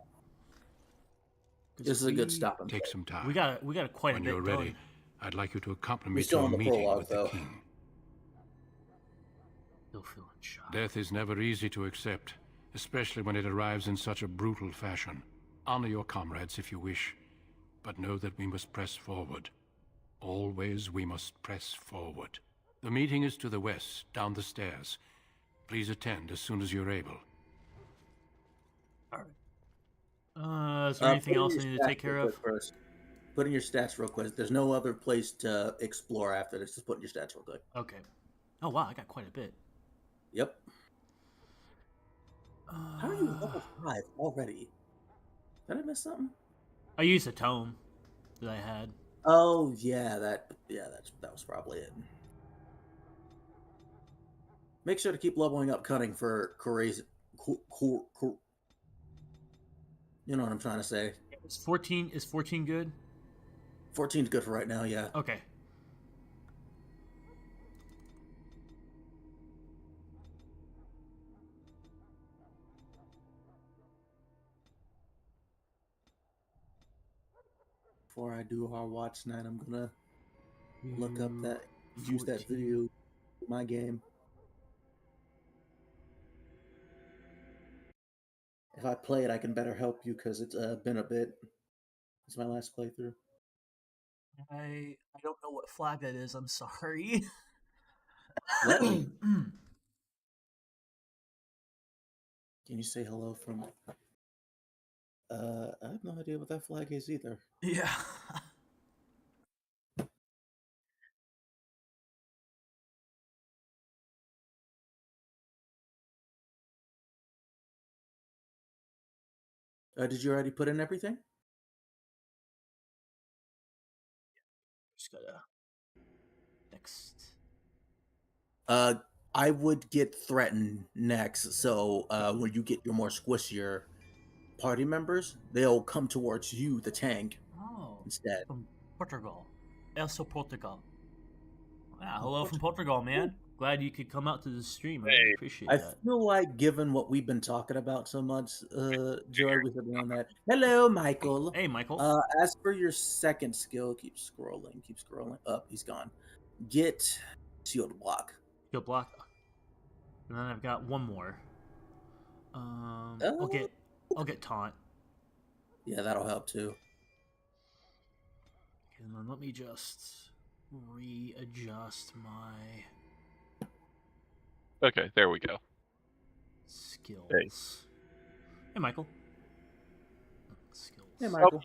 This is a good stopping Take point. some time. We got quite When a bit you're ready, done. I'd like you to accompany We're me still to a on the meeting prologue, with the though. king. Still feeling shy. Death is never easy to accept, especially when it arrives in such a brutal fashion. Honor your comrades if you wish, but know that we must press forward. Always we must press forward. The meeting is to the west, down the stairs. Please attend as soon as you're able. Is there anything Put in else your I need to stats take care real of? quick First. Put in your stats real quick. There's no other place to explore after this. Just put in your stats real quick. Okay. Oh wow, I got quite a bit. Yep. How are you level 5 already? Did I miss something? I used a tome that I had. Oh yeah, that was probably it. Make sure to keep leveling up cutting for crazy. You know what I'm trying to say. Is 14 good? 14's good for right now, yeah. Okay. Before I do our watch night, I'm gonna look up that use that video in my game. If I play it, I can better help you because it's been a bit. It's my last playthrough. I don't know what flag that is. I'm sorry. Let me. Can you say hello from? I have no idea what that flag is either. Yeah. Did you already put in everything? Just gotta next. I would get threatened next. So when you get your more squishier party members, they'll come towards you, the tank, instead. From Portugal. Also Portugal. Wow, hello from Portugal, man. Glad you could come out to the stream. I really appreciate I that. feel like, given what we've been talking about so much, Joy, we could be on that. Hello, Michael. Hey, Michael. As for your second skill, keep scrolling up. He's gone. Get shield block. Shield block. And then I've got one more. I'll get taunt. Yeah, that'll help too. And then let me just readjust my Okay, there we go. skills. Hey, Michael. Skills. Hey, Michael.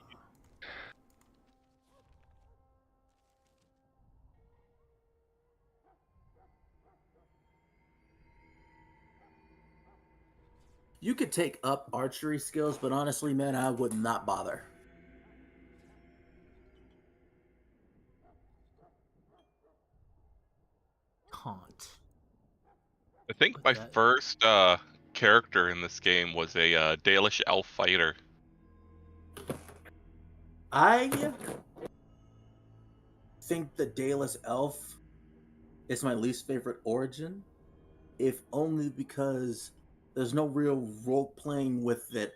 You could take up archery skills, but honestly, man, I would not bother. Taunt. I think my first character in this game was a Dalish elf fighter. I think the Dallas Elf is my least favorite origin, if only because there's no real role playing with it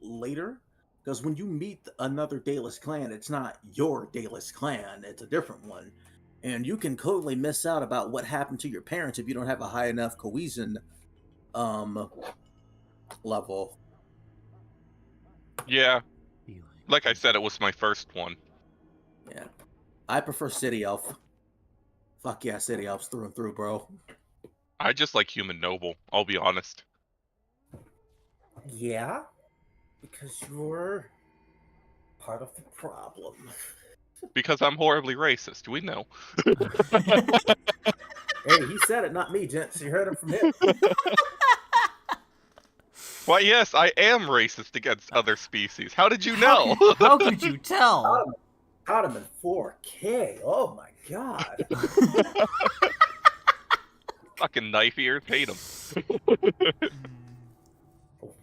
later. Because when you meet another Daedalus clan, it's not your Daedalus clan, it's a different one. And you can totally miss out about what happened to your parents if you don't have a high enough cohesion level. Yeah. Like I said, it was my first one. Yeah. I prefer City Elf. Fuck yeah, City Elves through and through, bro. I just like Human Noble, I'll be honest. Yeah? Because you're part of the problem. Because I'm horribly racist, we know. Hey, he said it, not me, gents. You heard it from him. Why, yes, I am racist against other species. How did you know? How could you tell? Caught him in 4K. Oh my god. Fucking knife ears, hate him.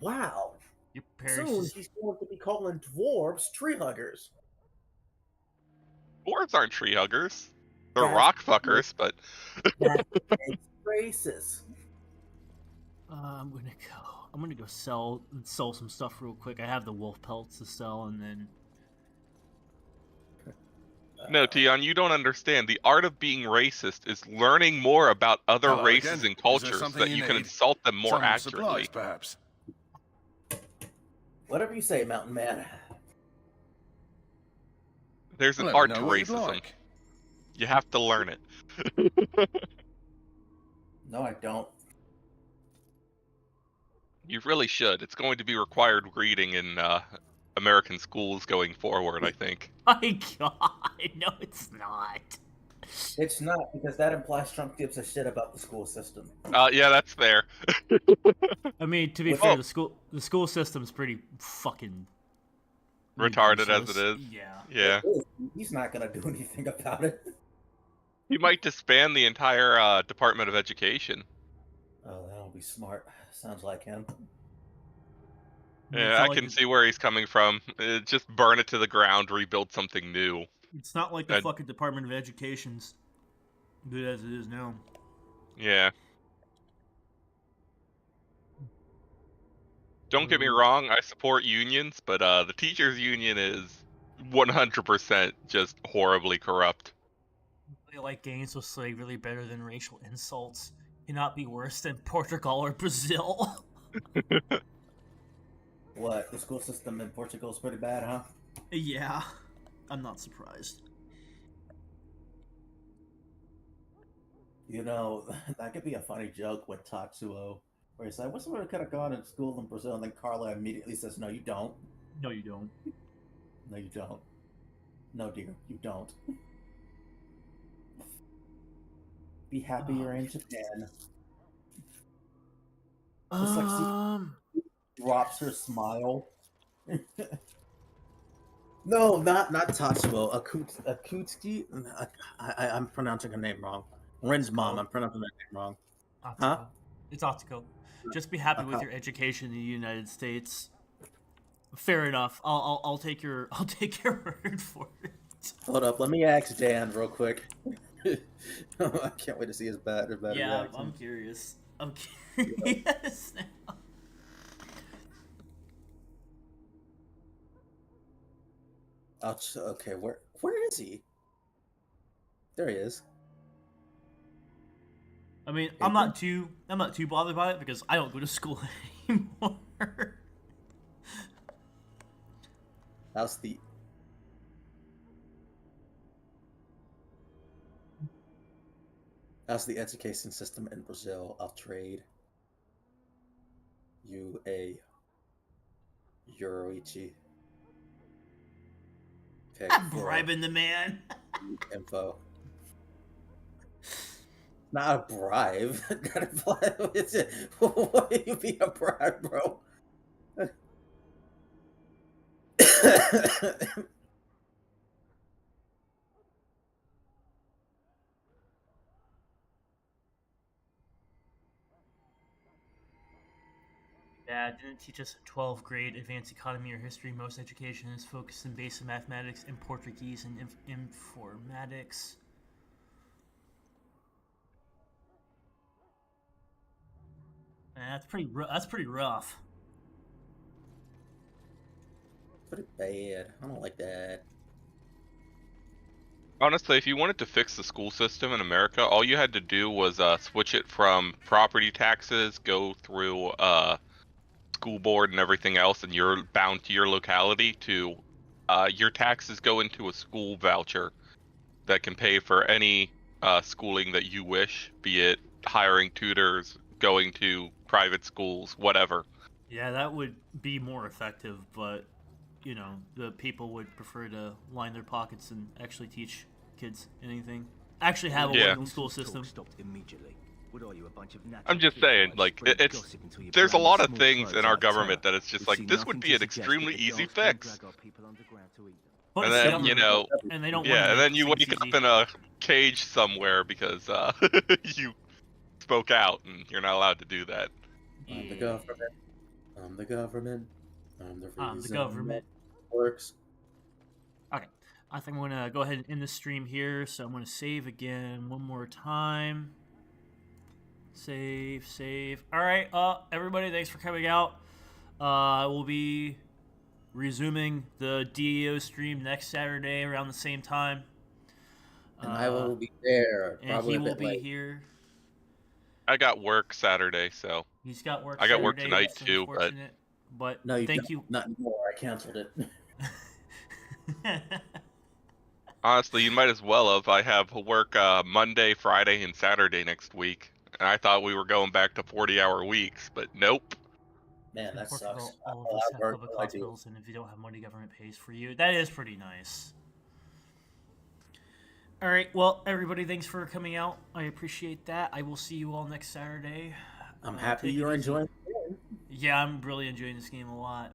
Wow. Your Soon he's going to be calling dwarves tree huggers. Dwarves aren't tree huggers. They're That's rock fuckers, but... That's racist. I'm gonna go sell some stuff real quick. I have the wolf pelts to sell, and then No, Tion, you don't understand. The art of being racist is learning more about other Hello races again. and cultures Is there something so that you you can need? insult them more Some accurately. supplies, perhaps. Whatever you say, Mountain Man. There's an Let me art know to what you'd racism. like. You have to learn it. No, I don't. You really should. It's going to be required reading in American schools going forward, I think. my god, no, it's not. It's not, because that implies Trump gives a shit about the school system. Yeah, that's fair. I mean, to be fair, the school system's pretty fucking retarded as useless. it is. Yeah. Yeah. He's not gonna do anything about it. He might disband the entire Department of Education. Oh, that'll be smart. Sounds like him. Yeah, I can see where he's coming from. Just burn it to the ground, rebuild something new. It's not like the fucking Department of Education's good as it is now. Yeah. Don't get me wrong, I support unions, but the teachers' union is 100% just horribly corrupt. They like games with slavery better than racial insults. Cannot be worse than Portugal or Brazil. What? The school system in Portugal is pretty bad, huh? Yeah. I'm not surprised. You know, that could be a funny joke with Tatsuo, where he's like, "What's someone who could have gone to school in Brazil?" And then Carla immediately says, "No, you don't. No, you don't. No, you don't. No, dear, you don't. Be happy you're in Japan." Just like she drops her smile. No, not Tatsuo. Akutsuki. I'm pronouncing her name wrong. Ren's mom. I'm pronouncing her name wrong. Atsuko. Huh? It's Atsuko. Just be happy with your education in the United States. Fair enough. I'll take your word for it. Hold up, let me ask Dan real quick. I can't wait to see his battery Yeah, reaction. I'm curious. I'm curious now. Okay, where is he? There he is. I mean, I'm not too bothered by it because I don't go to school anymore. How's the education system in Brazil? I'll trade you a Euroichi. I'm bribing the man. Info. Not a bribe. What do you mean a bribe, bro? Dad didn't teach us 12th grade advanced economy or history. Most education is focused in basic mathematics and Portuguese and informatics. Man, that's pretty. That's pretty rough. Pretty bad. I don't like that. Honestly, if you wanted to fix the school system in America, all you had to do was switch it from property taxes, go through school board and everything else, and you're bound to your locality, to your taxes go into a school voucher that can pay for any schooling that you wish, be it hiring tutors, going to private schools, whatever. Yeah, that would be more effective, but you know, the people would prefer to line their pockets and actually teach kids anything. Actually have a working school system. I'm just saying, like, there's a lot of things in our government that it's just like, this would be an extremely easy fix. But And then, you know, and they don't yeah, and then you wake up in a cage somewhere because you spoke out, and you're not allowed to do that. I'm the government. I'm the government. I'm the reason the government. that works. Okay, I think I'm gonna go ahead and end the stream here. So I'm gonna save again one more time. Save. All right, everybody, thanks for coming out. We'll be resuming the DEO stream next Saturday around the same time. And I will be there. And he will be here. I got work Saturday, so he's got work. I got work Saturday, tonight too, but no, thank you. Not anymore. I canceled it. Honestly, you might as well have. I have work Monday, Friday, and Saturday next week. And I thought we were going back to 40-hour weeks, but nope. Man, that sucks. All of us have public hospitals, and if you don't have money, government pays for you. That is pretty nice. All right, well, everybody, thanks for coming out. I appreciate that. I will see you all next Saturday. I'm happy you're enjoying the game. Yeah, I'm really enjoying this game a lot.